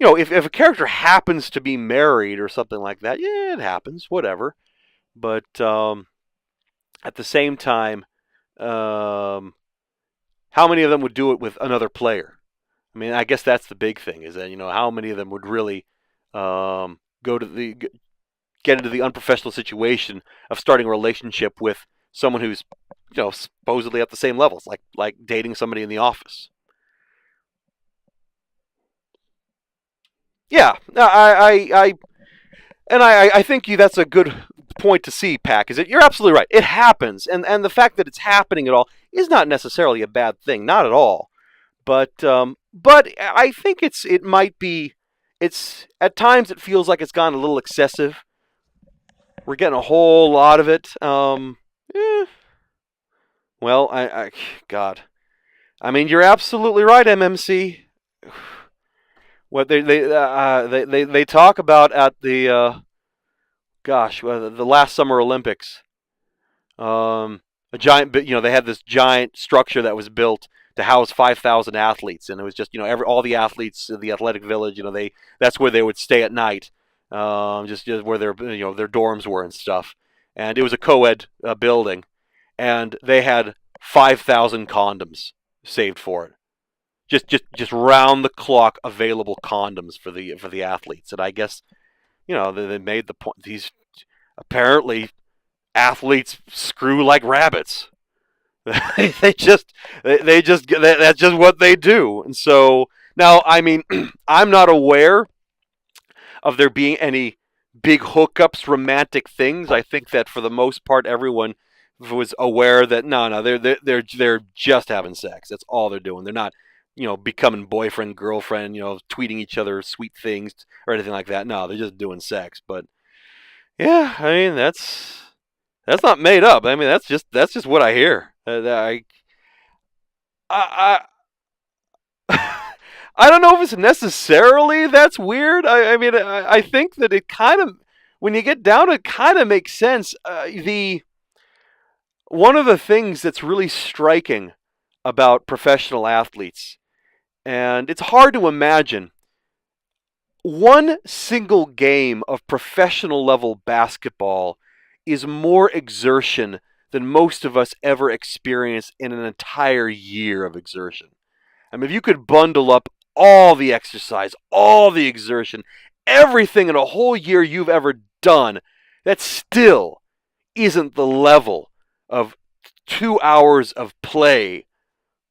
if a character happens to be married or something like that, yeah, it happens, whatever. But at the same time, how many of them would do it with another player? I mean, I guess that's the big thing, is that how many of them would really get into the unprofessional situation of starting a relationship with someone who's supposedly at the same levels, like dating somebody in the office. Yeah, I think that's a good point to see, Pack, is that you're absolutely right. It happens, and the fact that it's happening at all is not necessarily a bad thing, not at all. But I think it might be. It's at times it feels like it's gone a little excessive. We're getting a whole lot of it. Eh, well, God, I mean, you're absolutely right, MMC. What they talk about at the the last Summer Olympics. A giant, they had this giant structure that was built to house 5,000 athletes, and it was just all the athletes in the athletic village. That's where they would stay at night, just where their dorms were and stuff. And it was a co-ed building, and they had 5,000 condoms saved for it. Just round the clock available condoms for the athletes. And I guess they made the point. These apparently athletes screw like rabbits. they just that's just what they do. And so now, I mean, I'm not aware of there being any big hookups, romantic things. I think that for the most part, everyone was aware that no, they're just having sex. That's all they're doing. They're not becoming boyfriend, girlfriend, tweeting each other sweet things or anything like that. No, they're just doing sex. But yeah, I mean that's not made up. I mean that's just what I hear. I I don't know if it's necessarily that's weird. I mean I think that it kind of, when you get down to it, kind of makes sense. The One of the things that's really striking about professional athletes, and it's hard to imagine one single game of professional level basketball is more exertion than most of us ever experience in an entire year of exertion. I mean, if you could bundle up all the exercise, all the exertion, everything in a whole year you've ever done, that still isn't the level of 2 hours of play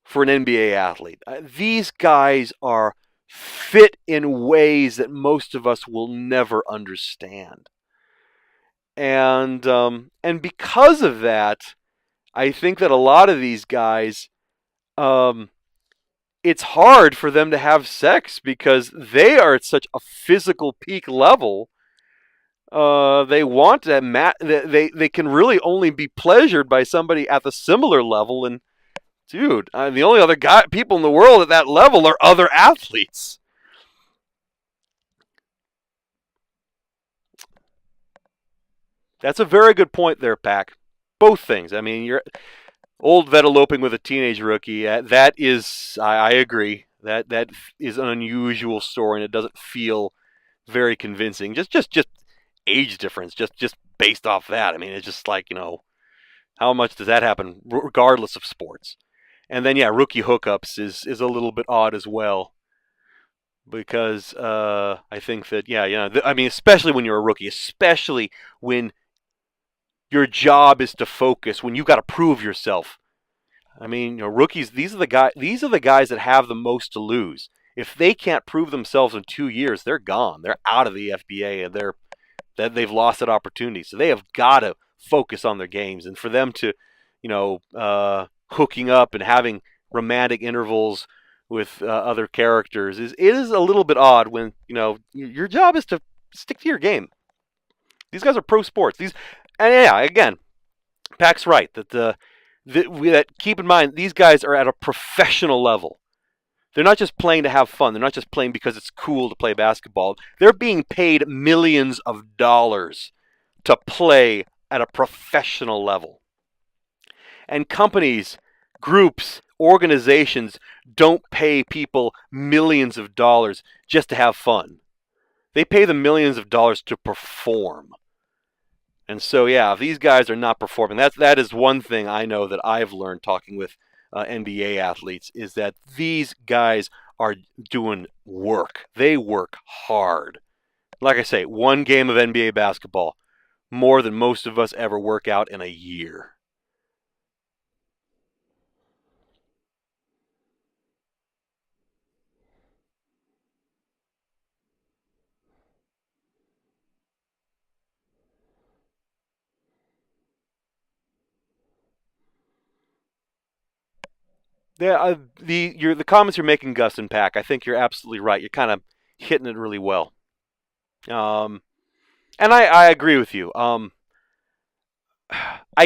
for an NBA athlete. These guys are fit in ways that most of us will never understand. And because of that, I think that a lot of these guys, it's hard for them to have sex because they are at such a physical peak level. They want that they can really only be pleasured by somebody at the similar level. And dude, the only other people in the world at that level are other athletes. That's a very good point there, Pack. Both things. I mean, you're old vet eloping with a teenage rookie. That is, I agree. That is an unusual story, and it doesn't feel very convincing. Just age difference. Just based off that. I mean, it's just like how much does that happen, regardless of sports? And then yeah, rookie hookups is a little bit odd as well, because I think that I mean, especially when you're a rookie, especially when your job is to focus, when you got to prove yourself. I mean, rookies. These are the guys that have the most to lose. If they can't prove themselves in 2 years, they're gone. They're out of the FBA, and they've lost that opportunity. So they have got to focus on their games, and for them to, hooking up and having romantic intervals with other characters is a little bit odd when your job is to stick to your game. These guys are pro sports. And yeah, again, Pac's right that keep in mind these guys are at a professional level. They're not just playing to have fun. They're not just playing because it's cool to play basketball. They're being paid millions of dollars to play at a professional level. And companies, groups, organizations don't pay people millions of dollars just to have fun. They pay them millions of dollars to perform. And so, yeah, if these guys are not performing, that is one thing I know that I've learned talking with NBA athletes, is that these guys are doing work. They work hard. Like I say, one game of NBA basketball, more than most of us ever work out in a year. The comments you're making, Gus and Pack, I think you're absolutely right. You're kind of hitting it really well. Um, and I agree with you. I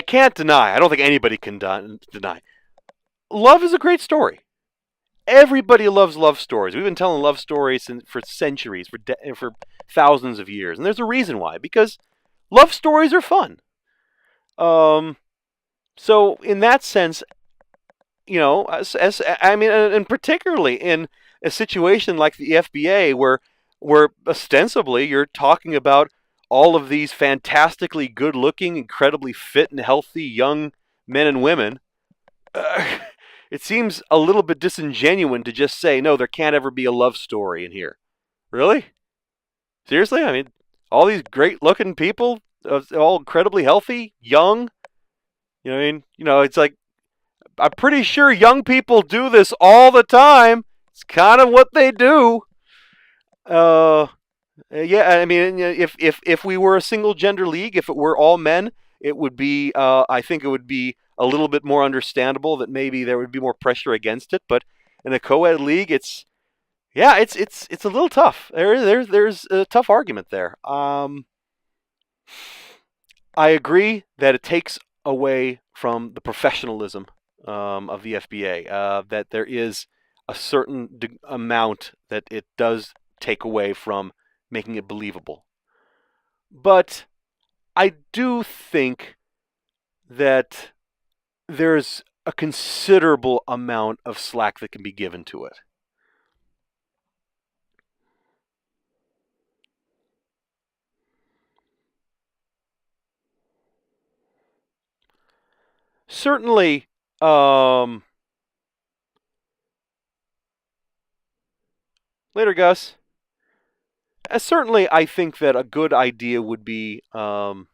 can't deny. I don't think anybody can deny. Love is a great story. Everybody loves love stories. We've been telling love stories for centuries, for thousands of years, and there's a reason why. Because love stories are fun. So in that sense, I mean, and particularly in a situation like the FBA, where ostensibly you're talking about all of these fantastically good-looking, incredibly fit and healthy young men and women. It seems a little bit disingenuous to just say, no, there can't ever be a love story in here. Really? Seriously? I mean, all these great-looking people, all incredibly healthy, young. What I mean? It's like, I'm pretty sure young people do this all the time. It's kind of what they do. Yeah, I mean, if we were a single gender league, if it were all men, it would be. I think it would be a little bit more understandable that maybe there would be more pressure against it. But in a co-ed league, it's a little tough. There's a tough argument there. I agree that it takes away from the professionalism of the FBA. That there is a certain amount that it does take away from making it believable. But I do think that there's a considerable amount of slack that can be given to it. Certainly, later, Gus. Certainly, I think that a good idea would be, if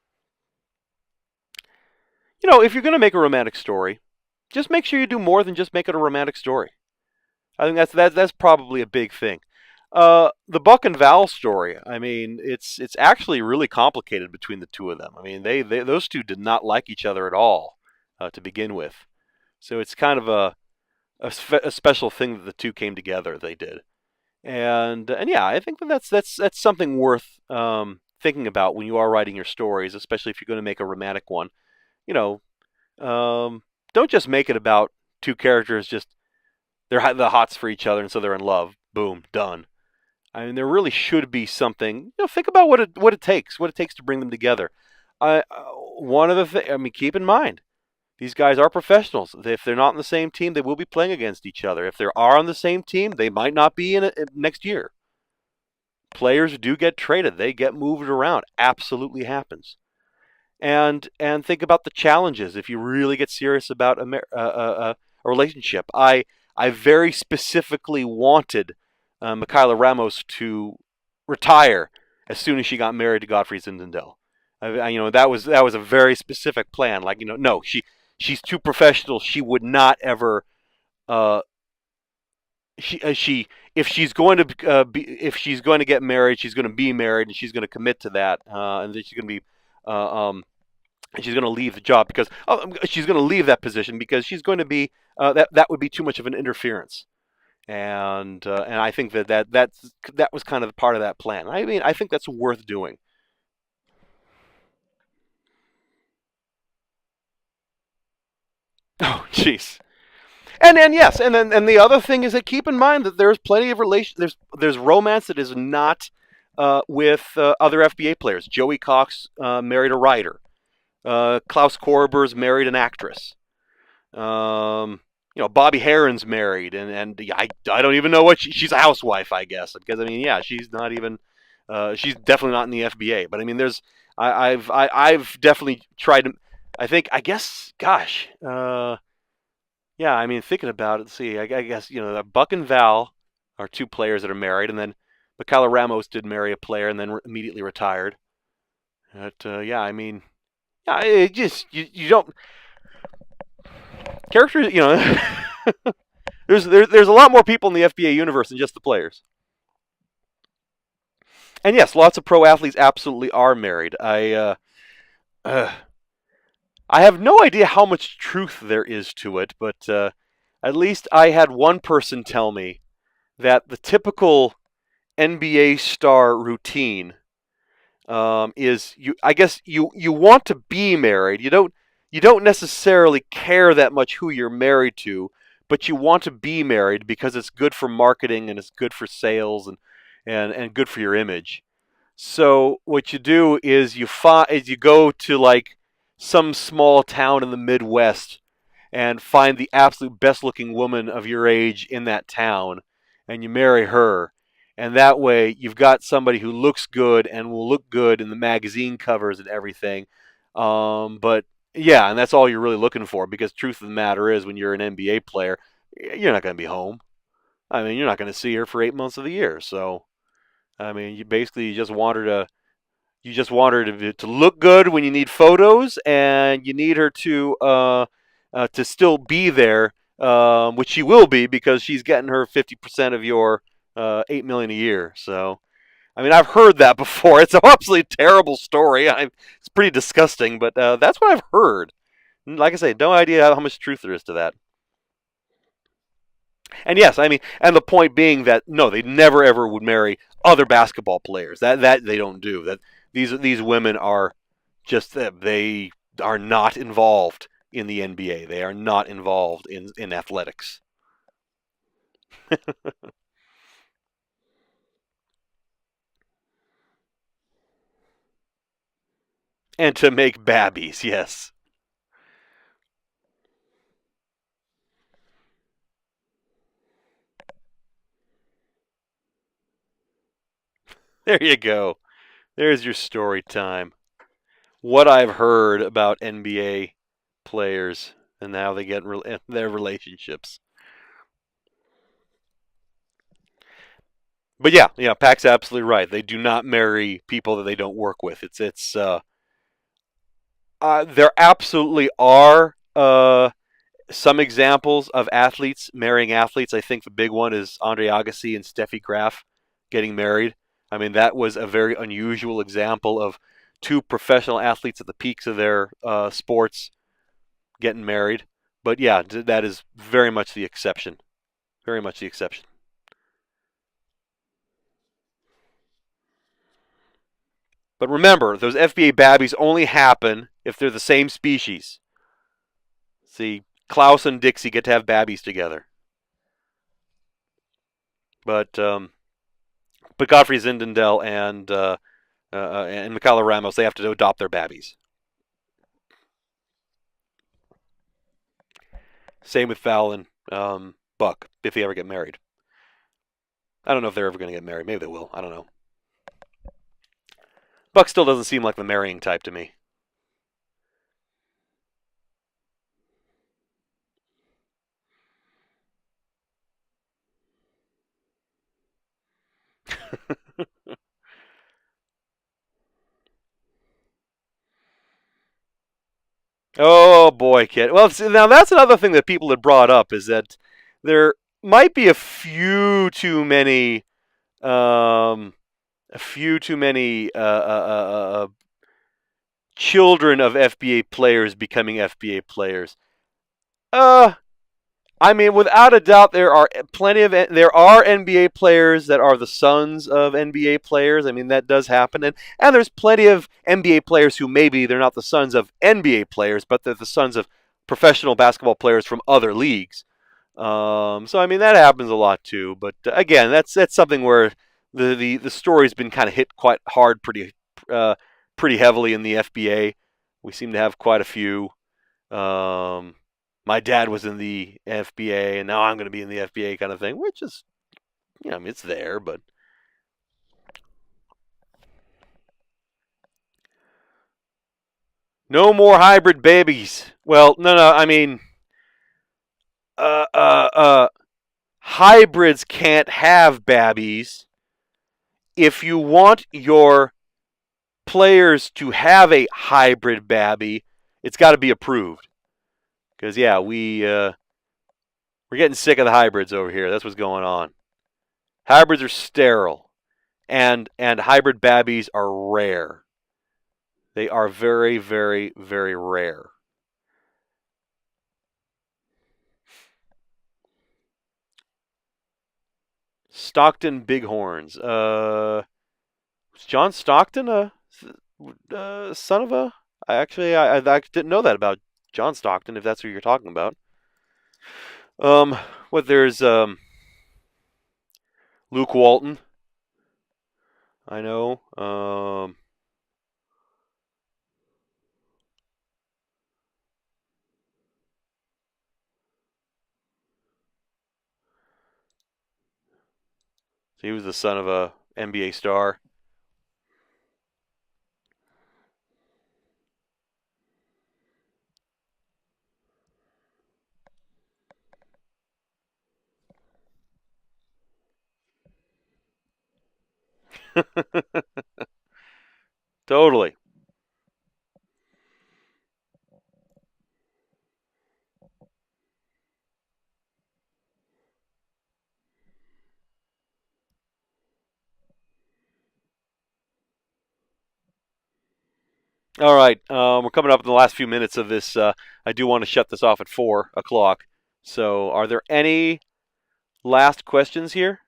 you're going to make a romantic story, just make sure you do more than just make it a romantic story. I think that's probably a big thing. The Buck and Val story. I mean, it's actually really complicated between the two of them. I mean, they those two did not like each other at all to begin with. So it's kind of a special thing that the two came together. They did, and yeah, I think that's something worth thinking about when you are writing your stories, especially if you're going to make a romantic one. You know, don't just make it about two characters just they're the hots for each other and so they're in love. Boom, done. I mean, there really should be something. Think about what it takes to bring them together. One of the things. I mean, keep in mind, these guys are professionals. If they're not on the same team, they will be playing against each other. If they are on the same team, they might not be in it next year. Players do get traded. They get moved around. Absolutely happens. And think about the challenges if you really get serious about a relationship. I very specifically wanted Michaela Ramos to retire as soon as she got married to Godfrey Zinzendel. That was a very specific plan. Like, no, she's too professional. She would not ever. If she's going to get married, she's going to be married, and she's going to commit to that, and then she's going to be. And she's going to leave the job because she's going to leave that position because she's going to be that would be too much of an interference, and I think that was kind of part of that plan. I mean, I think that's worth doing. Oh, jeez. And yes, and the other thing is that keep in mind that there's plenty of there's romance that is not with other FBA players. Joey Cox married a writer. Klaus Korber's married an actress. Bobby Heron's married, and I don't even know what she's a housewife, I guess, because I mean, yeah, she's not even she's definitely not in the FBA. But I mean, I've definitely tried to. I guess, gosh, yeah. I mean, thinking about it, let's see, I guess Buck and Val are two players that are married, and then Michaela Ramos did marry a player and then immediately retired. But yeah, I mean. It just you don't characters. There's a lot more people in the FBA universe than just the players. And yes, lots of pro athletes absolutely are married. I have no idea how much truth there is to it, but At least I had one person tell me that the typical NBA star routine is you. I guess you want to be married. You don't necessarily care that much who you're married to, but you want to be married because it's good for marketing and it's good for sales and good for your image. So what you do is you go to like some small town in the Midwest and find the absolute best looking woman of your age in that town and you marry her. And that way you've got somebody who looks good and will look good in the magazine covers and everything. But yeah, and that's all you're really looking for because truth of the matter is when you're an NBA player, you're not going to be home. I mean, you're not going to see her for 8 months of the year. So, I mean, you just want her to look good when you need photos, and you need her to still be there, which she will be because she's getting her 50% of your 8 million a year. So, I mean, I've heard that before. It's obviously a terrible story. It's pretty disgusting, but that's what I've heard. Like I say, no idea how much truth there is to that. And yes, I mean, and the point being that no, they never ever would marry other basketball players. That they don't do. That these women are just they are not involved in the NBA. They are not involved in athletics. And to make babbies, yes. There you go. There's your story time. What I've heard about NBA players and how they get their relationships. But yeah, yeah, Pac's absolutely right. They do not marry people that they don't work with. There absolutely are some examples of athletes marrying athletes. I think the big one is Andre Agassi and Steffi Graf getting married. I mean, that was a very unusual example of two professional athletes at the peaks of their sports getting married. But yeah, that is very much the exception. Very much the exception. But remember, those FBA babbies only happen if they're the same species. See, Klaus and Dixie get to have babbies together. But Godfrey Zindendel and Michaela Ramos, they have to adopt their babbies. Same with Fallon, Buck, if they ever get married. I don't know if they're ever going to get married. Maybe they will. I don't know. Buck still doesn't seem like the marrying type to me. Oh boy, kid. Well, see, now that's another thing that people had brought up is that there might be um, a few too many children of FBA players becoming FBA players. Uh, I mean, without a doubt, there are NBA players that are the sons of NBA players. I mean, that does happen, and there's plenty of NBA players who maybe they're not the sons of NBA players, but they're the sons of professional basketball players from other leagues. So I mean, that happens a lot too. But again, that's something where the story's been kind of hit quite hard, uh, pretty heavily in the FBA. We seem to have quite a few. Um, my dad was in the FBA, and now I'm going to be in the FBA kind of thing, which is, I mean, it's there, but no more hybrid babies. Well, no, no, I mean, uh, uh, uh, hybrids can't have babbies. If you want your players to have a hybrid babby, it's got to be approved. Because yeah, we're getting sick of the hybrids over here. That's what's going on. Hybrids are sterile, and hybrid babbies are rare. They are very, very, very rare. Stockton Bighorns. Was John Stockton a son of a? I didn't know that about John Stockton. If that's who you're talking about. Um, what there's Luke Walton. I know. He was the son of a NBA star. Totally. All right, we're coming up in the last few minutes of this. I do want to shut this off at 4 o'clock. So, are there any last questions here?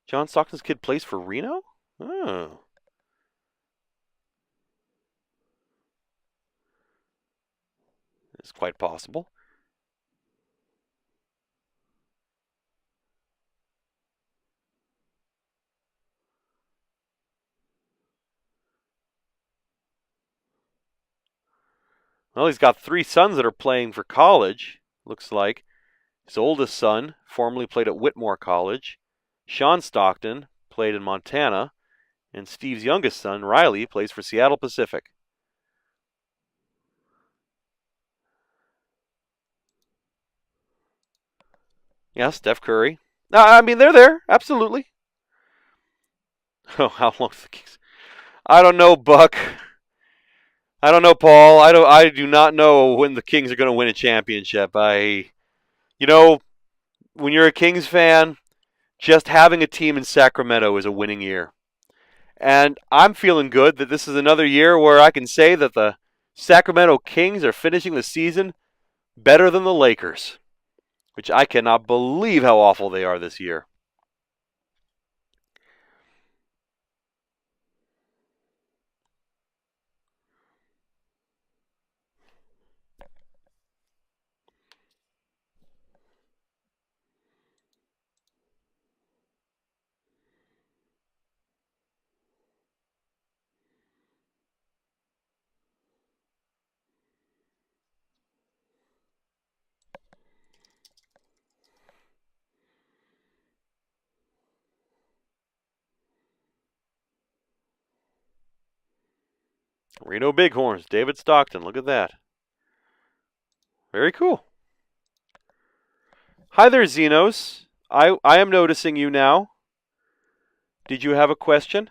John Stockton's kid plays for Reno? Oh, it's quite possible. Well, he's got 3 sons that are playing for college, looks like. His oldest son formerly played at Whitmore College. Sean Stockton played in Montana. And Steve's youngest son, Riley, plays for Seattle Pacific. Yeah, Steph Curry. I mean, they're there, absolutely. Oh, how long is the Kings? I don't know, Buck. I don't know, Paul. I do not know when the Kings are going to win a championship. You know, when you're a Kings fan, just having a team in Sacramento is a winning year. And I'm feeling good that this is another year where I can say that the Sacramento Kings are finishing the season better than the Lakers, which I cannot believe how awful they are this year. Reno Bighorns, David Stockton. Look at that. Very cool. Hi there, Xenos. I am noticing you now. Did you have a question?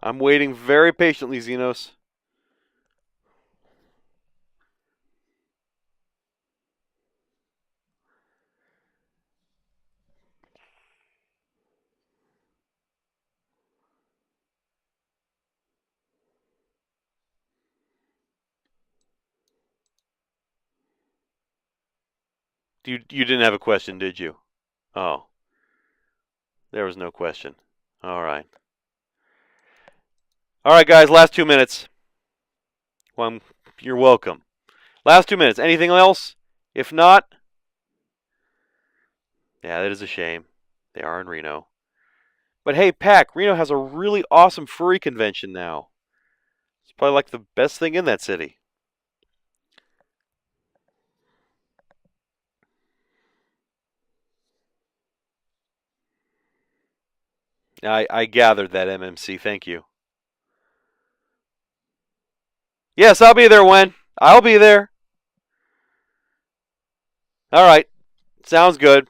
I'm waiting very patiently, Xenos. You didn't have a question, did you? Oh, there was no question. All right. All right, guys, last 2 minutes. Well, you're welcome. Last 2 minutes. Anything else? If not, yeah, that is a shame. They are in Reno. But hey, Pack, Reno has a really awesome furry convention now. It's probably like the best thing in that city. I gathered that, MMC. Thank you. Yes, I'll be there, Wen. I'll be there. All right. Sounds good.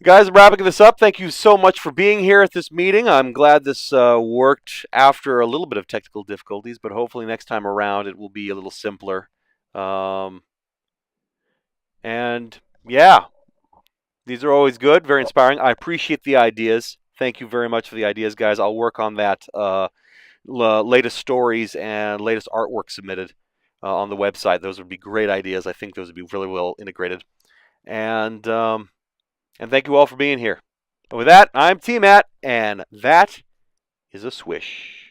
Guys, I'm wrapping this up. Thank you so much for being here at this meeting. I'm glad this worked after a little bit of technical difficulties, but hopefully next time around it will be a little simpler. Um, and yeah, these are always good, very inspiring. I appreciate the ideas. Thank you very much for the ideas, guys. I'll work on that latest stories and latest artwork submitted on the website. Those would be great ideas. I think those would be really well integrated. And thank you all for being here. And with that, I'm T-Matt, and that is a swish.